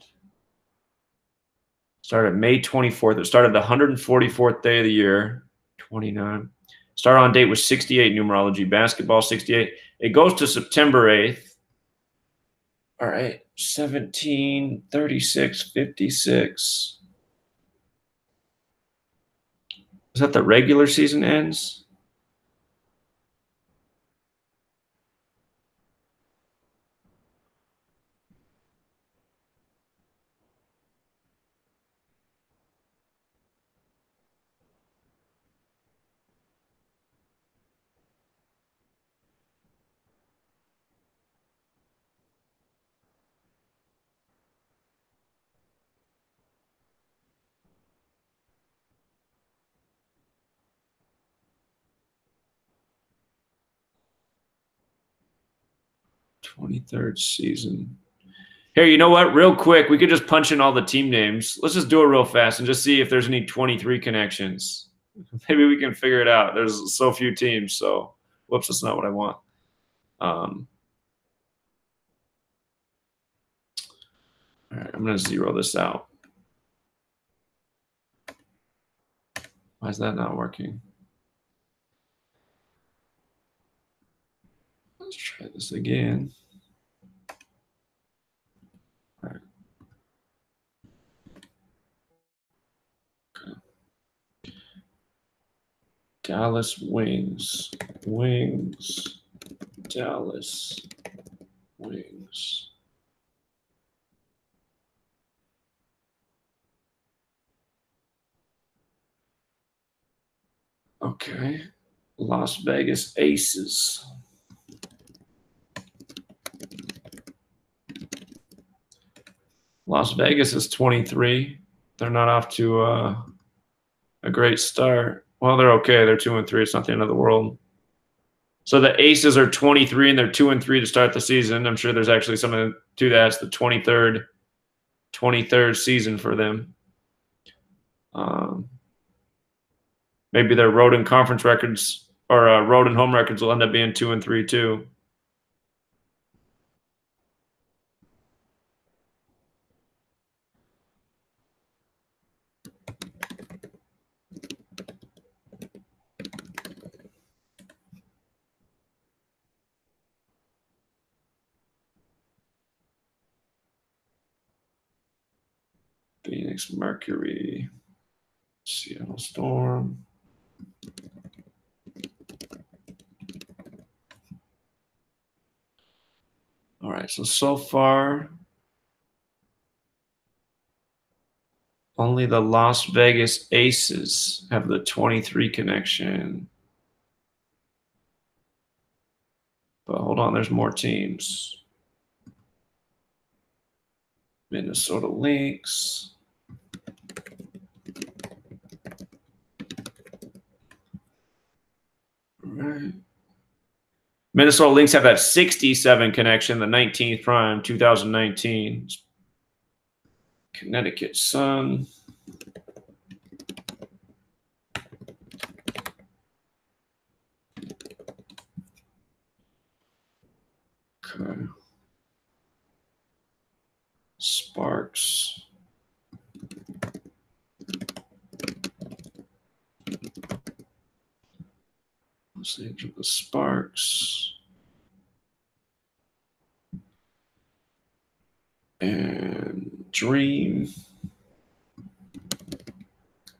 started May 24th. It started the 144th day of the year, 29. Start on date was 68 numerology, basketball 68. It goes to September 8th. All right, 17, 36, 56. Is that the regular season ends? '23rd season. Here, you know what? Real quick, we could just punch in all the team names. Let's just do it real fast and just see if there's any 23 connections. Maybe we can figure it out. There's so few teams, so whoops, that's not what I want. All right, I'm going to zero this out. Why is that not working? Let's try this again. All right. Okay. Dallas Wings. Dallas Wings. Okay. Las Vegas Aces. Las Vegas is 23. They're not off to a great start. Well, they're okay. They're 2-3. It's not the end of the world. So the Aces are 23 and they're 2-3 to start the season. I'm sure there's actually something to that. It's the 23rd season for them. Maybe their road and conference records or road and home records will end up being 2-3 too. Phoenix Mercury, Seattle Storm. All right, so far, Only the Las Vegas Aces have the 23 connection. But hold on, there's more teams. Minnesota Lynx. Right. Minnesota Lynx have that 67 connection, the 19th prime, 2019. Connecticut Sun. Okay. Sparks. Let's see the Sparks. And Dream.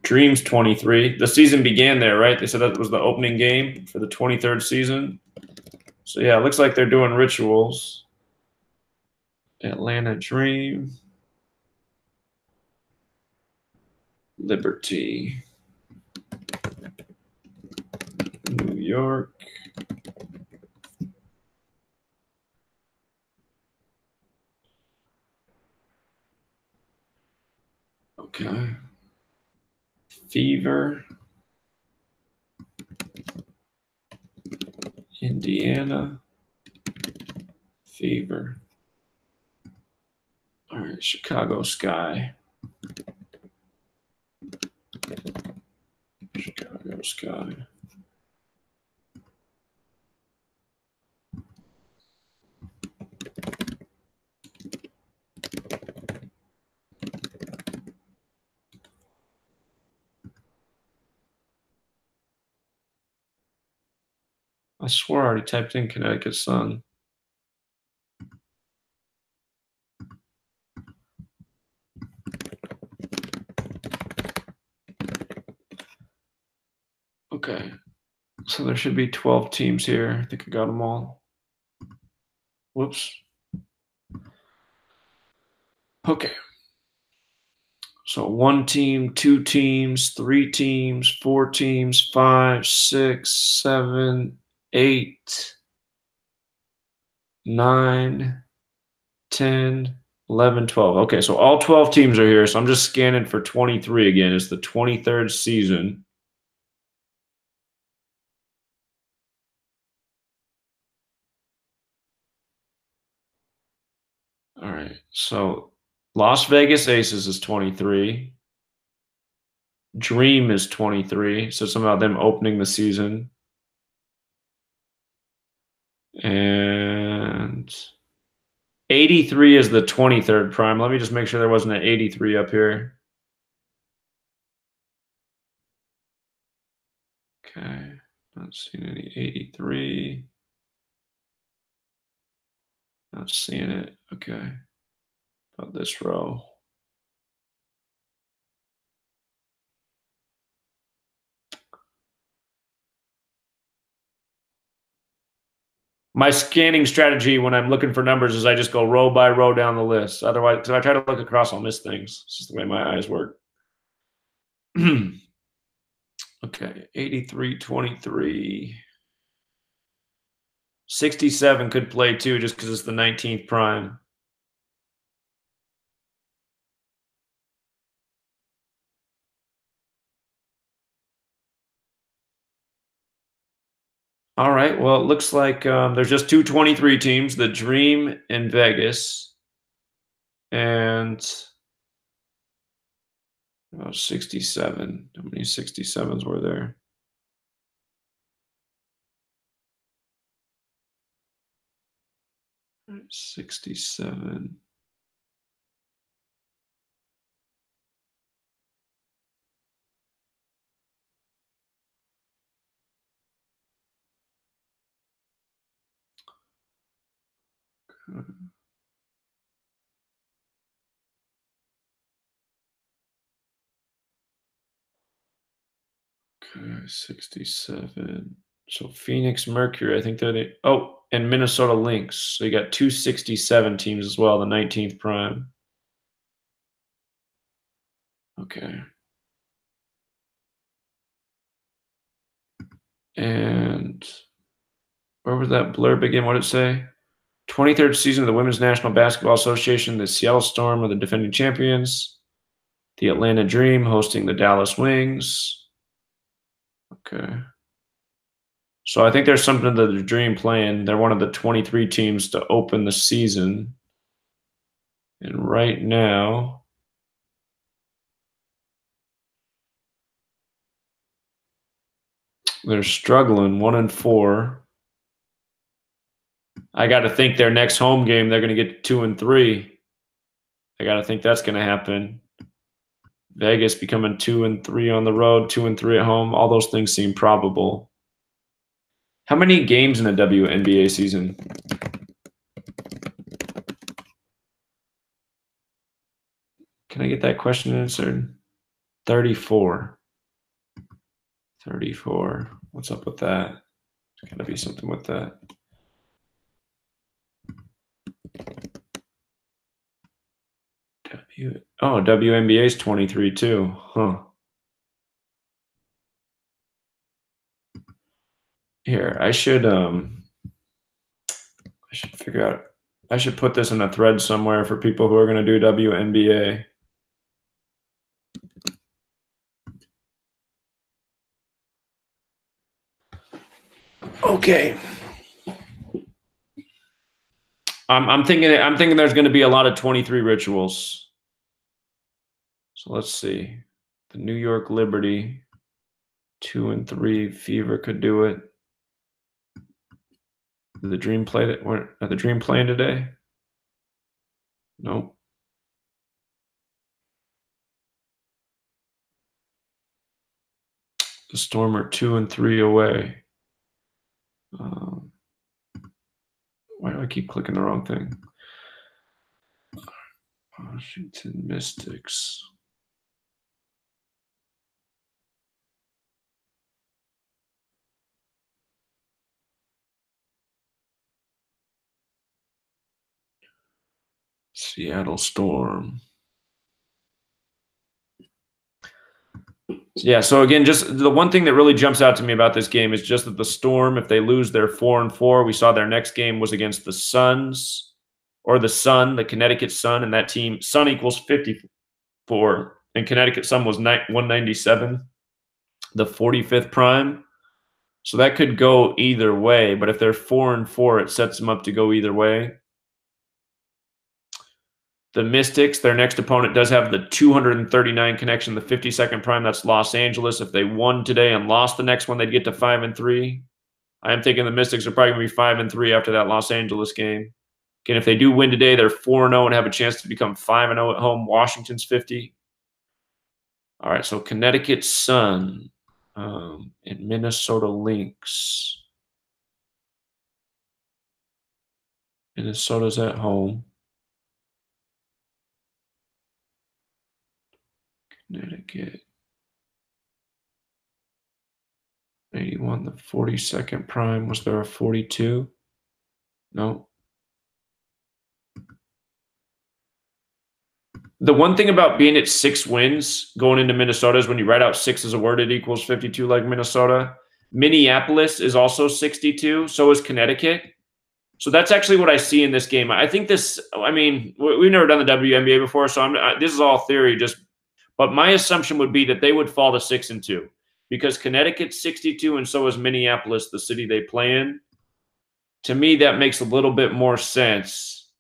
Dream's 23. The season began there, right? They said that was the opening game for the 23rd season. So, yeah, it looks like they're doing rituals. Atlanta Dream. Liberty. New York. Okay. Fever. Indiana. Fever. All right, Chicago Sky. Chicago Sky. I swear I already typed in Connecticut Sun. Okay, so there should be 12 teams here. I think I got them all. Whoops. Okay. So 1 team, 2 teams, 3 teams, 4 teams, 5, 6, 7, 8, 9, 10, 11, 12. Okay, so all 12 teams are here. So I'm just scanning for 23 again. It's the 23rd season. All right, so Las Vegas Aces is 23. Dream is 23. So something about them opening the season. And 83 is the 23rd prime. Let me just make sure there wasn't an 83 up here. Okay, not seeing any 83. Not seeing it. Okay. About this row. My scanning strategy when I'm looking for numbers is I just go row by row down the list. Otherwise, because I try to look across, I'll miss things. It's just the way my eyes work. Okay, 83, 23. 67 could play too, just because it's the 19th prime. All right. Well, it looks like there's just 2 23 teams, the Dream in Vegas, and 67. How many 67s were there? All right, 67. Okay, 67. So Phoenix Mercury, I think they're the and Minnesota Lynx. So you got 2 67 teams as well, the 19th prime. Okay. And where was that blurb again? What did it say? 23rd season of the Women's National Basketball Association. The Seattle Storm are the defending champions. The Atlanta Dream hosting the Dallas Wings. Okay. So I think there's something to the Dream playing. They're one of the 23 teams to open the season. And right now, they're struggling 1-4. I got to think their next home game, they're going to get 2-3. I got to think that's going to happen. Vegas becoming 2-3 on the road, 2-3 at home. All those things seem probable. How many games in a WNBA season? Can I get that question answered? 34. 34. What's up with that? There's got to be something with that. WNBA is 23 too. Huh. Here, I should figure out. I should put this in a thread somewhere for people who are going to do WNBA. Okay. I'm thinking there's going to be a lot of 23 rituals. So let's see. The New York Liberty 2-3 Fever could do it. Did the Dream play that? Are the Dream playing today? Nope. The Storm are 2-3 away. Why do I keep clicking the wrong thing? Washington Mystics. Seattle Storm. Yeah, so again, just the one thing that really jumps out to me about this game is just that the Storm, if they lose, they're 4-4. We saw their next game was against the Suns, or the Sun, the Connecticut Sun, and that team, Sun equals 54, and Connecticut Sun was 197, the 45th prime. So that could go either way, but if they're 4-4, it sets them up to go either way. The Mystics, their next opponent does have the 239 connection, the 52nd prime. That's Los Angeles. If they won today and lost the next one, they'd get to 5-3. I am thinking the Mystics are probably going to be 5-3 after that Los Angeles game. Again, if they do win today, they're 4-0 and have a chance to become 5-0 at home. Washington's 50. All right, so Connecticut Sun and Minnesota Lynx. Minnesota's at home. Connecticut. 81, the 42nd prime. Was there a 42? No. The one thing about being at 6 wins going into Minnesota is when you write out 6 as a word, it equals 52 like Minnesota. Minneapolis is also 62. So is Connecticut. So that's actually what I see in this game. I think this, I mean, we've never done the WNBA before, so this is all theory. But my assumption would be that they would fall to 6-2 because Connecticut's 62 and so is Minneapolis, the city they play in. To me, that makes a little bit more sense.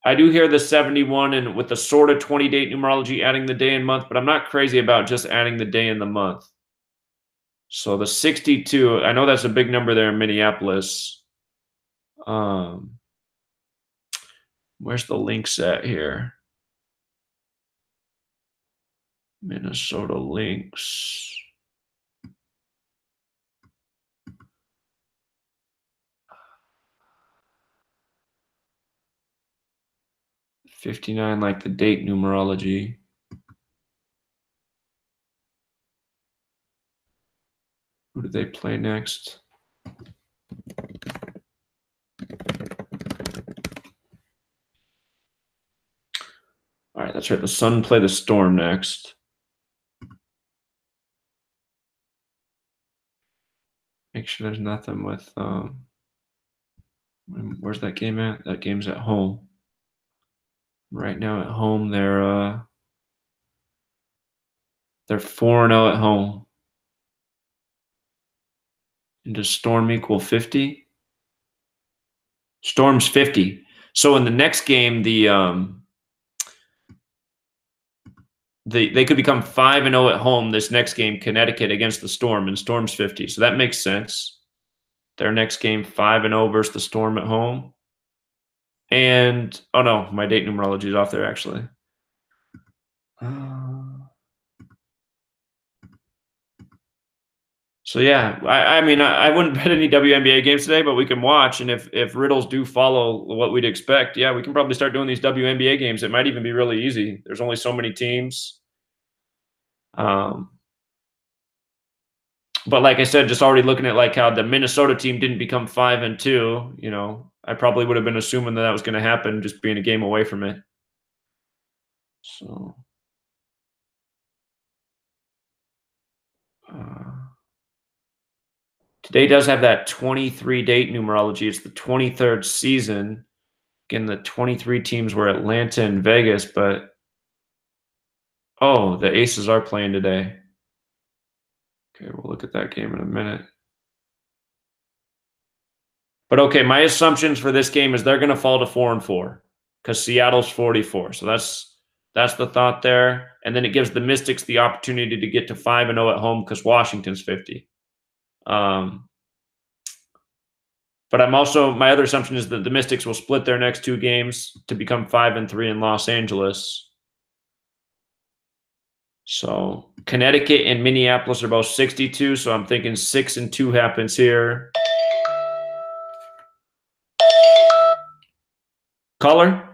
I do hear the 71 and with the sort of 20-date numerology adding the day and month, but I'm not crazy about just adding the day and the month. So the 62, I know that's a big number there in Minneapolis. Where's the Lynx at here? Minnesota Lynx. $59 like the date numerology. Who do they play next? All right, that's right. The Sun play the Storm next. Make sure there's nothing with where's that game at? That game's at home. Right now at home, they're 4-0 at home. And does Storm equal 50? Storm's 50. So in the next game, they could become 5-0 at home this next game, Connecticut against the Storm, and Storm's 50. So that makes sense. Their next game, 5-0 versus the Storm at home. And, oh no, my date numerology is off there, actually. So yeah, I mean, I wouldn't bet any WNBA games today, but we can watch. And if riddles do follow what we'd expect, yeah, we can probably start doing these WNBA games. It might even be really easy. There's only so many teams. But like I said, just already looking at like how the Minnesota team didn't become 5-2, you know, I probably would have been assuming that was going to happen, just being a game away from it. So. Today does have that 23 date numerology. It's the 23rd season. Again, the 23 teams were Atlanta and Vegas, but oh, the Aces are playing today. Okay, we'll look at that game in a minute. But okay, my assumptions for this game is they're going to fall to 4-4 because Seattle's 44. So that's the thought there. And then it gives the Mystics the opportunity to get to 5-0 at home because Washington's 50. But I'm also, my other assumption is that the Mystics will split their next two games to become 5-3 in Los Angeles. So Connecticut and Minneapolis are both 62. So I'm thinking 6-2 happens here. Caller?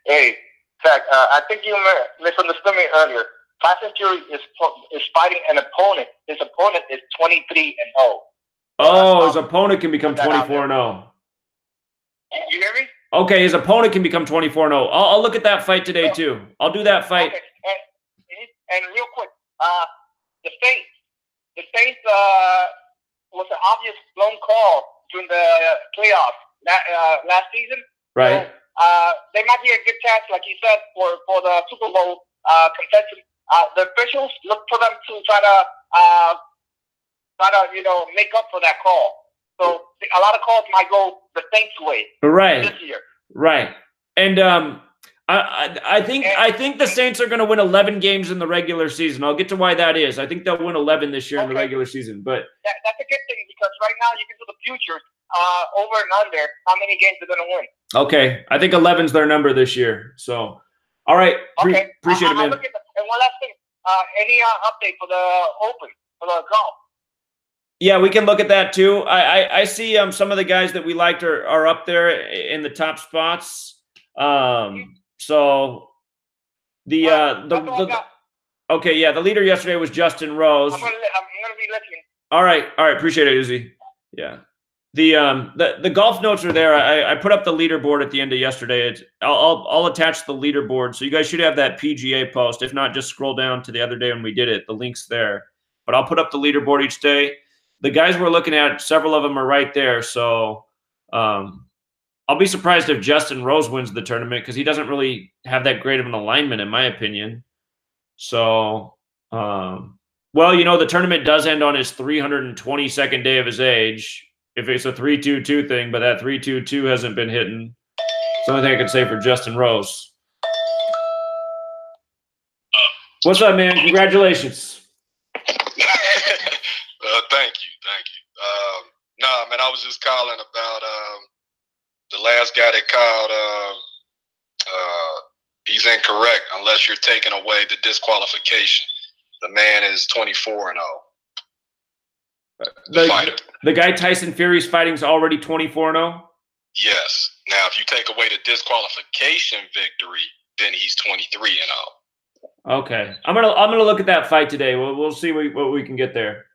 Hey, Zach, I think you misunderstood me earlier. Tyson Fury is fighting an opponent. His opponent is 23-0. Oh, his opponent can become 24-0. You hear me? Okay, his opponent can become 24-0. I'll look at that fight today too. I'll do that fight. Okay. And real quick, the Saints was an obvious blown call during the playoffs last season. Right. So, they might be a good chance, like you said, for the Super Bowl contention. The officials look for them to try to make up for that call. So a lot of calls might go the Saints' way this year. Right. And I think the Saints are going to win 11 games in the regular season. I'll get to why that is. I think they'll win 11 this year in the regular season. But that's a good thing because right now you can do the futures over and under how many games they're going to win. Okay, I think 11's their number this year. So, all right, okay. Appreciate it, man. And one last thing, any update for the Open, for the golf? Yeah, we can look at that too. I see some of the guys that we liked are up there in the top spots. So okay, yeah, the leader yesterday was Justin Rose. I'm gonna be listening. All right, appreciate it, Uzi. Yeah. The golf notes are there. I put up the leaderboard at the end of yesterday. I'll attach the leaderboard, so you guys should have that PGA post. If not, just scroll down to the other day when we did it. The link's there. But I'll put up the leaderboard each day. The guys we're looking at, several of them are right there. So I'll be surprised if Justin Rose wins the tournament because he doesn't really have that great of an alignment, in my opinion. So, well, you know, the tournament does end on his 322nd day of his age. If it's a 3-2-2 thing, but that 3-2-2 hasn't been hitting. It's the only thing I can say for Justin Rose. What's up, man? Congratulations. Thank you. Nah, man, I was just calling about the last guy that called. He's incorrect unless you're taking away the disqualification. The man is 24-0. The guy Tyson Fury's fighting is already 24-0? Yes. Now, if you take away the disqualification victory, then he's 23-0. Okay. I'm gonna look at that fight today. We'll see what we can get there.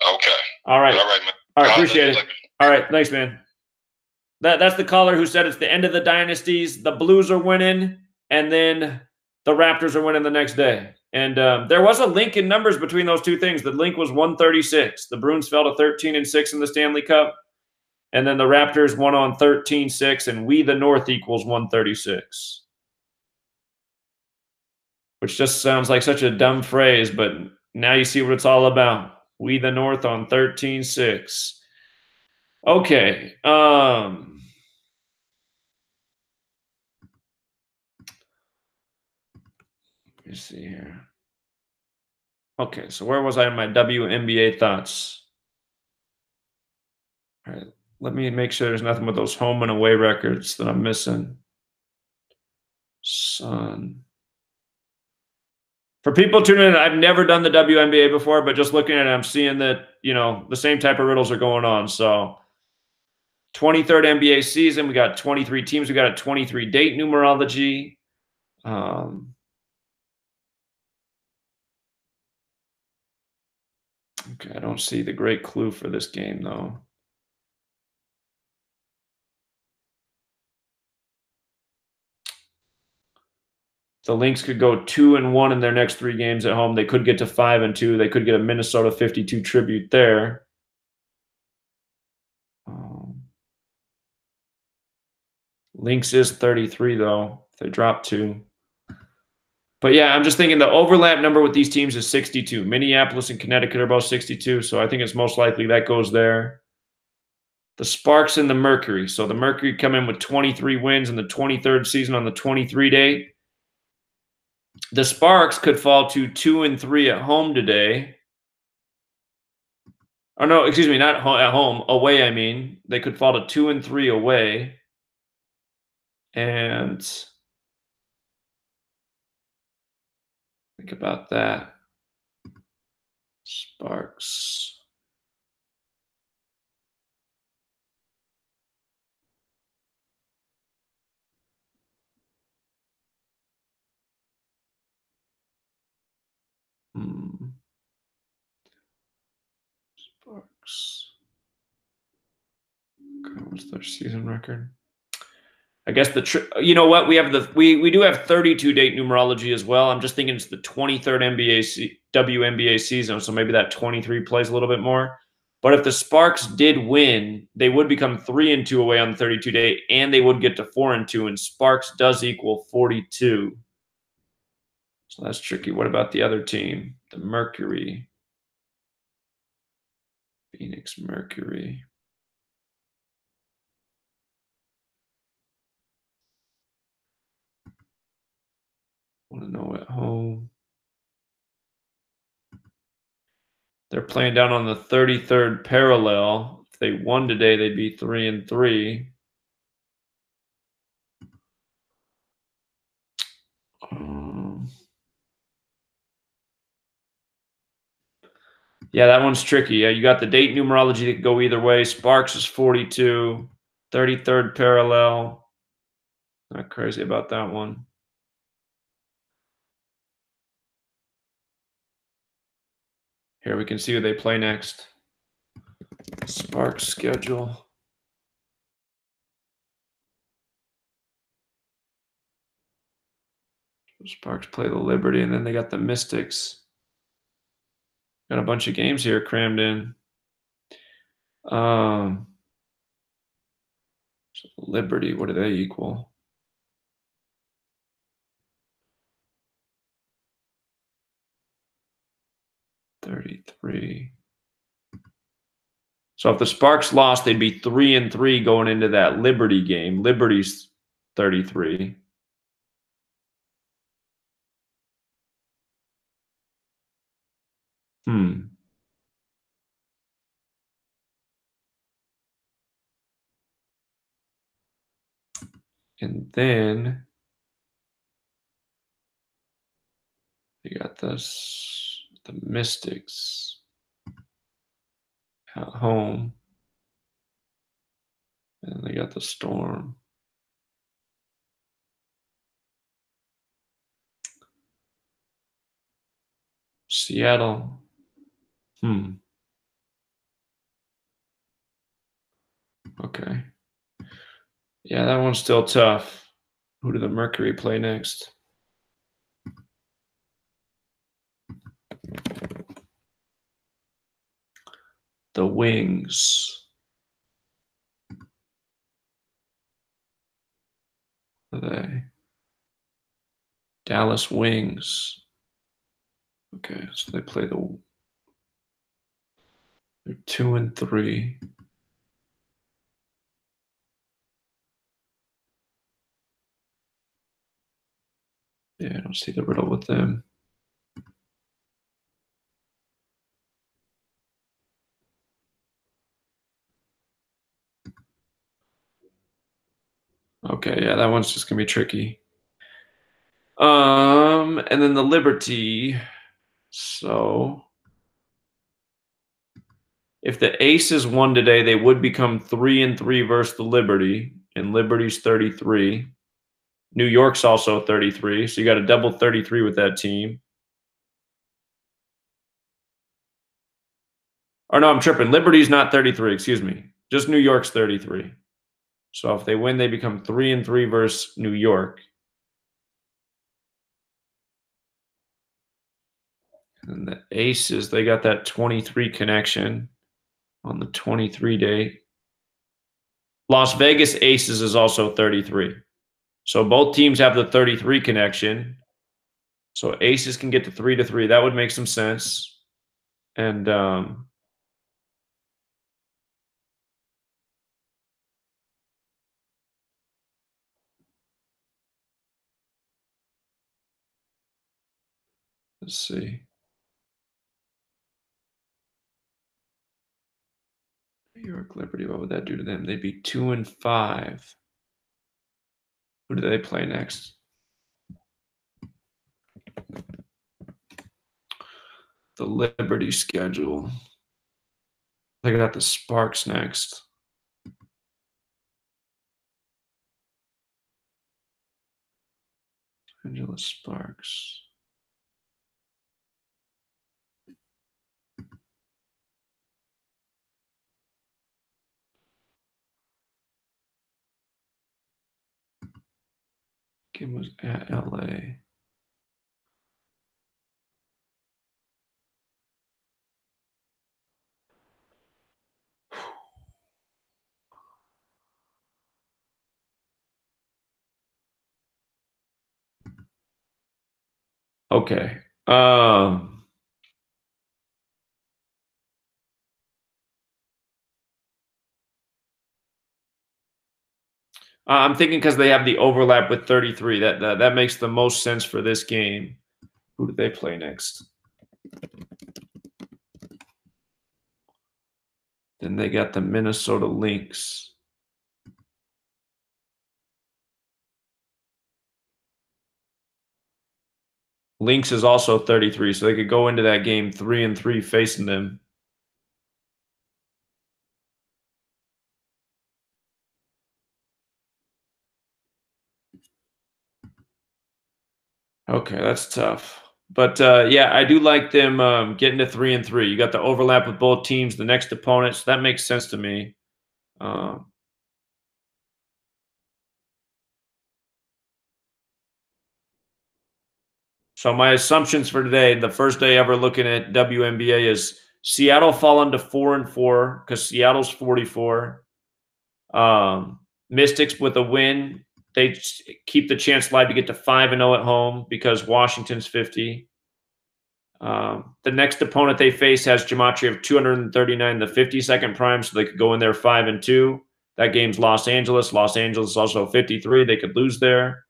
Okay. All right. All right, man. All right, appreciate it. All right, thanks, man. That's the caller who said it's the end of the dynasties. The Blues are winning. and then the Raptors are winning the next day. And there was a link in numbers between those two things. The link was 136. The Bruins fell to 13-6 in the Stanley Cup. And then the Raptors won on 13-6, and we the North equals 136. Which just sounds like such a dumb phrase, but now you see what it's all about. We the North on 13-6. Okay. Let me see here. Okay, so where was I in my WNBA thoughts? All right, let me make sure there's nothing with those home and away records that I'm missing. Son. For people tuning in, I've never done the WNBA before, but just looking at it, I'm seeing that, the same type of riddles are going on. So 23rd NBA season, we got 23 teams. We got a 23 date numerology. Okay, I don't see the great clue for this game, though. The Lynx could go 2-1 in their next 3 games at home. They could get to 5-2. They could get a Minnesota 52 tribute there. Lynx is 33, though. If they drop 2. But yeah, I'm just thinking the overlap number with these teams is 62. Minneapolis and Connecticut are both 62, so I think it's most likely that goes there. The Sparks and the Mercury. So the Mercury come in with 23 wins in the 23rd season on the 23 date. The Sparks could fall to 2-3 at home today. Oh, no, excuse me, not at home. Away, I mean. They could fall to 2-3 away. And think about that. Sparks. Sparks. What's their season record? I guess you know what, we have we do have 32 date numerology as well. I'm just thinking it's the 23rd WNBA season, so maybe that 23 plays a little bit more. But if the Sparks did win, they would become 3-2 away on the 32 date, and they would get to 4-2, and Sparks does equal 42. So that's tricky. What about the other team? The Mercury. Phoenix Mercury. Want to know at home. They're playing down on the 33rd parallel. If they won today, they'd be 3-3. Yeah, that one's tricky. Yeah, you got the date numerology that could go either way. Sparks is 42, 33rd parallel. Not crazy about that one. Here we can see who they play next. Sparks schedule. Sparks play the Liberty, and then they got the Mystics. Got a bunch of games here crammed in. So Liberty, what do they equal? $33. So if the Sparks lost, they'd be 3-3 going into that Liberty game. Liberty's 33. And then you got the Mystics at home. And they got the Storm. Seattle. Okay. Yeah, that one's still tough. Who do the Mercury play next? The Wings. What are they? Dallas Wings. Okay, so they play they're 2-3. Yeah, I don't see the riddle with them. Okay, yeah, that one's just gonna be tricky. And then the Liberty. So if the Aces won today, they would become 3-3 versus the Liberty, and Liberty's 33. New York's also 33, so you got a double 33 with that team. Or no, I'm tripping. Liberty's not 33, excuse me. Just New York's 33. So if they win, they become 3-3 versus New York. And the Aces, they got that 23 connection on the 23 date. Las Vegas Aces is also 33. So both teams have the 33 connection. So Aces can get to 3-3. That would make some sense. And let's see. New York Liberty, what would that do to them? They'd be 2-5. Who do they play next? The Liberty schedule. They got the Sparks next. Angeles Sparks. Game was at LA. Okay. I'm thinking because they have the overlap with 33. That makes the most sense for this game. Who do they play next? Then they got the Minnesota Lynx. Lynx is also 33, so they could go into that game 3-3 facing them. Okay, that's tough. But yeah, I do like them getting to 3-3. You got the overlap with both teams, the next opponents. So that makes sense to me. So my assumptions for today, the first day ever looking at WNBA, is Seattle falling to 4-4 because Seattle's 44. Mystics with a win, they keep the chance alive to get to 5-0 at home because Washington's 50. The next opponent they face has Gematria of 239, the 52nd prime, so they could go in there 5-2. That game's Los Angeles. Los Angeles also 53. They could lose there.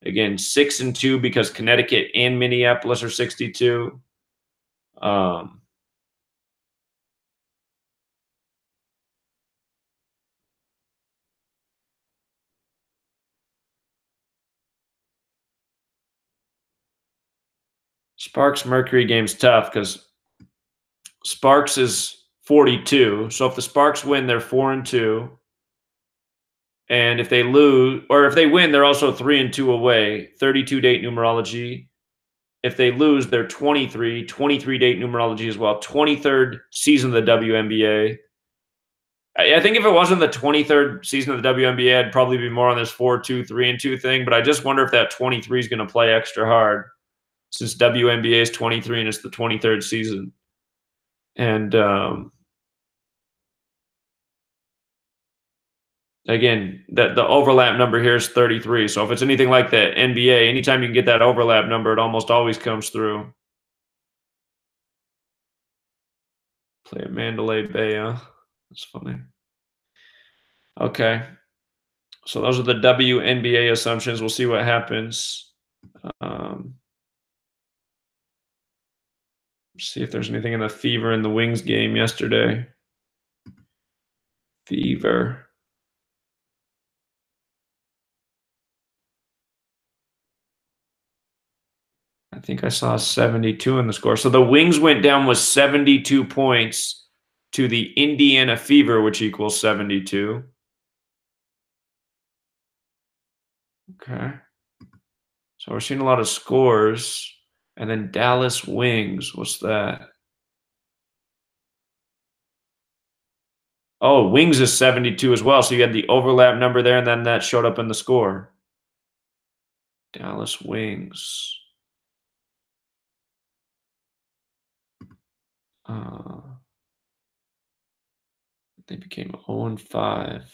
Again, 6-2 because Connecticut and Minneapolis are 62. Sparks Mercury game's tough because Sparks is 42. So if the Sparks win, they're 4-2. And if they lose, or if they win, they're also 3-2 away, 32 date numerology. If they lose, they're 23 date numerology as well, 23rd season of the WNBA. I think if it wasn't the 23rd season of the WNBA, I'd probably be more on this 4-2, 3-2 thing. But I just wonder if that 23 is going to play extra hard since WNBA is 23 and it's the 23rd season. And again, the overlap number here is 33. So if it's anything like the NBA, anytime you can get that overlap number, it almost always comes through. Play at Mandalay Bay, huh? That's funny. Okay. So those are the WNBA assumptions. We'll see what happens. See if there's anything in the Fever and the Wings game yesterday. Fever. I think I saw 72 in the score. So the Wings went down with 72 points to the Indiana Fever, which equals 72. Okay. So we're seeing a lot of scores. And then Dallas Wings. What's that? Oh, Wings is 72 as well. So you had the overlap number there, and then that showed up in the score. Dallas Wings. They became 0-5.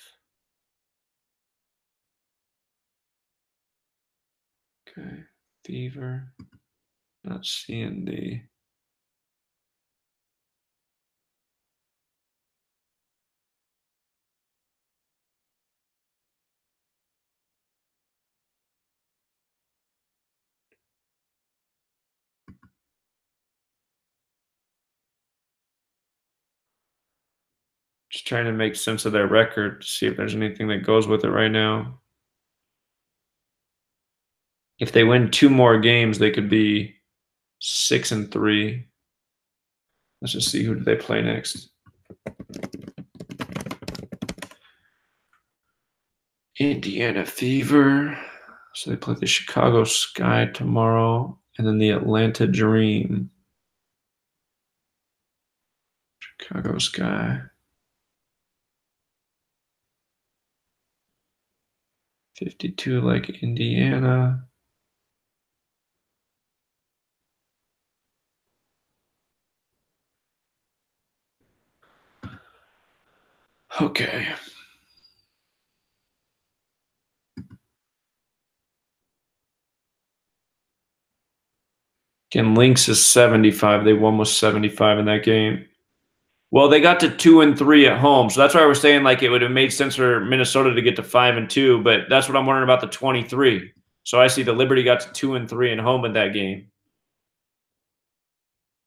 Okay. Fever. Not seeing the... Just trying to make sense of their record to see if there's anything that goes with it right now. If they win 2 more games, they could be 6-3. Let's just see who do they play next. Indiana Fever. So they play the Chicago Sky tomorrow, and then the Atlanta Dream. Chicago Sky. 52 like Indiana. Okay. Again, Lynx is 75. They won with 75 in that game. Well, they got to 2-3 at home, so that's why we're saying like it would have made sense for Minnesota to get to 5-2. But that's what I'm wondering about the 23. So I see the Liberty got to 2-3 at home in that game,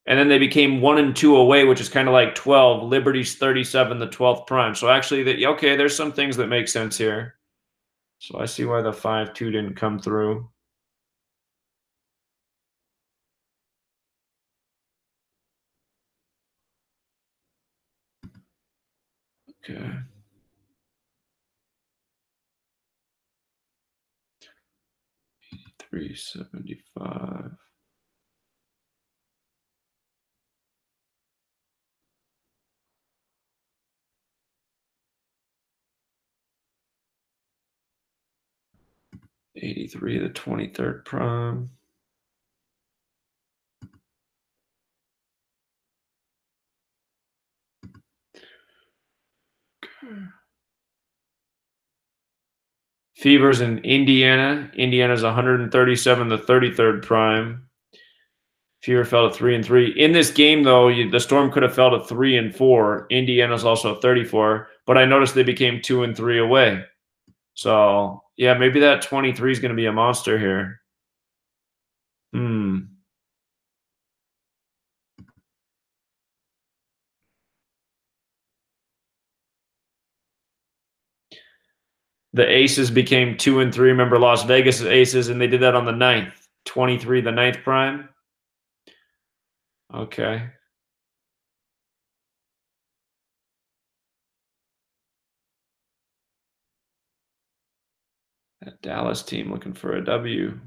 and then they became 1-2 away, which is kind of like 12. Liberty's 37, the 12th prime. So actually, okay, there's some things that make sense here. So I see why the 5-2 didn't come through. Okay. $375. $83, the 23rd prime. Okay. Fever's in Indiana. Indiana's 137, the 33rd prime. Fever fell to 3-3. In this game, though, the Storm could have fell to 3-4. Indiana's also 34, but I noticed they became 2-3 away. So yeah, maybe that 23 is going to be a monster here. The Aces became 2-3. Remember Las Vegas Aces, and they did that on the 9th. 23, the 9th prime. Okay. That Dallas team looking for a W.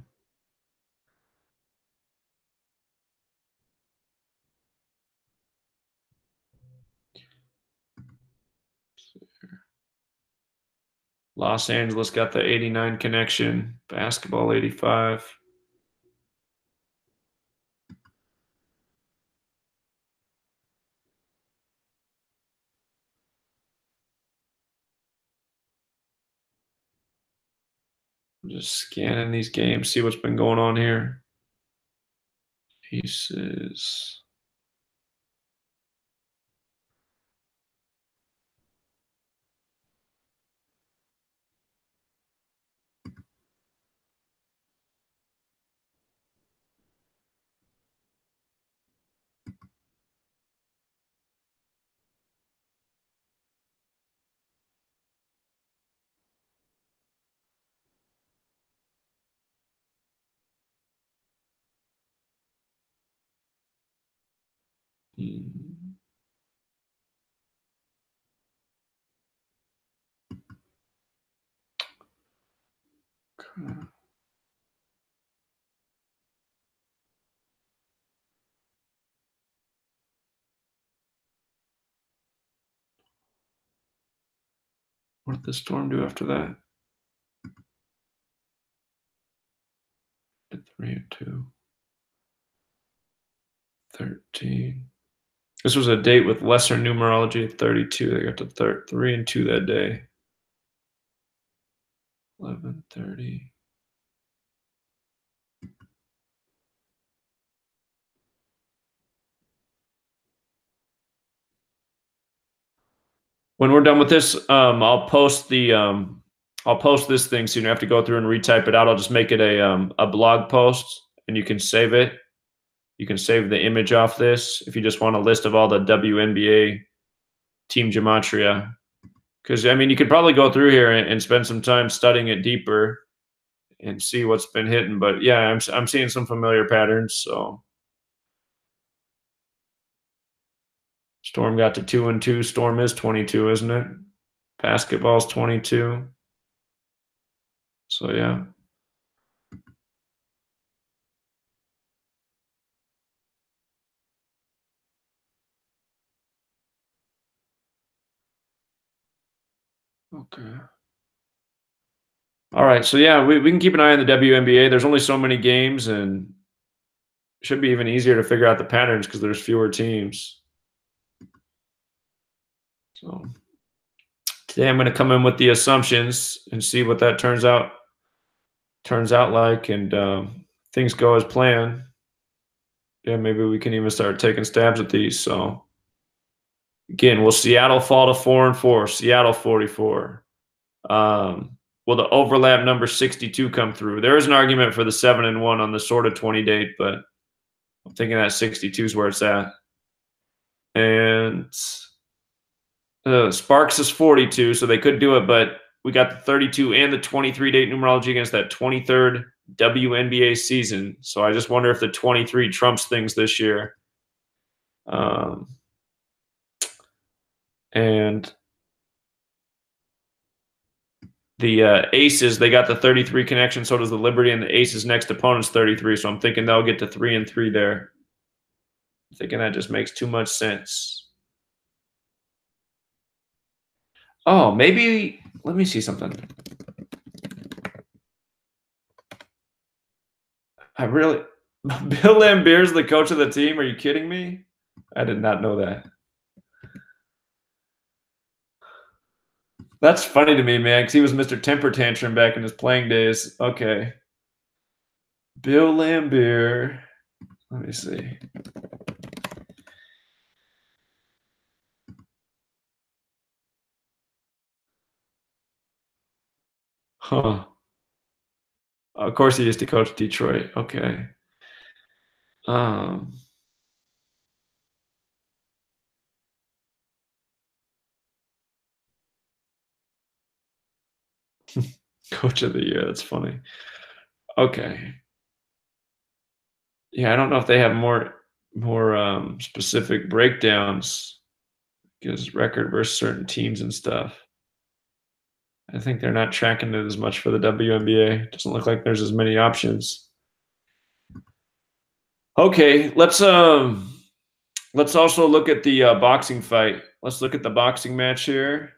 Los Angeles got the 89 connection. Basketball 85. I'm just scanning these games, see what's been going on here. Aces. What did the Storm do after that? 3-2. 13. This was a date with lesser numerology at 32. They got to 3-2 that day. 11:30. When we're done with this, I'll post this thing, so you don't have to go through and retype it out. I'll just make it a blog post, and you can save it. You can save the image off this if you just want a list of all the WNBA team gematria. Because, I mean, you could probably go through here and spend some time studying it deeper and see what's been hitting. But, yeah, I'm seeing some familiar patterns. So Storm got to 2-2. Storm is 22, isn't it? Basketball's 22. So, yeah. Okay. All right. So, yeah, we can keep an eye on the WNBA. There's only so many games, and it should be even easier to figure out the patterns because there's fewer teams. So today I'm going to come in with the assumptions and see what that turns out like, and things go as planned. Yeah, maybe we can even start taking stabs at these. So again, will Seattle fall to 4-4? Seattle 44. Will the overlap number 62 come through? There is an argument for the 7-1 on the sort of 20 date, but I'm thinking that 62 is where it's at. And Sparks is 42, so they could do it, but we got the 32 and the 23 date numerology against that 23rd WNBA season. So I just wonder if the 23 trumps things this year. And the Aces, they got the 33 connection, so does the Liberty, and the Aces' next opponent's 33, so I'm thinking they'll get to 3-3 there. I'm thinking that just makes too much sense. Oh, maybe, let me see something. Bill Lambier's the coach of the team? Are you kidding me? I did not know that. That's funny to me, man, because he was Mr. Temper Tantrum back in his playing days. Okay. Bill Lambier. Let me see. Huh. Of course he used to coach Detroit. Okay. Coach of the year. That's funny. Okay. Yeah, I don't know if they have more specific breakdowns because record versus certain teams and stuff. I think they're not tracking it as much for the WNBA. It doesn't look like there's as many options. Okay, let's also look at the boxing fight. Let's look at the boxing match here.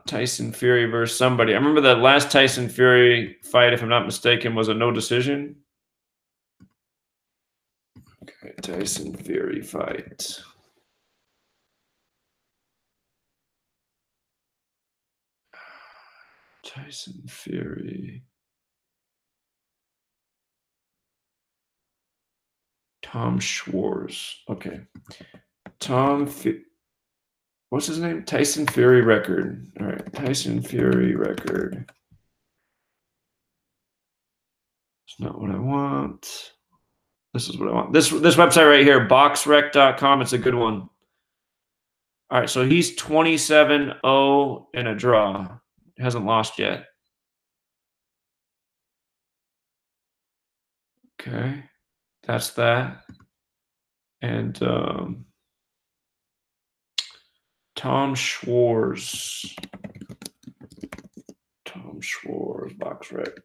Tyson Fury versus somebody. I remember the last Tyson Fury fight, if I'm not mistaken, was a no decision. Okay, Tyson Fury fight. Tyson Fury. Tom Schwartz. Okay. What's his name? Tyson Fury record. All right. Tyson Fury record. It's not what I want. This is what I want. This website right here, boxrec.com. It's a good one. All right. So he's 27-0 in a draw. Hasn't lost yet. Okay. That's that. And Tom Schwartz. Tom Schwartz, BoxRec.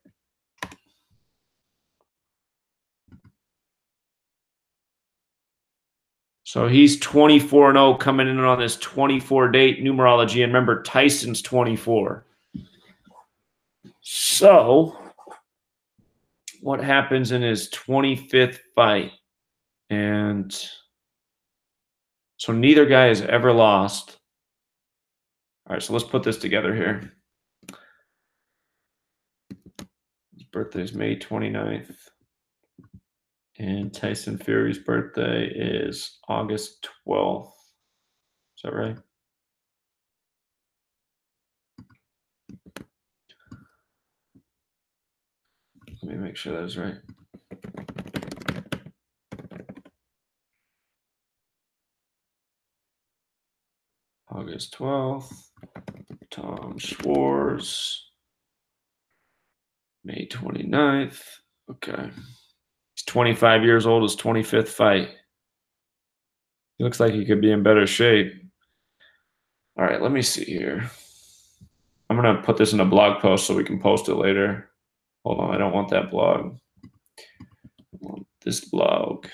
So he's 24-0 coming in on this 24-date numerology. And remember, Tyson's 24. So what happens in his 25th fight? And so neither guy has ever lost. All right, so let's put this together here. His birthday is May 29th. And Tyson Fury's birthday is August 12th. Is that right? Let me make sure that is right. August 12th. Tom Schwartz. May 29th. Okay. He's 25 years old, his 25th fight. He looks like he could be in better shape. All right, let me see here. I'm going to put this in a blog post so we can post it later. Hold on, I don't want that blog. I want this blog.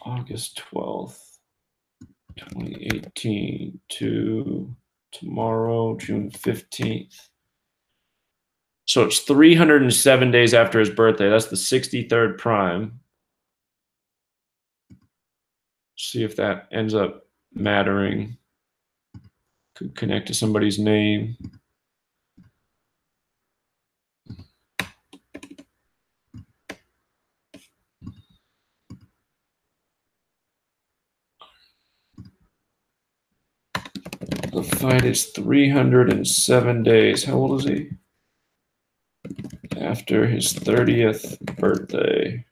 August 12th, 2018 to tomorrow, June 15th. So it's 307 days after his birthday. That's the 63rd prime. See if that ends up mattering. Could connect to somebody's name. The fight is 307 days. How old is he? After his 30th birthday.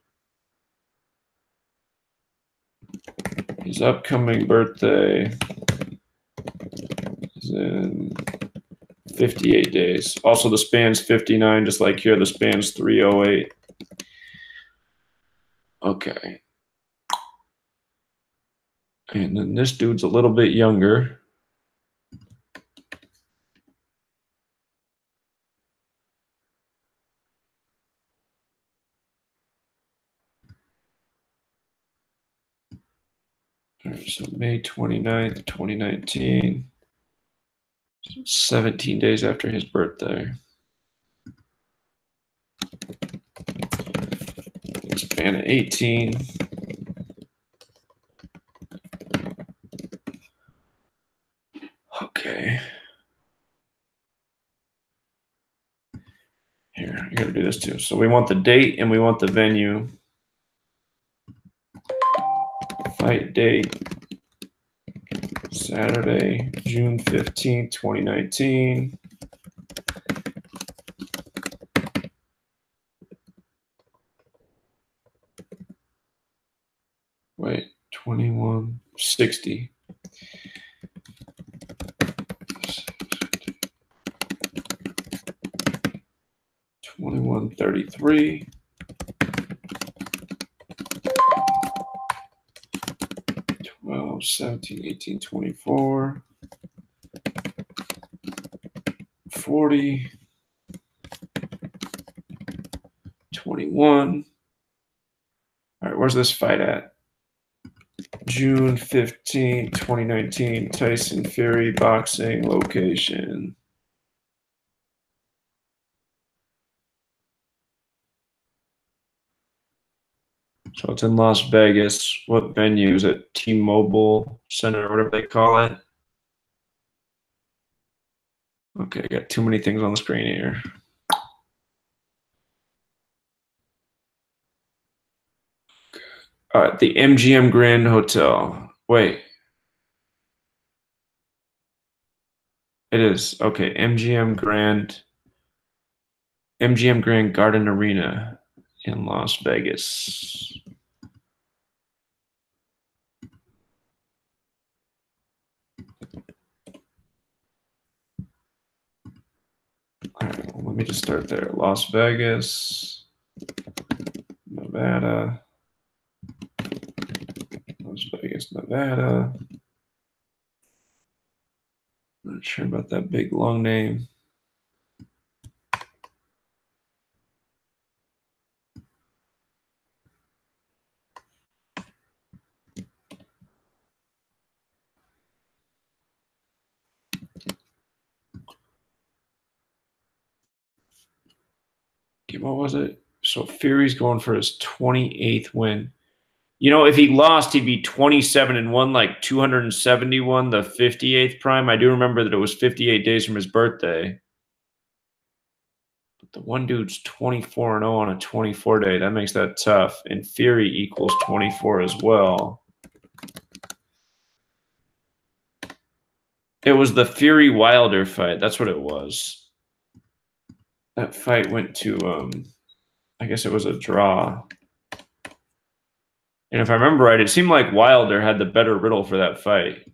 His upcoming birthday is in 58 days. Also, the span's 59, just like here, the span's 308. Okay. And then this dude's a little bit younger. All right, so May 29th, 2019. 17 days after his birthday. Span of 18. Okay. Here, I gotta do this too. So we want the date and we want the venue. Fight date. Saturday, June 15th, 2019. Wait, 2160. 2133. 12, 17, 18, 24. 40, 21. All right, where's this fight at? June 15, 2019, Tyson Fury boxing location. So it's in Las Vegas. What venue? Is it T-Mobile Center or whatever they call it? Okay, I got too many things on the screen here. All right, the MGM Grand Hotel. Wait. It is. Okay, MGM Grand Garden Arena in Las Vegas. All right, well, let me just start there. Las Vegas, Nevada. Las Vegas, Nevada. Not sure about that big long name. What was it? So Fury's going for his 28th win. You know, if he lost, he'd be 27-1, like 271, the 58th prime. I do remember that it was 58 days from his birthday. But the one dude's 24-0 on a 24 day. That makes that tough. And Fury equals 24 as well. It was the Fury Wilder fight. That's what it was. That fight went to, I guess it was a draw. And if I remember right, it seemed like Wilder had the better riddle for that fight.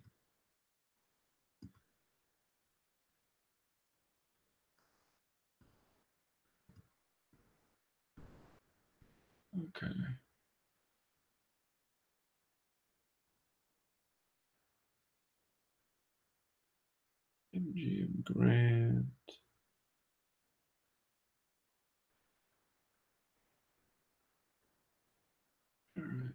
Okay. MGM Grand. All right.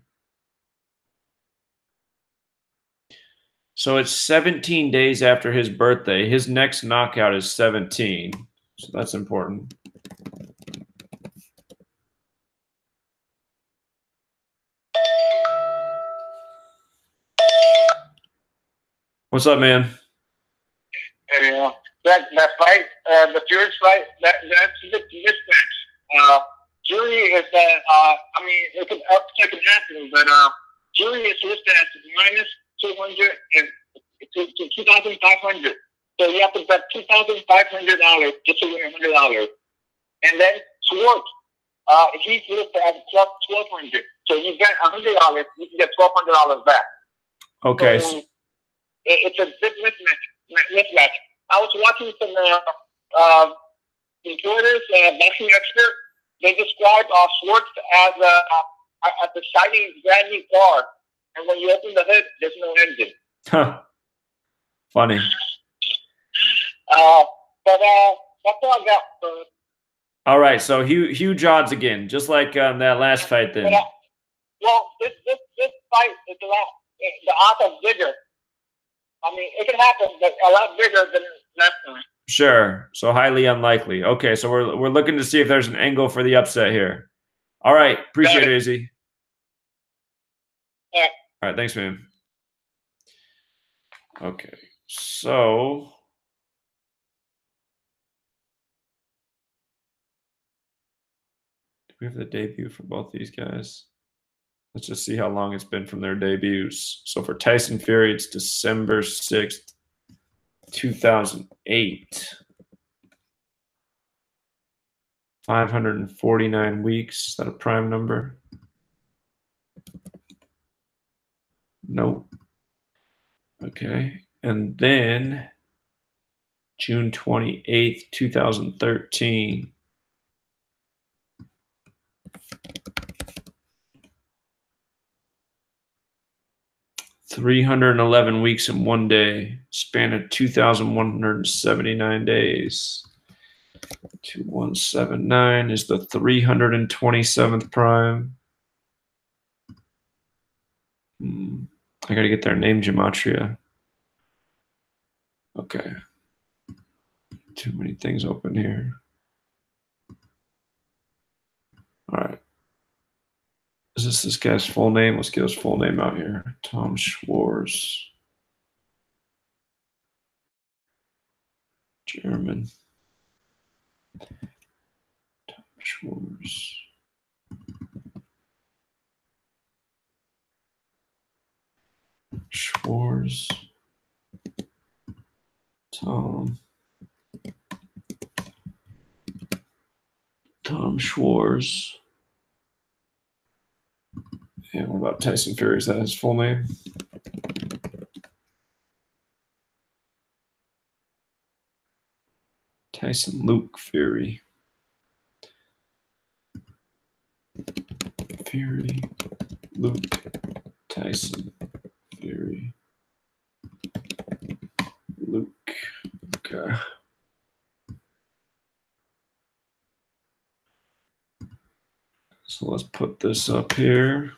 So it's 17 days after his birthday. His next knockout is 17. So that's important. What's up, man? Hey, that fight, the Fury's fight, that's a mismatch. Fury is I mean, it could upset happen, but Fury is listed as minus 200 and to 2,500. So you have to bet $2,500 just to win $100. And then Schwartz, he's listed as plus 1,200. So you get $100, you can get $1,200 back. Okay. So it's a big mismatch. I was watching some reporters, boxing expert. They described Schwartz as a shiny, brand new car, and when you open the hood, there's no engine. Huh. Funny. But that's all I got. All right, so huge odds again, just like that last fight. Then. Well, this fight is the odds are bigger. I mean, it can happen, but a lot bigger than last time. Sure. So highly unlikely. Okay, so we're looking to see if there's an angle for the upset here. All right. Appreciate it, Izzy. Yeah. All right. Thanks, man. Okay. So do we have the debut for both these guys? Let's just see how long it's been from their debuts. So for Tyson Fury, it's December 6th, 2008. 549 weeks. Is that a prime number? Nope. Okay. And then June 28th, 2013. $311 weeks in one day, span of 2,179 days. 2179 is the 327th prime. I got to get their name gematria. Okay. Too many things open here. All right. Is this guy's full name? Let's get his full name out here. Tom Schwarz. German. Tom Schwarz. Schwarz. Tom Schwarz. And what about Tyson Fury? Is that his full name? Tyson Luke Fury. Fury. Luke. Tyson Fury. Luke. Okay. So let's put this up here.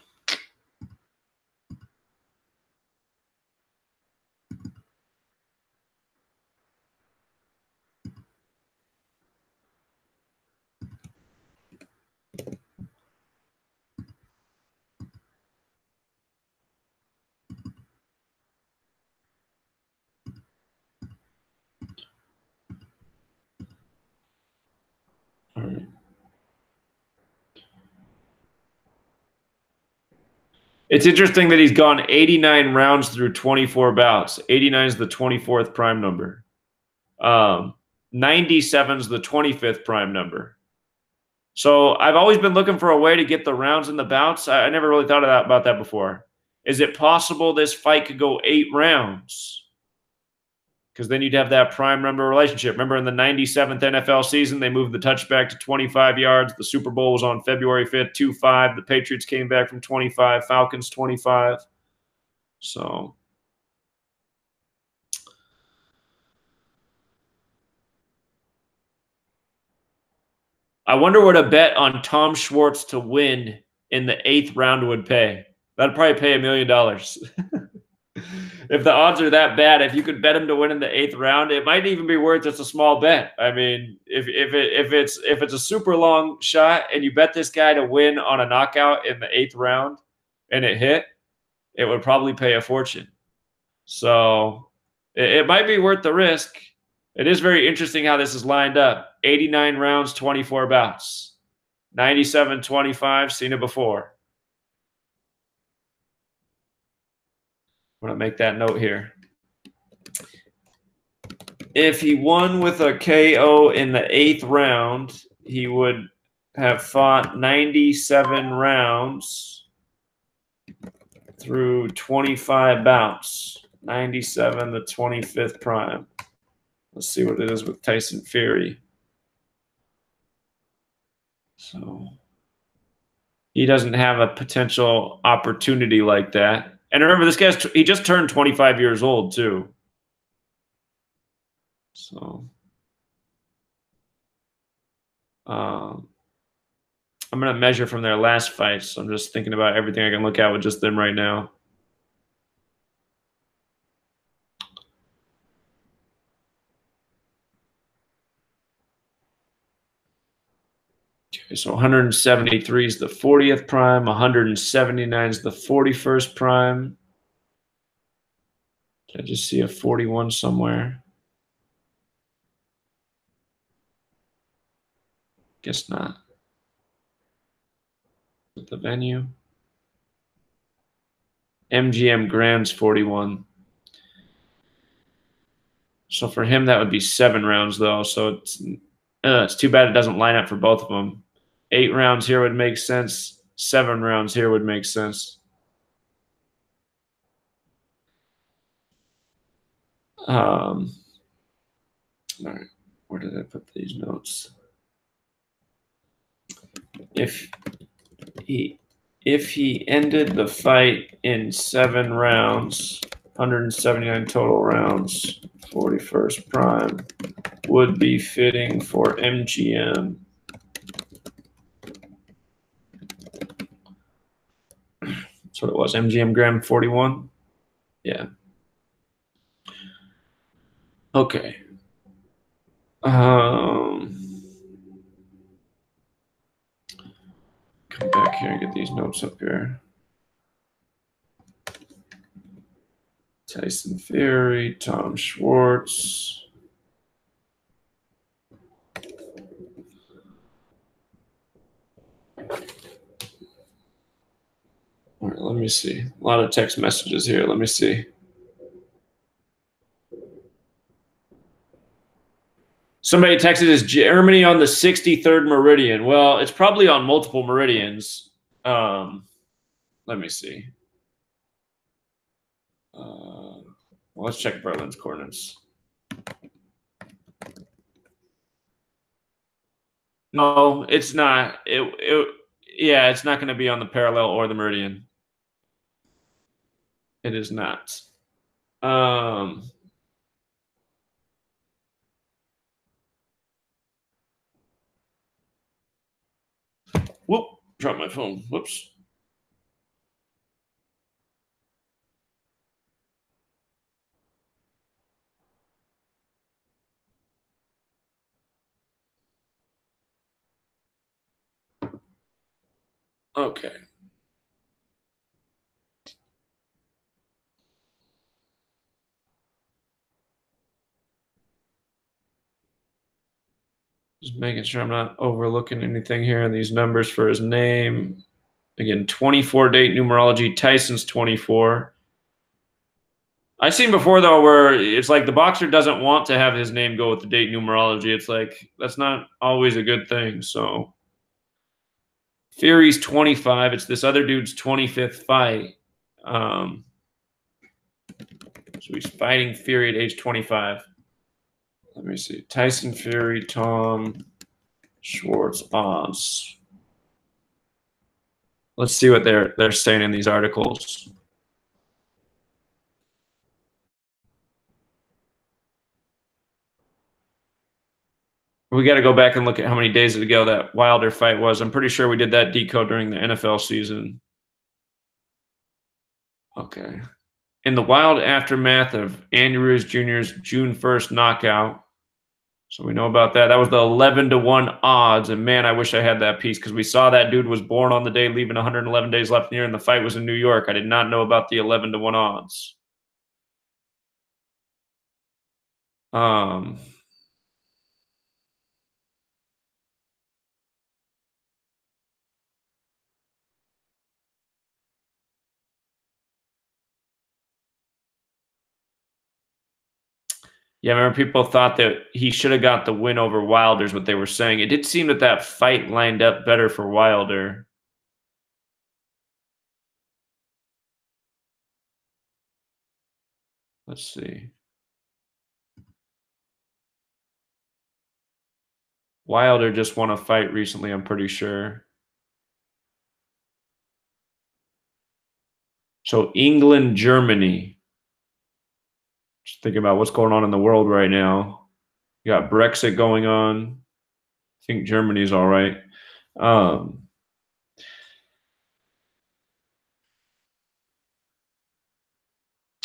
All right. It's interesting that he's gone 89 rounds through 24 bouts. 89 is the 24th prime number. 97 is the 25th prime number. So I've always been looking for a way to get the rounds in the bouts. I never really thought about that before. Is it possible this fight could go 8 rounds? Because then you'd have that prime number relationship. Remember in the 97th NFL season, they moved the touchback to 25 yards. The Super Bowl was on February 5th, 2-5. The Patriots came back from 25. Falcons 25. So I wonder what a bet on Tom Schwarz to win in the 8th round would pay. That'd probably pay $1 million. If the odds are that bad, if you could bet him to win in the 8th round, it might even be worth just a small bet. I mean, if it's a super long shot and you bet this guy to win on a knockout in the 8th round and it hit, it would probably pay a fortune. So it might be worth the risk. It is very interesting how this is lined up. 89 rounds, 24 bouts. 97-25, seen it before. I'm going to make that note here. If he won with a KO in the 8th round, he would have fought 97 rounds through 25 bouts. 97, the 25th prime. Let's see what it is with Tyson Fury. So he doesn't have a potential opportunity like that. And remember, this guy's he just turned 25 years old too. So I'm going to measure from their last fights. So I'm just thinking about everything I can look at with just them right now. Okay, so 173 is the 40th prime. 179 is the 41st prime. Did I just see a 41 somewhere? Guess not. The venue. MGM Grand's 41. So for him, that would be 7 rounds, though. So it's too bad it doesn't line up for both of them. 8 rounds here would make sense. 7 rounds here would make sense. All right. Where did I put these notes? If he ended the fight in 7 rounds, 179 total rounds, 41st prime, would be fitting for MGM? That's what it was. MGM Gram 41. Yeah. Okay. Come back here and get these notes up here. Tyson Fury, Tom Schwartz. All right, let me see. A lot of text messages here. Let me see. Somebody texted, is Germany on the 63rd meridian? Well, it's probably on multiple meridians. Let me see. Well, let's check Berlin's coordinates. No, it's not. Yeah, it's not going to be on the parallel or the meridian. It is not. Whoop, dropped my phone. Whoops. Okay. Just making sure I'm not overlooking anything here in these numbers for his name. Again, 24 date numerology. Tyson's 24. I've seen before, though, where it's like the boxer doesn't want to have his name go with the date numerology. It's like, that's not always a good thing. So Fury's 25. It's this other dude's 25th fight. So he's fighting Fury at age 25. Let me see. Tyson Fury, Tom Schwartz odds. Let's see what they're saying in these articles. We got to go back and look at how many days ago that Wilder fight was. I'm pretty sure we did that decode during the NFL season. Okay. In the wild aftermath of Andy Ruiz Jr.'s June 1st knockout. So we know about that. That was the 11-1 odds. And man, I wish I had that piece because we saw that dude was born on the day, leaving 111 days left in the year, and the fight was in New York. I did not know about the 11-1 odds. Yeah, I remember people thought that he should have got the win over Wilder is what they were saying. It did seem that that fight lined up better for Wilder. Let's see. Wilder just won a fight recently, I'm pretty sure. So England, Germany. Just thinking about what's going on in the world right now. You got Brexit going on. I think Germany's all right.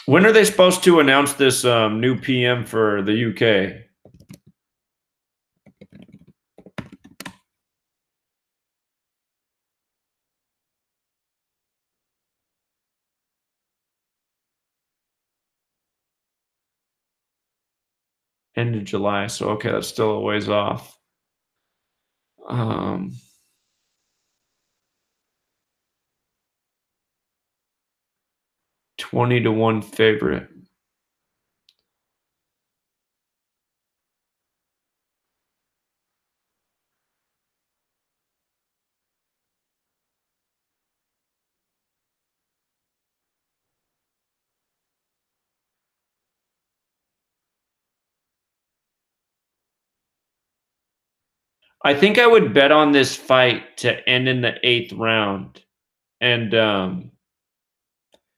When are they supposed to announce this new PM for the UK? End of July. So, okay, that's still a ways off. 20-1 favorite. I think I would bet on this fight to end in the 8th round. And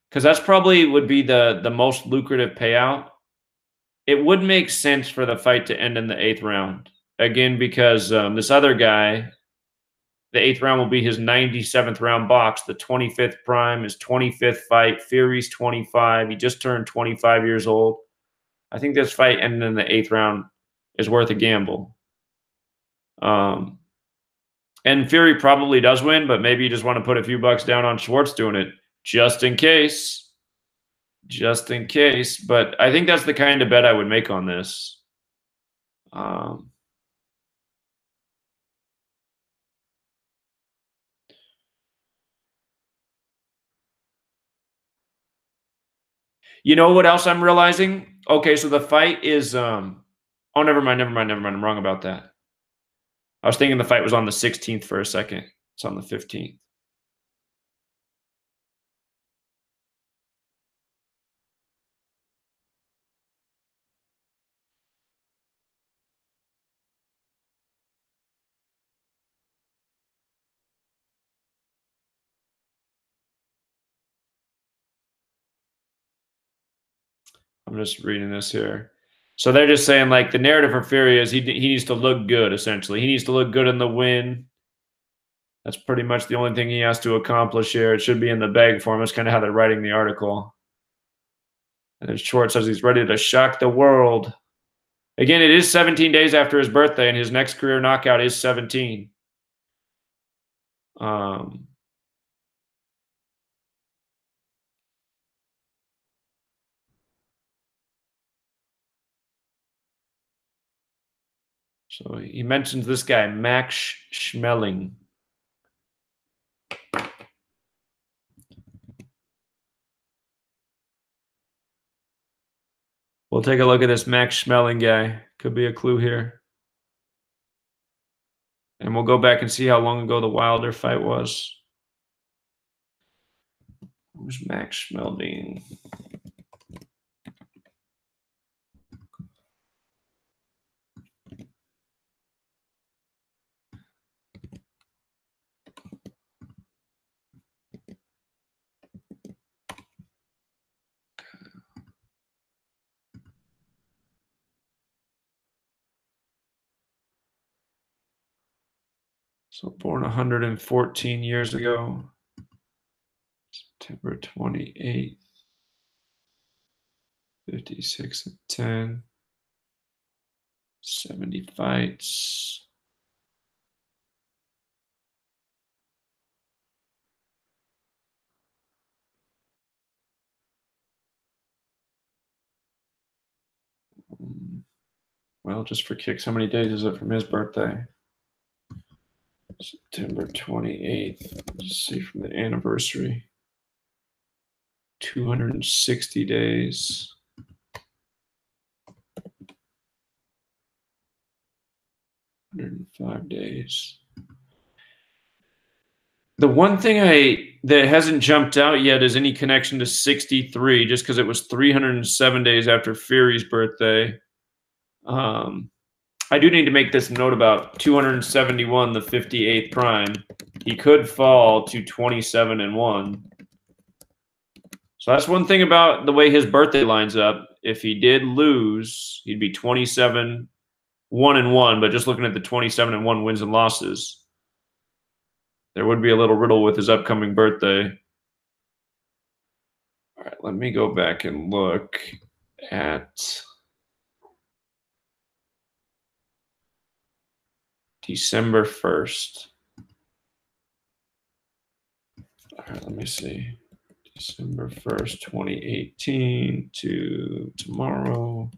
because that's probably would be the most lucrative payout. it would make sense for the fight to end in the 8th round. Again, because this other guy, the 8th round will be his 97th round box. The 25th prime, his 25th fight. Fury's 25. He just turned 25 years old. I think this fight ending in the 8th round is worth a gamble. And Fury probably does win, but maybe you just want to put a few bucks down on Schwartz doing it just in case. Just in case. But I think that's the kind of bet I would make on this. You know what else I'm realizing? Okay, so the fight is oh, never mind. I'm wrong about that. I was thinking the fight was on the 16th for a second. It's on the 15th. I'm just reading this here. So they're just saying, like, the narrative for Fury is he needs to look good, essentially. He needs to look good in the win. That's pretty much the only thing he has to accomplish here. It should be in the bag for him. That's kind of how they're writing the article. And then Schwartz says he's ready to shock the world. Again, it is 17 days after his birthday, and his next career knockout is 17. So he mentions this guy, Max Schmeling. We'll take a look at this Max Schmeling guy. Could be a clue here. And we'll go back and see how long ago the Wilder fight was. Who's Max Schmeling? So born 114 years ago, September 28th, 56-10, 70 fights. Well, just for kicks, how many days is it from his birthday? September 28th. Let's see from the anniversary. 260 days. 105 days. The one thing that hasn't jumped out yet is any connection to 63, just because it was 307 days after Fury's birthday. I do need to make this note about 271, the 58th prime. He could fall to 27-1. So that's one thing about the way his birthday lines up. If he did lose, he'd be 27-1-1. But just looking at the 27-1 wins and losses, there would be a little riddle with his upcoming birthday. All right, let me go back and look at December 1st. All right, let me see. December 1st, 2018 to tomorrow.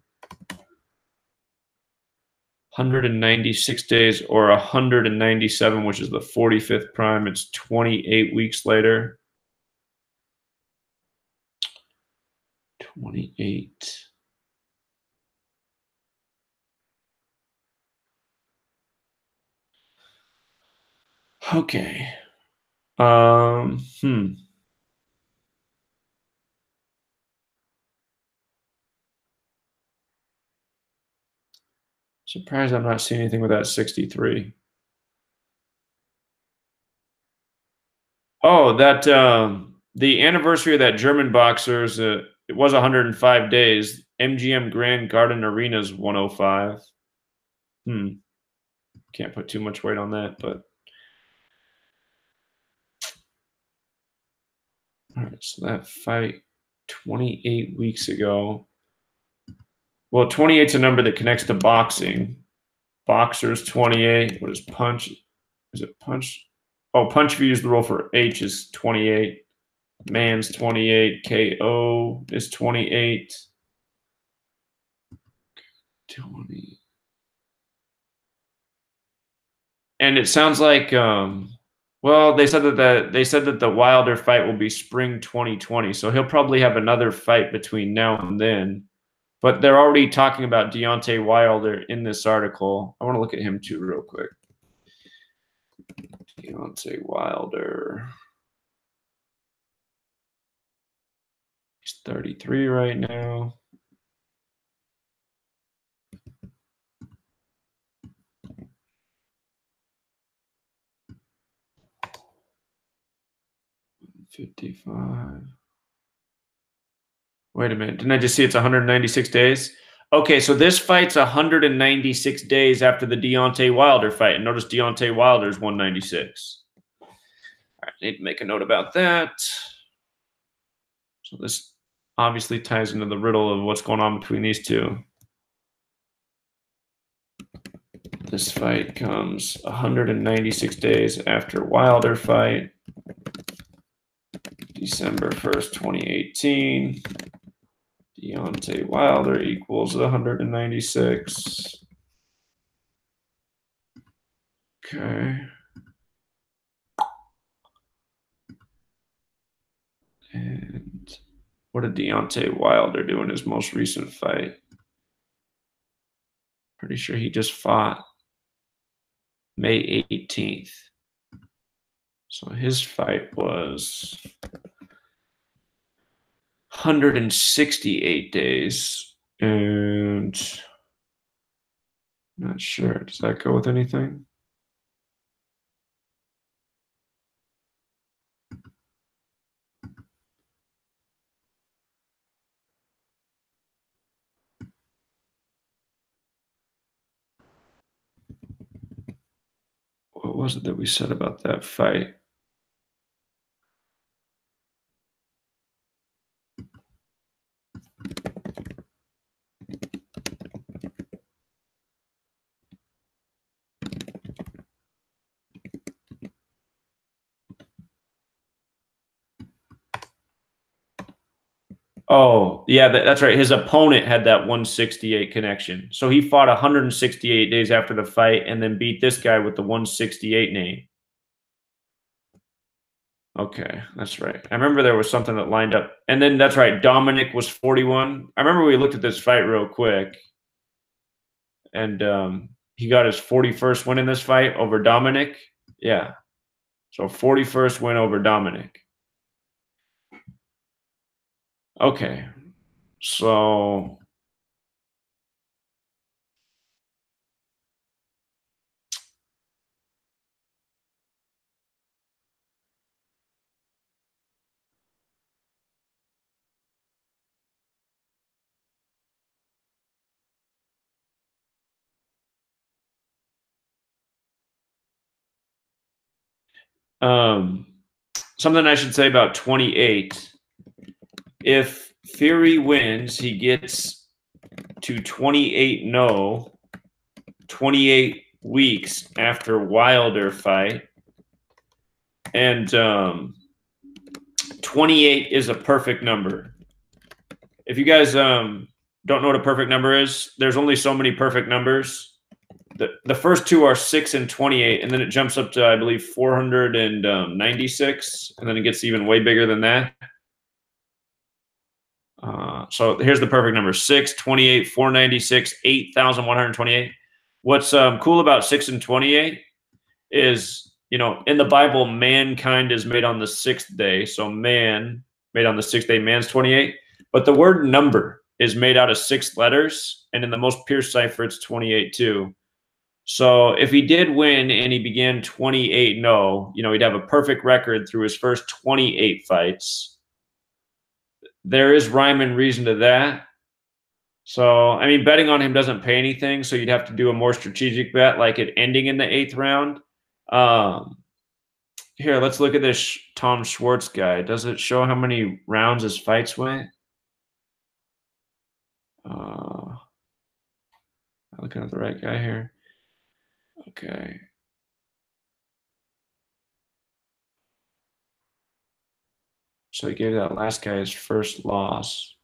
196 days or 197, which is the 45th prime. It's 28 weeks later. 28. Okay. Surprised I'm not seeing anything with that 63. Oh, that the anniversary of that German boxer's it was 105 days. MGM Grand Garden Arena's 105. Can't put too much weight on that, but all right, so that fight 28 weeks ago. Well, 28 is a number that connects to boxing. Boxer's 28. What is punch? Is it punch? Oh, punch, if you use the roll for H, is 28. Man's 28. KO is 28. 20. And it sounds like, well, they said that the Wilder fight will be spring 2020. So he'll probably have another fight between now and then. But they're already talking about Deontay Wilder in this article. I want to look at him too real quick. Deontay Wilder. He's 33 right now. $55. Wait a minute. Didn't I just see it's 196 days? Okay, so this fight's 196 days after the Deontay Wilder fight. And notice Deontay Wilder's 196. All right, need to make a note about that. So this obviously ties into the riddle of what's going on between these two. This fight comes 196 days after Wilder fight. December 1st, 2018. Deontay Wilder equals 196. Okay. And what did Deontay Wilder do in his most recent fight? Pretty sure he just fought May 18th. So his fight was 168 days, and not sure. Does that go with anything? What was it that we said about that fight? Oh, yeah, that's right. His opponent had that 168 connection. So he fought 168 days after the fight and then beat this guy with the 168 name. Okay, that's right. I remember there was something that lined up. And then that's right, Dominic was 41. I remember we looked at this fight real quick. And he got his 41st win in this fight over Dominic. Yeah. So 41st win over Dominic. Okay. So something I should say about 28. If Fury wins, he gets to 28-0, 28 weeks after Wilder fight. And 28 is a perfect number. If you guys don't know what a perfect number is, there's only so many perfect numbers. The first two are 6 and 28, and then it jumps up to, I believe, 496, and then it gets even way bigger than that. So here's the perfect number: 6, 28, 496, 8,128. What's cool about 6 and 28 is, you know, in the Bible, mankind is made on the 6th day. So man made on the 6th day, man's 28. But the word number is made out of 6 letters, and in the most pure cipher, it's 28 too. So if he did win and he began 28-0, you know, he'd have a perfect record through his first 28 fights. there is rhyme and reason to that. So, I mean, betting on him doesn't pay anything, so you'd have to do a more strategic bet, like it ending in the 8th round. Here, let's look at this Tom Schwartz guy. Does it show how many rounds his fights went? I'm looking at the right guy here. Okay. So he gave that last guy his first loss.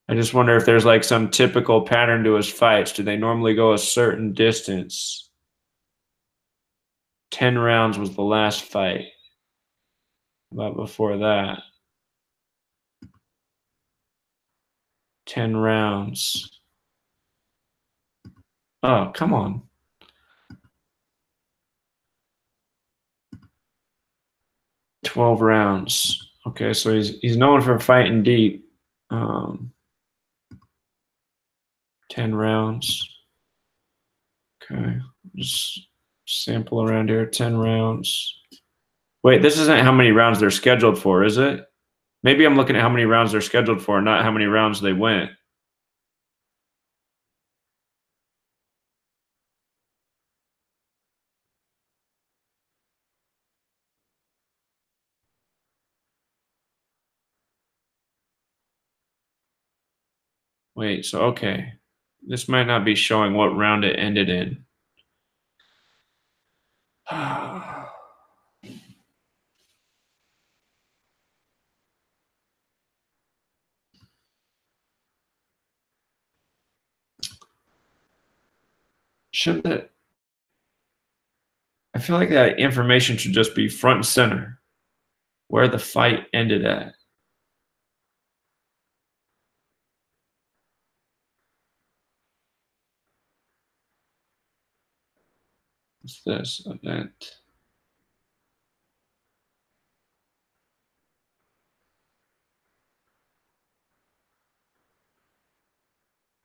I just wonder if there's like some typical pattern to his fights. Do they normally go a certain distance? 10 rounds was the last fight. But before that, 10 rounds. Oh, come on. $12 rounds. Okay, so he's known for fighting deep. 10 rounds. Okay, just sample around here. 10 rounds. Wait, this isn't how many rounds they're scheduled for, is it? Maybe I'm looking at how many rounds they're scheduled for, not how many rounds they went. Wait, so okay. This might not be showing what round it ended in. Shouldn't it? I feel like that information should just be front and center, where the fight ended at. What's this event?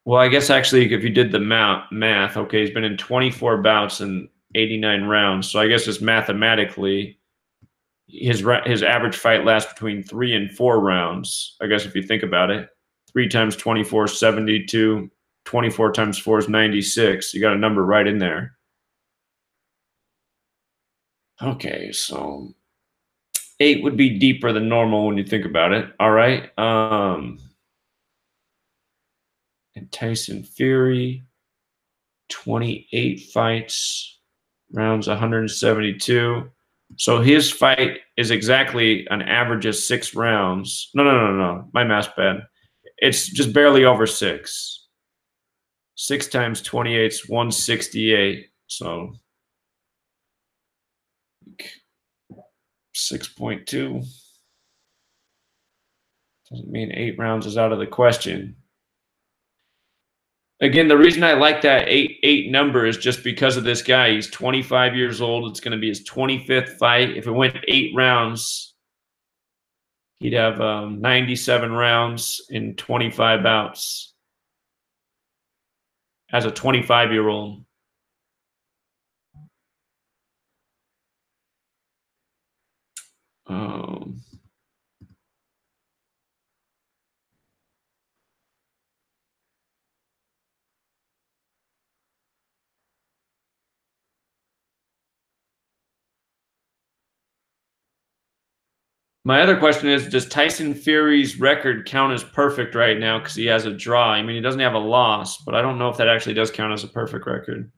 Well, I guess actually, if you did the math, okay, he's been in 24 bouts and 89 rounds. So I guess just mathematically, his average fight lasts between 3 and 4 rounds. I guess if you think about it, 3 times 24 is 72. 24 times 4 is 96. You got a number right in there. Okay, so 8 would be deeper than normal when you think about it. All right. And Tyson Fury, 28 fights, rounds 172. So his fight is exactly an average of 6 rounds. No. My math's bad. It's just barely over 6. 6 times 28 is 168. So 6.2. Doesn't mean 8 rounds is out of the question. Again, the reason I like that 8 number is just because of this guy. He's 25 years old. It's going to be his 25th fight. If it went 8 rounds, he'd have 97 rounds in 25 bouts as a 25-year-old. My other question is, does Tyson Fury's record count as perfect right now because he has a draw? I mean, he doesn't have a loss, but I don't know if that actually does count as a perfect record.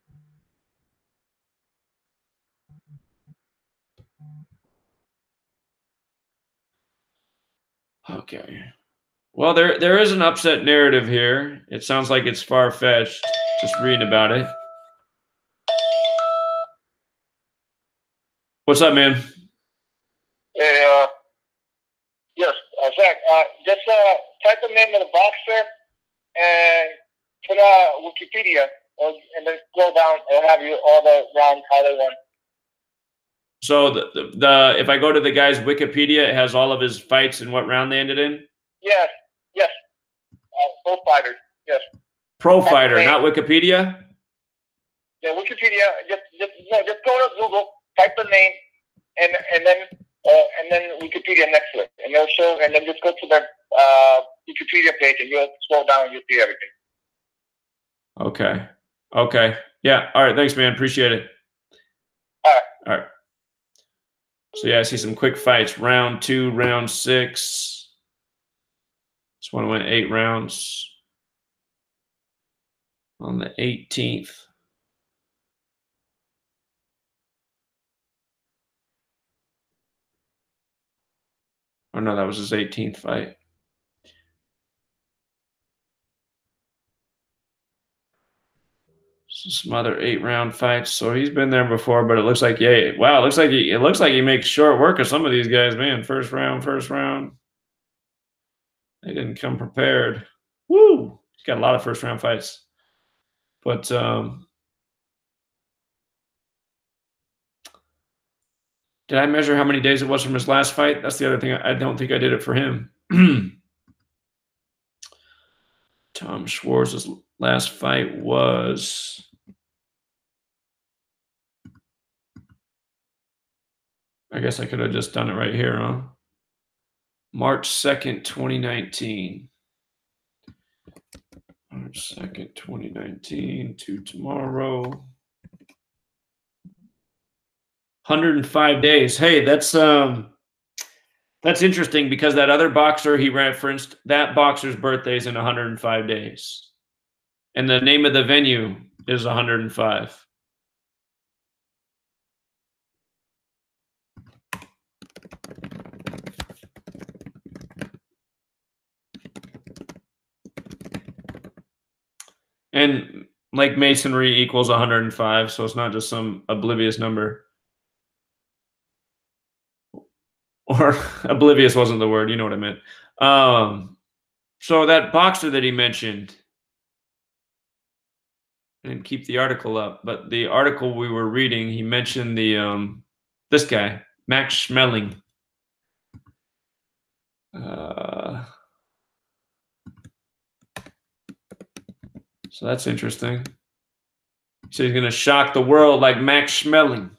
Okay. Well, there is an upset narrative here. It sounds like it's far-fetched, just reading about it. What's up, man? Hey, yes, Zach, just type the name of the boxer and put Wikipedia, and then scroll down and have you all the round Tyler won. So the if I go to the guy's Wikipedia, it has all of his fights and what round they ended in? Yes. Pro fighter, yes. Pro fighter, not Wikipedia? Yeah, Wikipedia, just go to Google, type the name, and then and then Wikipedia next to it, and it'll show. And then just go to their Wikipedia page, and you'll scroll down and you'll see everything. Okay. Okay. Yeah. All right. Thanks, man. Appreciate it. All right. All right. So yeah, I see some quick fights. Round 2, round 6. This one went 8 rounds on the 18th. Oh no, that was his 18th fight. So some other 8-round fights. So he's been there before, but it looks like wow, it looks like he makes short work of some of these guys, man. First round. They didn't come prepared. Woo! He's got a lot of first round fights. But did I measure how many days it was from his last fight? That's the other thing. I don't think I did it for him. Tom Schwarz's last fight was I guess I could have just done it right here, huh? March 2nd, 2019. March 2nd, 2019 to tomorrow. 105 days. Hey, that's interesting because that other boxer he referenced, that boxer's birthday is in 105 days. And the name of the venue is 105. And like masonry equals 105, so it's not just some oblivious number. Or oblivious wasn't the word, you know what I meant. So that boxer that he mentioned, I didn't keep the article up, but the article we were reading, he mentioned the this guy, Max Schmeling. So that's interesting. So he's going to shock the world like Max Schmeling.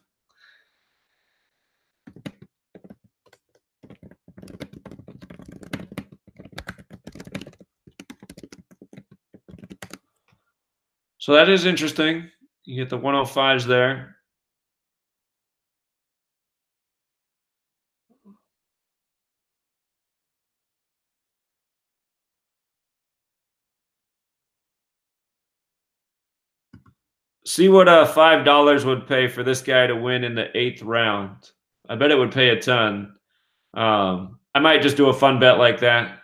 So that is interesting. You get the 105s there. See what $5 would pay for this guy to win in the 8th round. I bet it would pay a ton. I might just do a fun bet like that.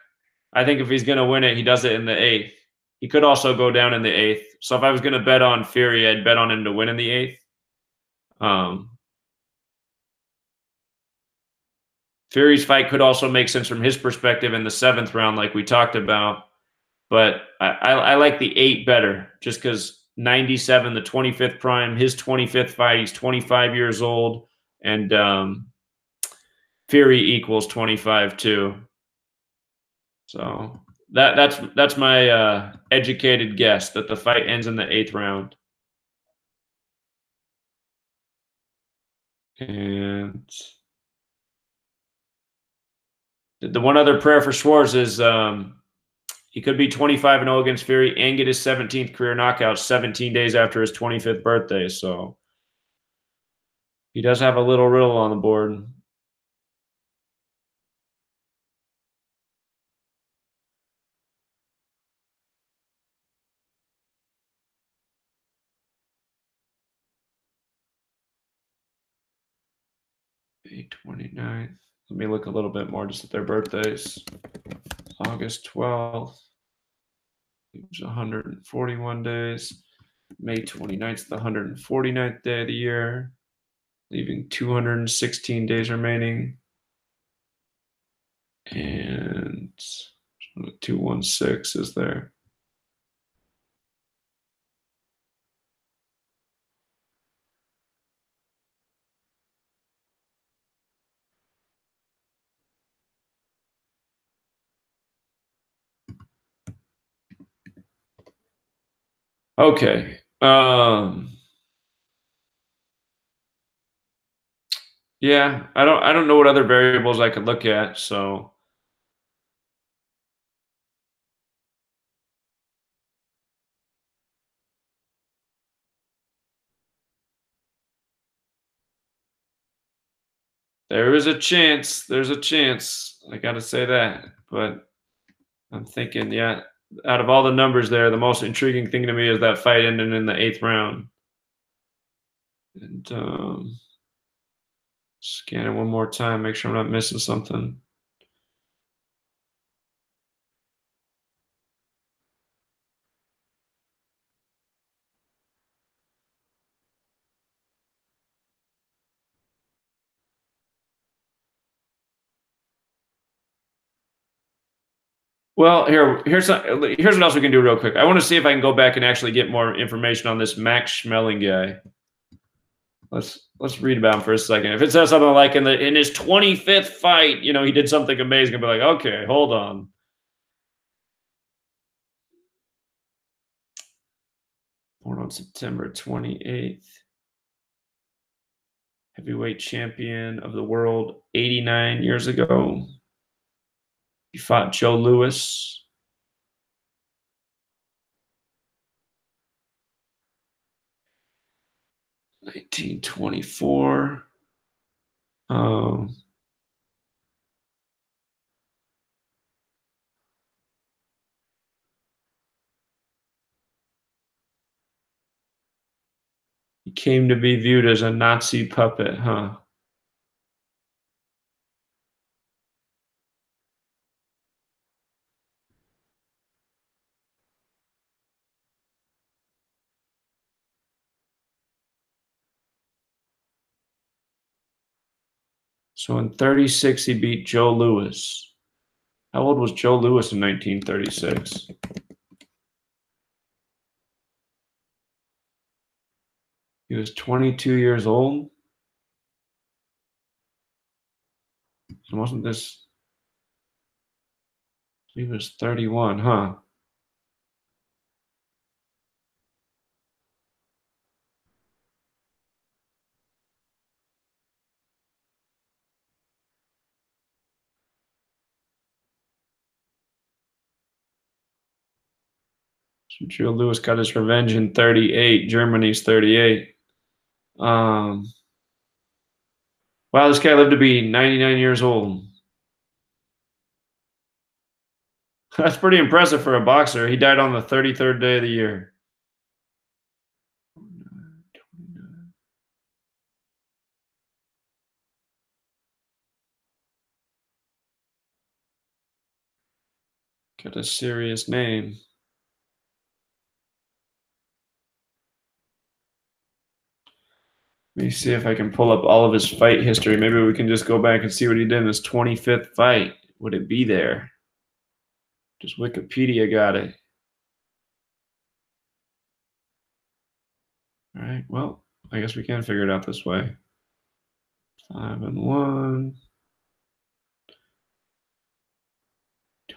I think if he's going to win it, he does it in the 8th. He could also go down in the 8th. So if I was going to bet on Fury, I'd bet on him to win in the 8th. Fury's fight could also make sense from his perspective in the 7th round, like we talked about. But I like the 8 better, just because 97, the 25th prime, his 25th fight, he's 25 years old, and Fury equals 25 too. So that's my educated guess that the fight ends in the 8th round. And the one other prayer for Schwartz is he could be 25-0 against Fury and get his 17th career knockout 17 days after his 25th birthday. So he does have a little riddle on the board. May 29th. Let me look a little bit more just at their birthdays. August 12th. It was 141 days. May 29th, the 149th day of the year, leaving 216 days remaining. And 216 is there. Okay. Yeah, I don't know what other variables I could look at, so there is a chance. There's a chance. I got to say that. But I'm thinking, yeah, out of all the numbers there, the most intriguing thing to me is that fight ending in the 8th round. And scan it one more time, make sure I'm not missing something. Well, here's what else we can do real quick. I want to see if I can go back and actually get more information on this Max Schmeling guy. Let's read about him for a second. If it says something like in his 25th fight, you know, he did something amazing, I'll be like, okay, hold on. Born on September 28th. Heavyweight champion of the world 89 years ago. He fought Joe Louis. 1924. He came to be viewed as a Nazi puppet, huh? So in 36, he beat Joe Louis. How old was Joe Louis in 1936? He was 22 years old. So wasn't this? He was 31, huh? So Joe Louis got his revenge in 38. Germany's 38. Wow, this guy lived to be 99 years old. That's pretty impressive for a boxer. He died on the 33rd day of the year. Got a serious name. Let me see if I can pull up all of his fight history. Maybe we can just go back and see what he did in his 25th fight. Would it be there? Just Wikipedia got it. All right, well, I guess we can figure it out this way. 5-1.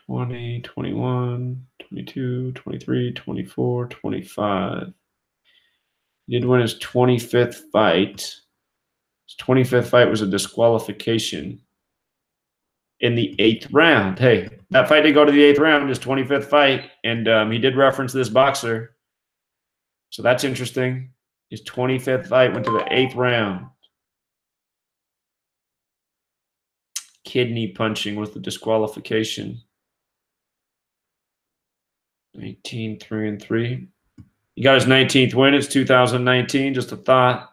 20, 21, 22, 23, 24, 25. He did win his 25th fight. His 25th fight was a disqualification in the 8th round. Hey, that fight did go to the 8th round, his 25th fight, and he did reference this boxer. So that's interesting. His 25th fight went to the 8th round. Kidney punching was the disqualification. 19, 3-3. He got his 19th win. It's 2019. Just a thought.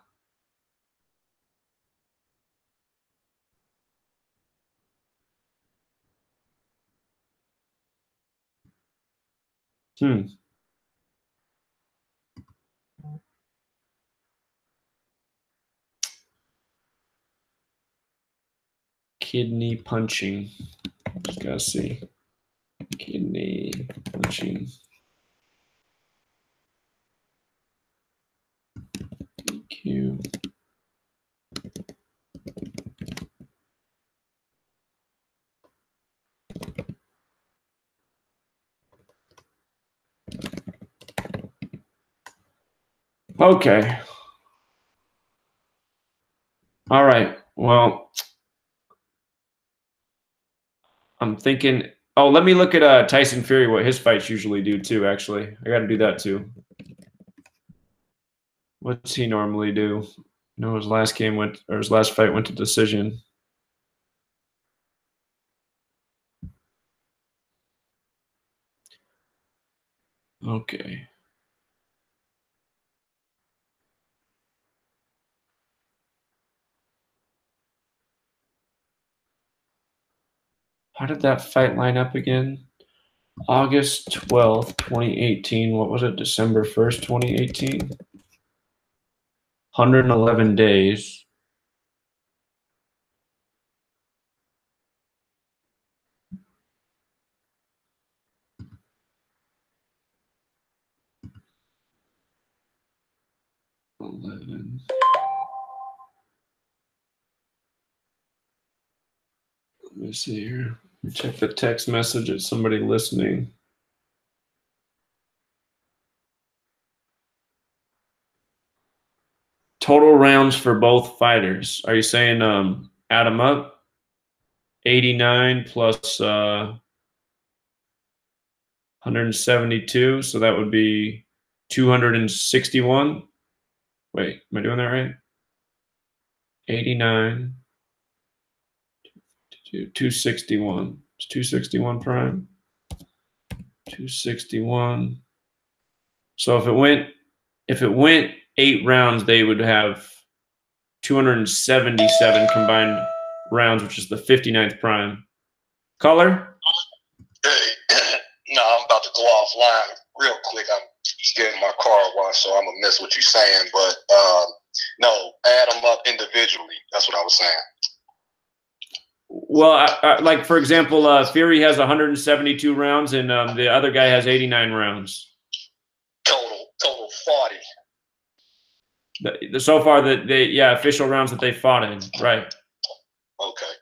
Kidney punching. Just gotta see. Kidney punching. EQ. Okay. All right. Well, I'm thinking. Oh, let me look at Tyson Fury, what his fights usually do too. Actually, I got to do that too. What's he normally do? No, his last fight went to decision. Okay. How did that fight line up again? August 12th, 2018. What was it? December 1st, 2018? 111 days. Let me see here. Check the text message at somebody listening. Total rounds for both fighters. Are you saying add them up? 89 plus 172. So that would be 261. Wait, am I doing that right? 89. 261. It's 261 prime. 261. So if it went 8 rounds, they would have 277 combined rounds, which is the 59th prime. Caller? Hey, no, I'm about to go offline real quick. I'm just getting my car washed, so I'm gonna miss what you're saying. But no, add them up individually. That's what I was saying. Well, like for example, Fury has 172 rounds, and the other guy has 89 rounds. Total 40. So far, official rounds that they fought in, right? Okay.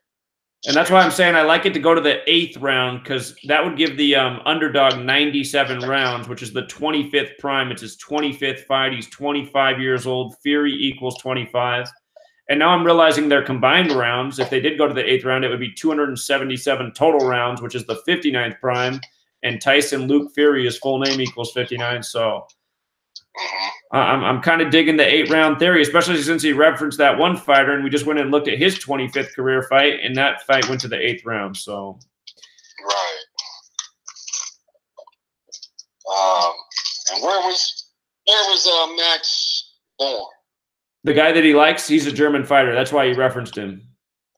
And that's why I'm saying I like it to go to the 8th round, because that would give the underdog 97 rounds, which is the 25th prime. It's his 25th fight. He's 25 years old. Fury equals 25. And now I'm realizing their combined rounds, if they did go to the 8th round, it would be 277 total rounds, which is the 59th prime. And Tyson Luke Fury, his full name equals 59. So I'm kind of digging the 8-round theory, especially since he referenced that one fighter, and we just went and looked at his 25th career fight, and that fight went to the 8th round. So, right. And where was Max born? The guy that he likes, he's a German fighter. That's why he referenced him.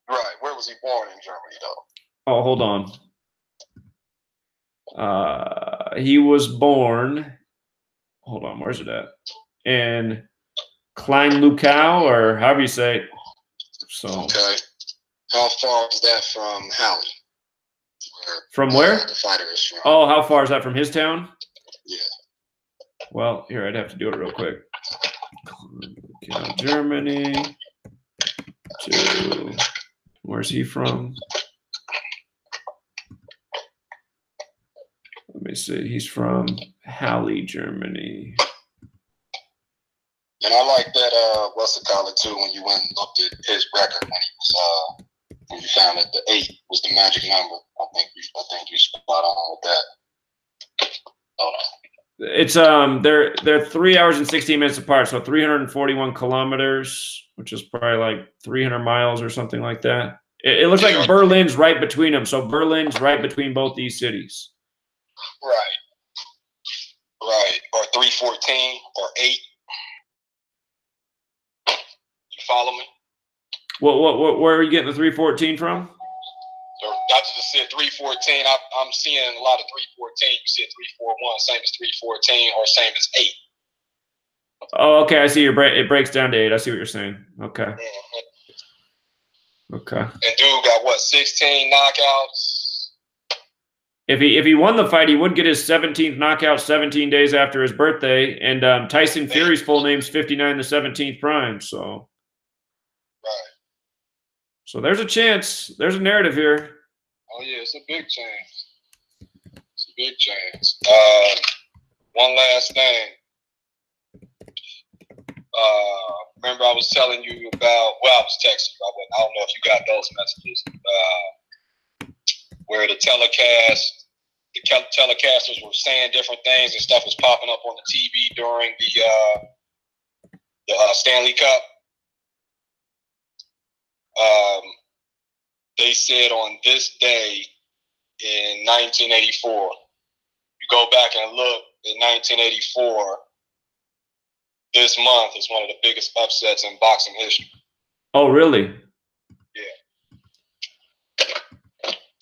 Right. Where was he born in Germany, though? Oh, hold on. He was born. Hold on. Where's it at? In Klein-Lukau, or however you say it. So. Okay. How far is that from Halle? From where? The fighter is from. Oh, how far is that from his town? Yeah. Well, here, I'd have to do it real quick. Germany to, where's he from? Let me see. He's from Halle, Germany. And I like that, what's it called too, when you went and looked at his record when he was, when you found that the 8 was the magic number. I think you spot on with that. Hold on. It's they're 3 hours and 16 minutes apart, so 341 kilometers, which is probably like 300 miles or something like that. It looks like Berlin's right between them, so Berlin's right between both these cities. Right. Or 314 or 8. You follow me? Where are you getting the 314 from? I just said 314. I'm seeing a lot of 314. You said 341, same as 314, or same as 8. Oh, okay. I see it breaks down to 8. I see what you're saying. Okay. Mm-hmm. Okay. And dude got what, 16 knockouts? If he won the fight, he would get his 17th knockout 17 days after his birthday. And Tyson Fury's full name's 59 the 17th prime. So. Right. So there's a chance. There's a narrative here. Oh yeah, it's a big chance. It's a big chance. One last thing. Remember I was telling you about, well, I was texting you. I don't know if you got those messages, where the telecasters were saying different things and stuff was popping up on the TV during the Stanley Cup. They said on this day in 1984, you go back and look in 1984, this month is one of the biggest upsets in boxing history. Oh, really? Yeah.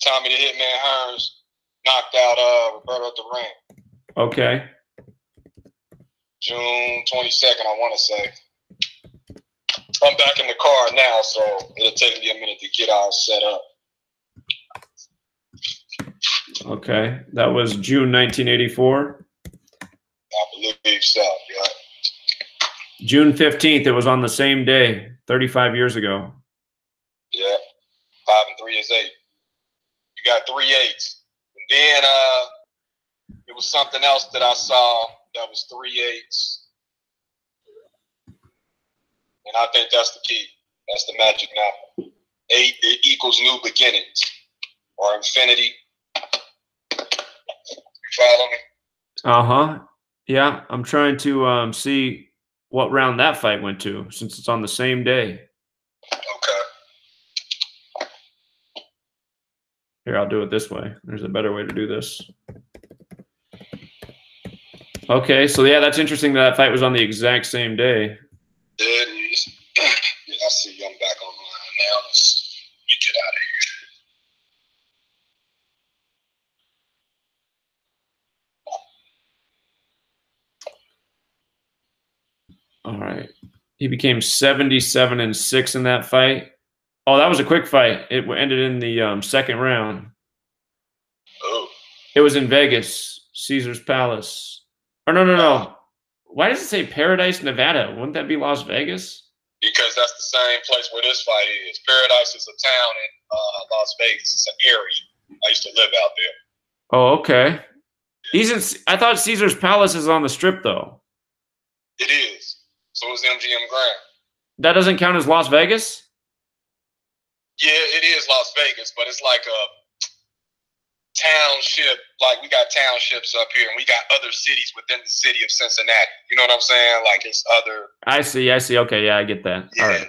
Tommy the Hitman Hearns knocked out Roberto Duran. Okay. June 22nd, I want to say. I'm back in the car now, so it'll take me a minute to get all set up. Okay. That was June 1984? I believe so, yeah. June 15th, it was on the same day, 35 years ago. Yeah. 5 and 3 is 8. You got 3 8s. And then it was something else that I saw that was 3 8s. And I think that's the key. That's the magic number. 8 equals new beginnings or infinity. You follow me? Uh-huh. Yeah, I'm trying to see what round that fight went to, since it's on the same day. Okay. Here, I'll do it this way. There's a better way to do this. Okay, so yeah, that's interesting that fight was on the exact same day. It is. Yeah, I see you. I'm back online now. Let's get out of All right. He became 77-6 in that fight. Oh, that was a quick fight. It ended in the second round. Oh. It was in Vegas, Caesar's Palace. Or no. Why does it say Paradise, Nevada? Wouldn't that be Las Vegas? Because that's the same place where this fight is. Paradise is a town in Las Vegas. It's an area. I used to live out there. Oh, okay. I thought Caesar's Palace is on the Strip, though. It is. So is MGM Grand. That doesn't count as Las Vegas? Yeah, it is Las Vegas, but it's like a township. Like we got townships up here, and we got other cities within the city of Cincinnati. You know what I'm saying? Like it's other. I see. Okay, yeah, I get that. Yeah. All right.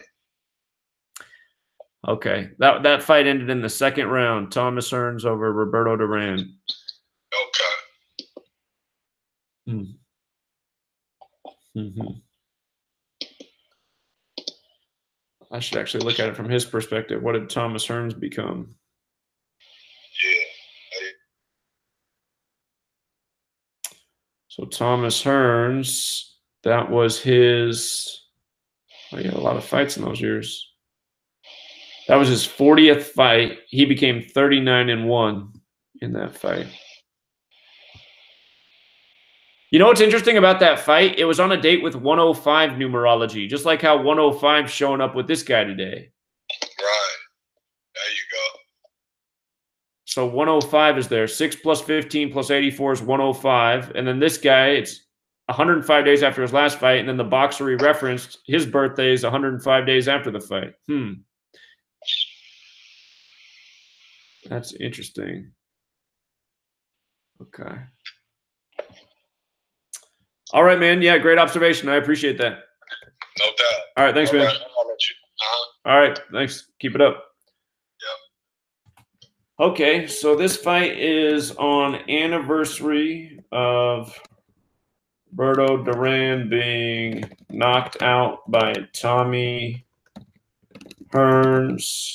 Okay, that fight ended in the second round. Thomas Hearns over Roberto Duran. Okay. Mm-hmm. I should actually look at it from his perspective. What did Thomas Hearns become? Yeah. So Thomas Hearns, that was his. Oh, he had a lot of fights in those years. That was his 40th fight. He became 39-1 in that fight. You know what's interesting about that fight? It was on a date with 105 numerology, just like how 105 showing up with this guy today. Right. There you go. So 105 is there. 6 plus 15 plus 84 is 105. And then this guy, it's 105 days after his last fight. And then the boxer he referenced, his birthday is 105 days after the fight. That's interesting. Okay. All right, man. Yeah, great observation. I appreciate that. No doubt. All right, thanks, man. Right, I'll let you. All right, thanks. Keep it up. Yep. Okay, so this fight is on anniversary of Roberto Duran being knocked out by Tommy Hearns,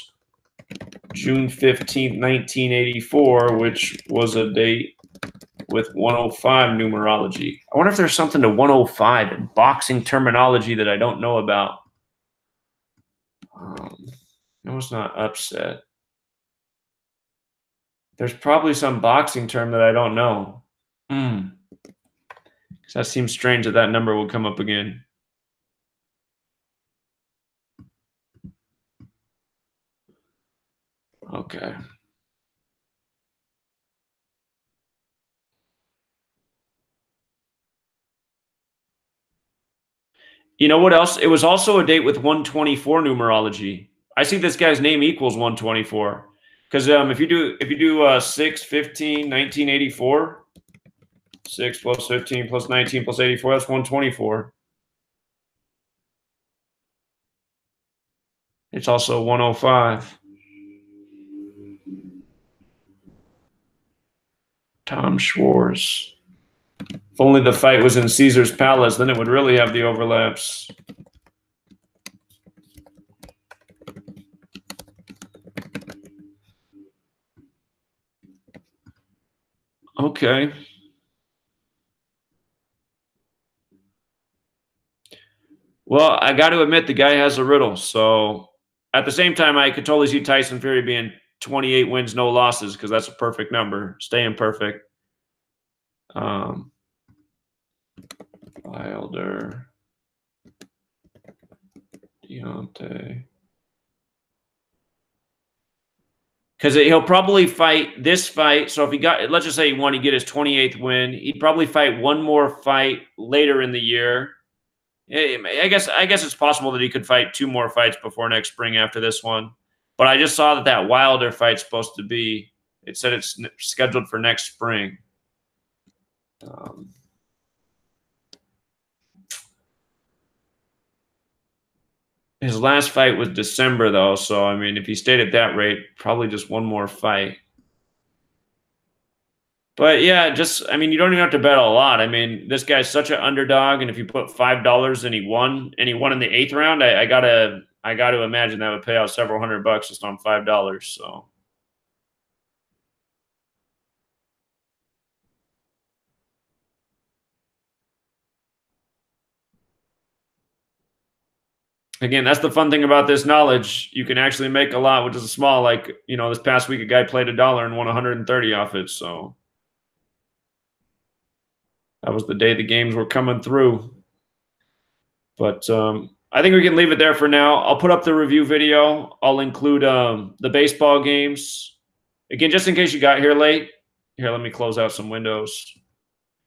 June 15th, 1984, which was a date with 105 numerology. I wonder if there's something to 105 in boxing terminology that I don't know about. No, it's not upset. There's probably some boxing term that I don't know. Because that seems strange that number will come up again. Okay. You know what else? It was also a date with 124 numerology. I see this guy's name equals 124. Because if you do 6, 15, 1984, 6 plus 15 plus 19 plus 84, that's 124. It's also 105. Tom Schwartz. If only the fight was in Caesar's Palace, then it would really have the overlaps. Okay. Well, I got to admit the guy has a riddle. So at the same time, I could totally see Tyson Fury being 28 wins, no losses, because that's a perfect number, staying perfect. Wilder, Deontay. Because he'll probably fight this fight. So if he got, let's just say he won, he'd get his 28th win. He'd probably fight one more fight later in the year. I guess it's possible that he could fight 2 more fights before next spring after this one. But I just saw that Wilder fight's supposed to be, it said it's scheduled for next spring. His last fight was December, though. So, I mean, if he stayed at that rate, probably just one more fight. But, yeah, I mean, you don't even have to bet a lot. I mean, this guy's such an underdog, and if you put $5 and he won in the 8th round, I got to imagine that would pay out several $100 just on $5, so. Again, that's the fun thing about this knowledge. You can actually make a lot, which is small. Like, you know, this past week, a guy played $1 and won 130 off it. So that was the day the games were coming through. But I think we can leave it there for now. I'll put up the review video. I'll include the baseball games. Again, just in case you got here late. Here, let me close out some windows.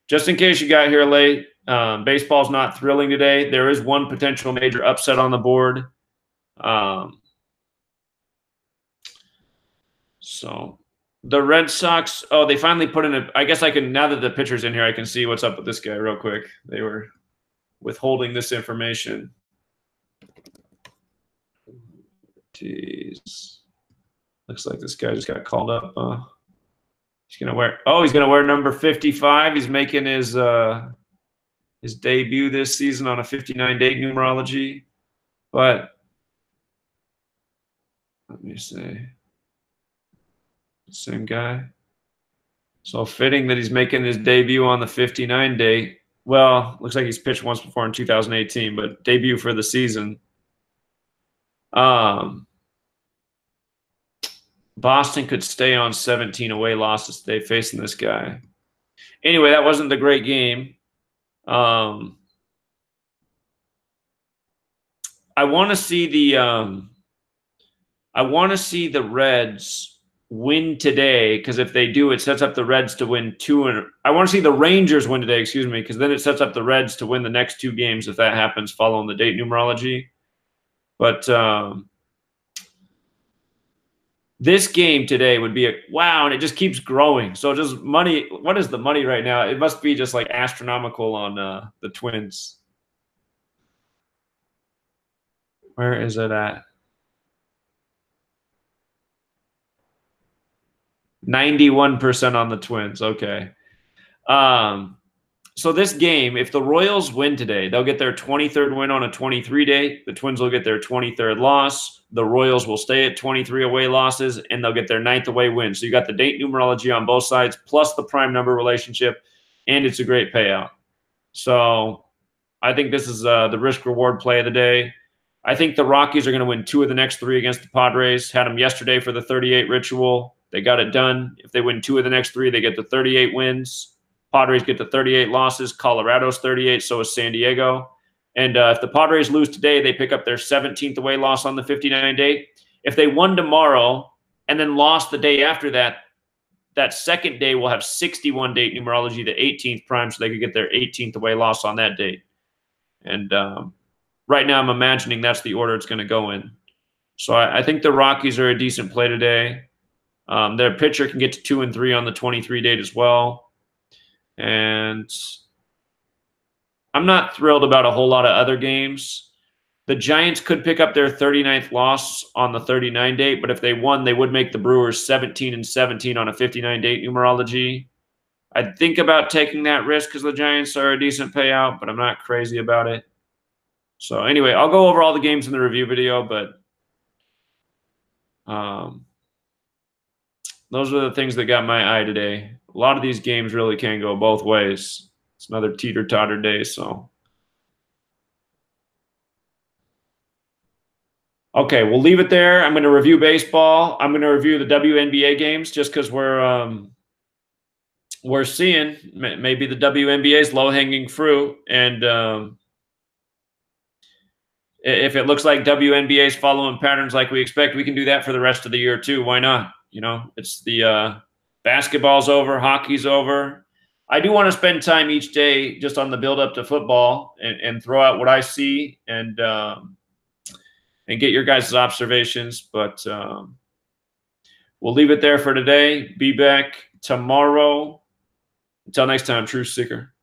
Just in case you got here late. Baseball's not thrilling today. There is one potential major upset on the board. So the Red Sox, oh, they finally put in I guess I can, now that the pitcher's in here, I can see what's up with this guy real quick. They were withholding this information. Jeez. Looks like this guy just got called up. He's going to wear number 55. He's making his debut this season on a 59-day numerology. But let me see. Same guy. So fitting that he's making his debut on the 59-day. Well, looks like he's pitched once before in 2018, but debut for the season. Boston could stay on 17 away losses today facing this guy. Anyway, that wasn't the great game. I want to see the Reds win today, because if they do, it sets up the Reds to win 2. I want to see the Rangers win today, excuse me, because then it sets up the Reds to win the next 2 games if that happens following the date numerology. But this game today would be wow, and it just keeps growing. So just money, what is the money right now? It must be just like astronomical on the Twins. Where is it at? 91% on the Twins. Okay. So this game, if the Royals win today, they'll get their 23rd win on a 23-day. The Twins will get their 23rd loss. The Royals will stay at 23 away losses, and they'll get their 9th away win. So you got the date numerology on both sides, plus the prime number relationship, and it's a great payout. So I think this is the risk-reward play of the day. I think the Rockies are going to win 2 of the next 3 against the Padres. Had them yesterday for the 38 ritual. They got it done. If they win 2 of the next 3, they get the 38 wins. Padres get the 38 losses. Colorado's 38, so is San Diego. And if the Padres lose today, they pick up their 17th away loss on the 59-day. If they won tomorrow and then lost the day after that, that second day will have 61 date numerology, the 18th prime, so they could get their 18th away loss on that date. And right now I'm imagining that's the order it's going to go in. So I think the Rockies are a decent play today. Their pitcher can get to 2 and 3 on the 23 date as well. And I'm not thrilled about a whole lot of other games. The Giants could pick up their 39th loss on the 39 date, but if they won, they would make the Brewers 17 and 17 on a 59 date numerology. I'd think about taking that risk because the Giants are a decent payout, but I'm not crazy about it. So anyway, I'll go over all the games in the review video, but those are the things that got my eye today. A lot of these games really can go both ways. It's another teeter-totter day, so. Okay, we'll leave it there. I'm going to review baseball. I'm going to review the WNBA games just because we're seeing maybe the WNBA's low-hanging fruit, and if it looks like WNBA's following patterns like we expect, we can do that for the rest of the year too. Why not? You know, it's the basketball's over, hockey's over. I do want to spend time each day just on the build-up to football and throw out what I see and get your guys' observations. But we'll leave it there for today. Be back tomorrow. Until next time, Truth Seeker.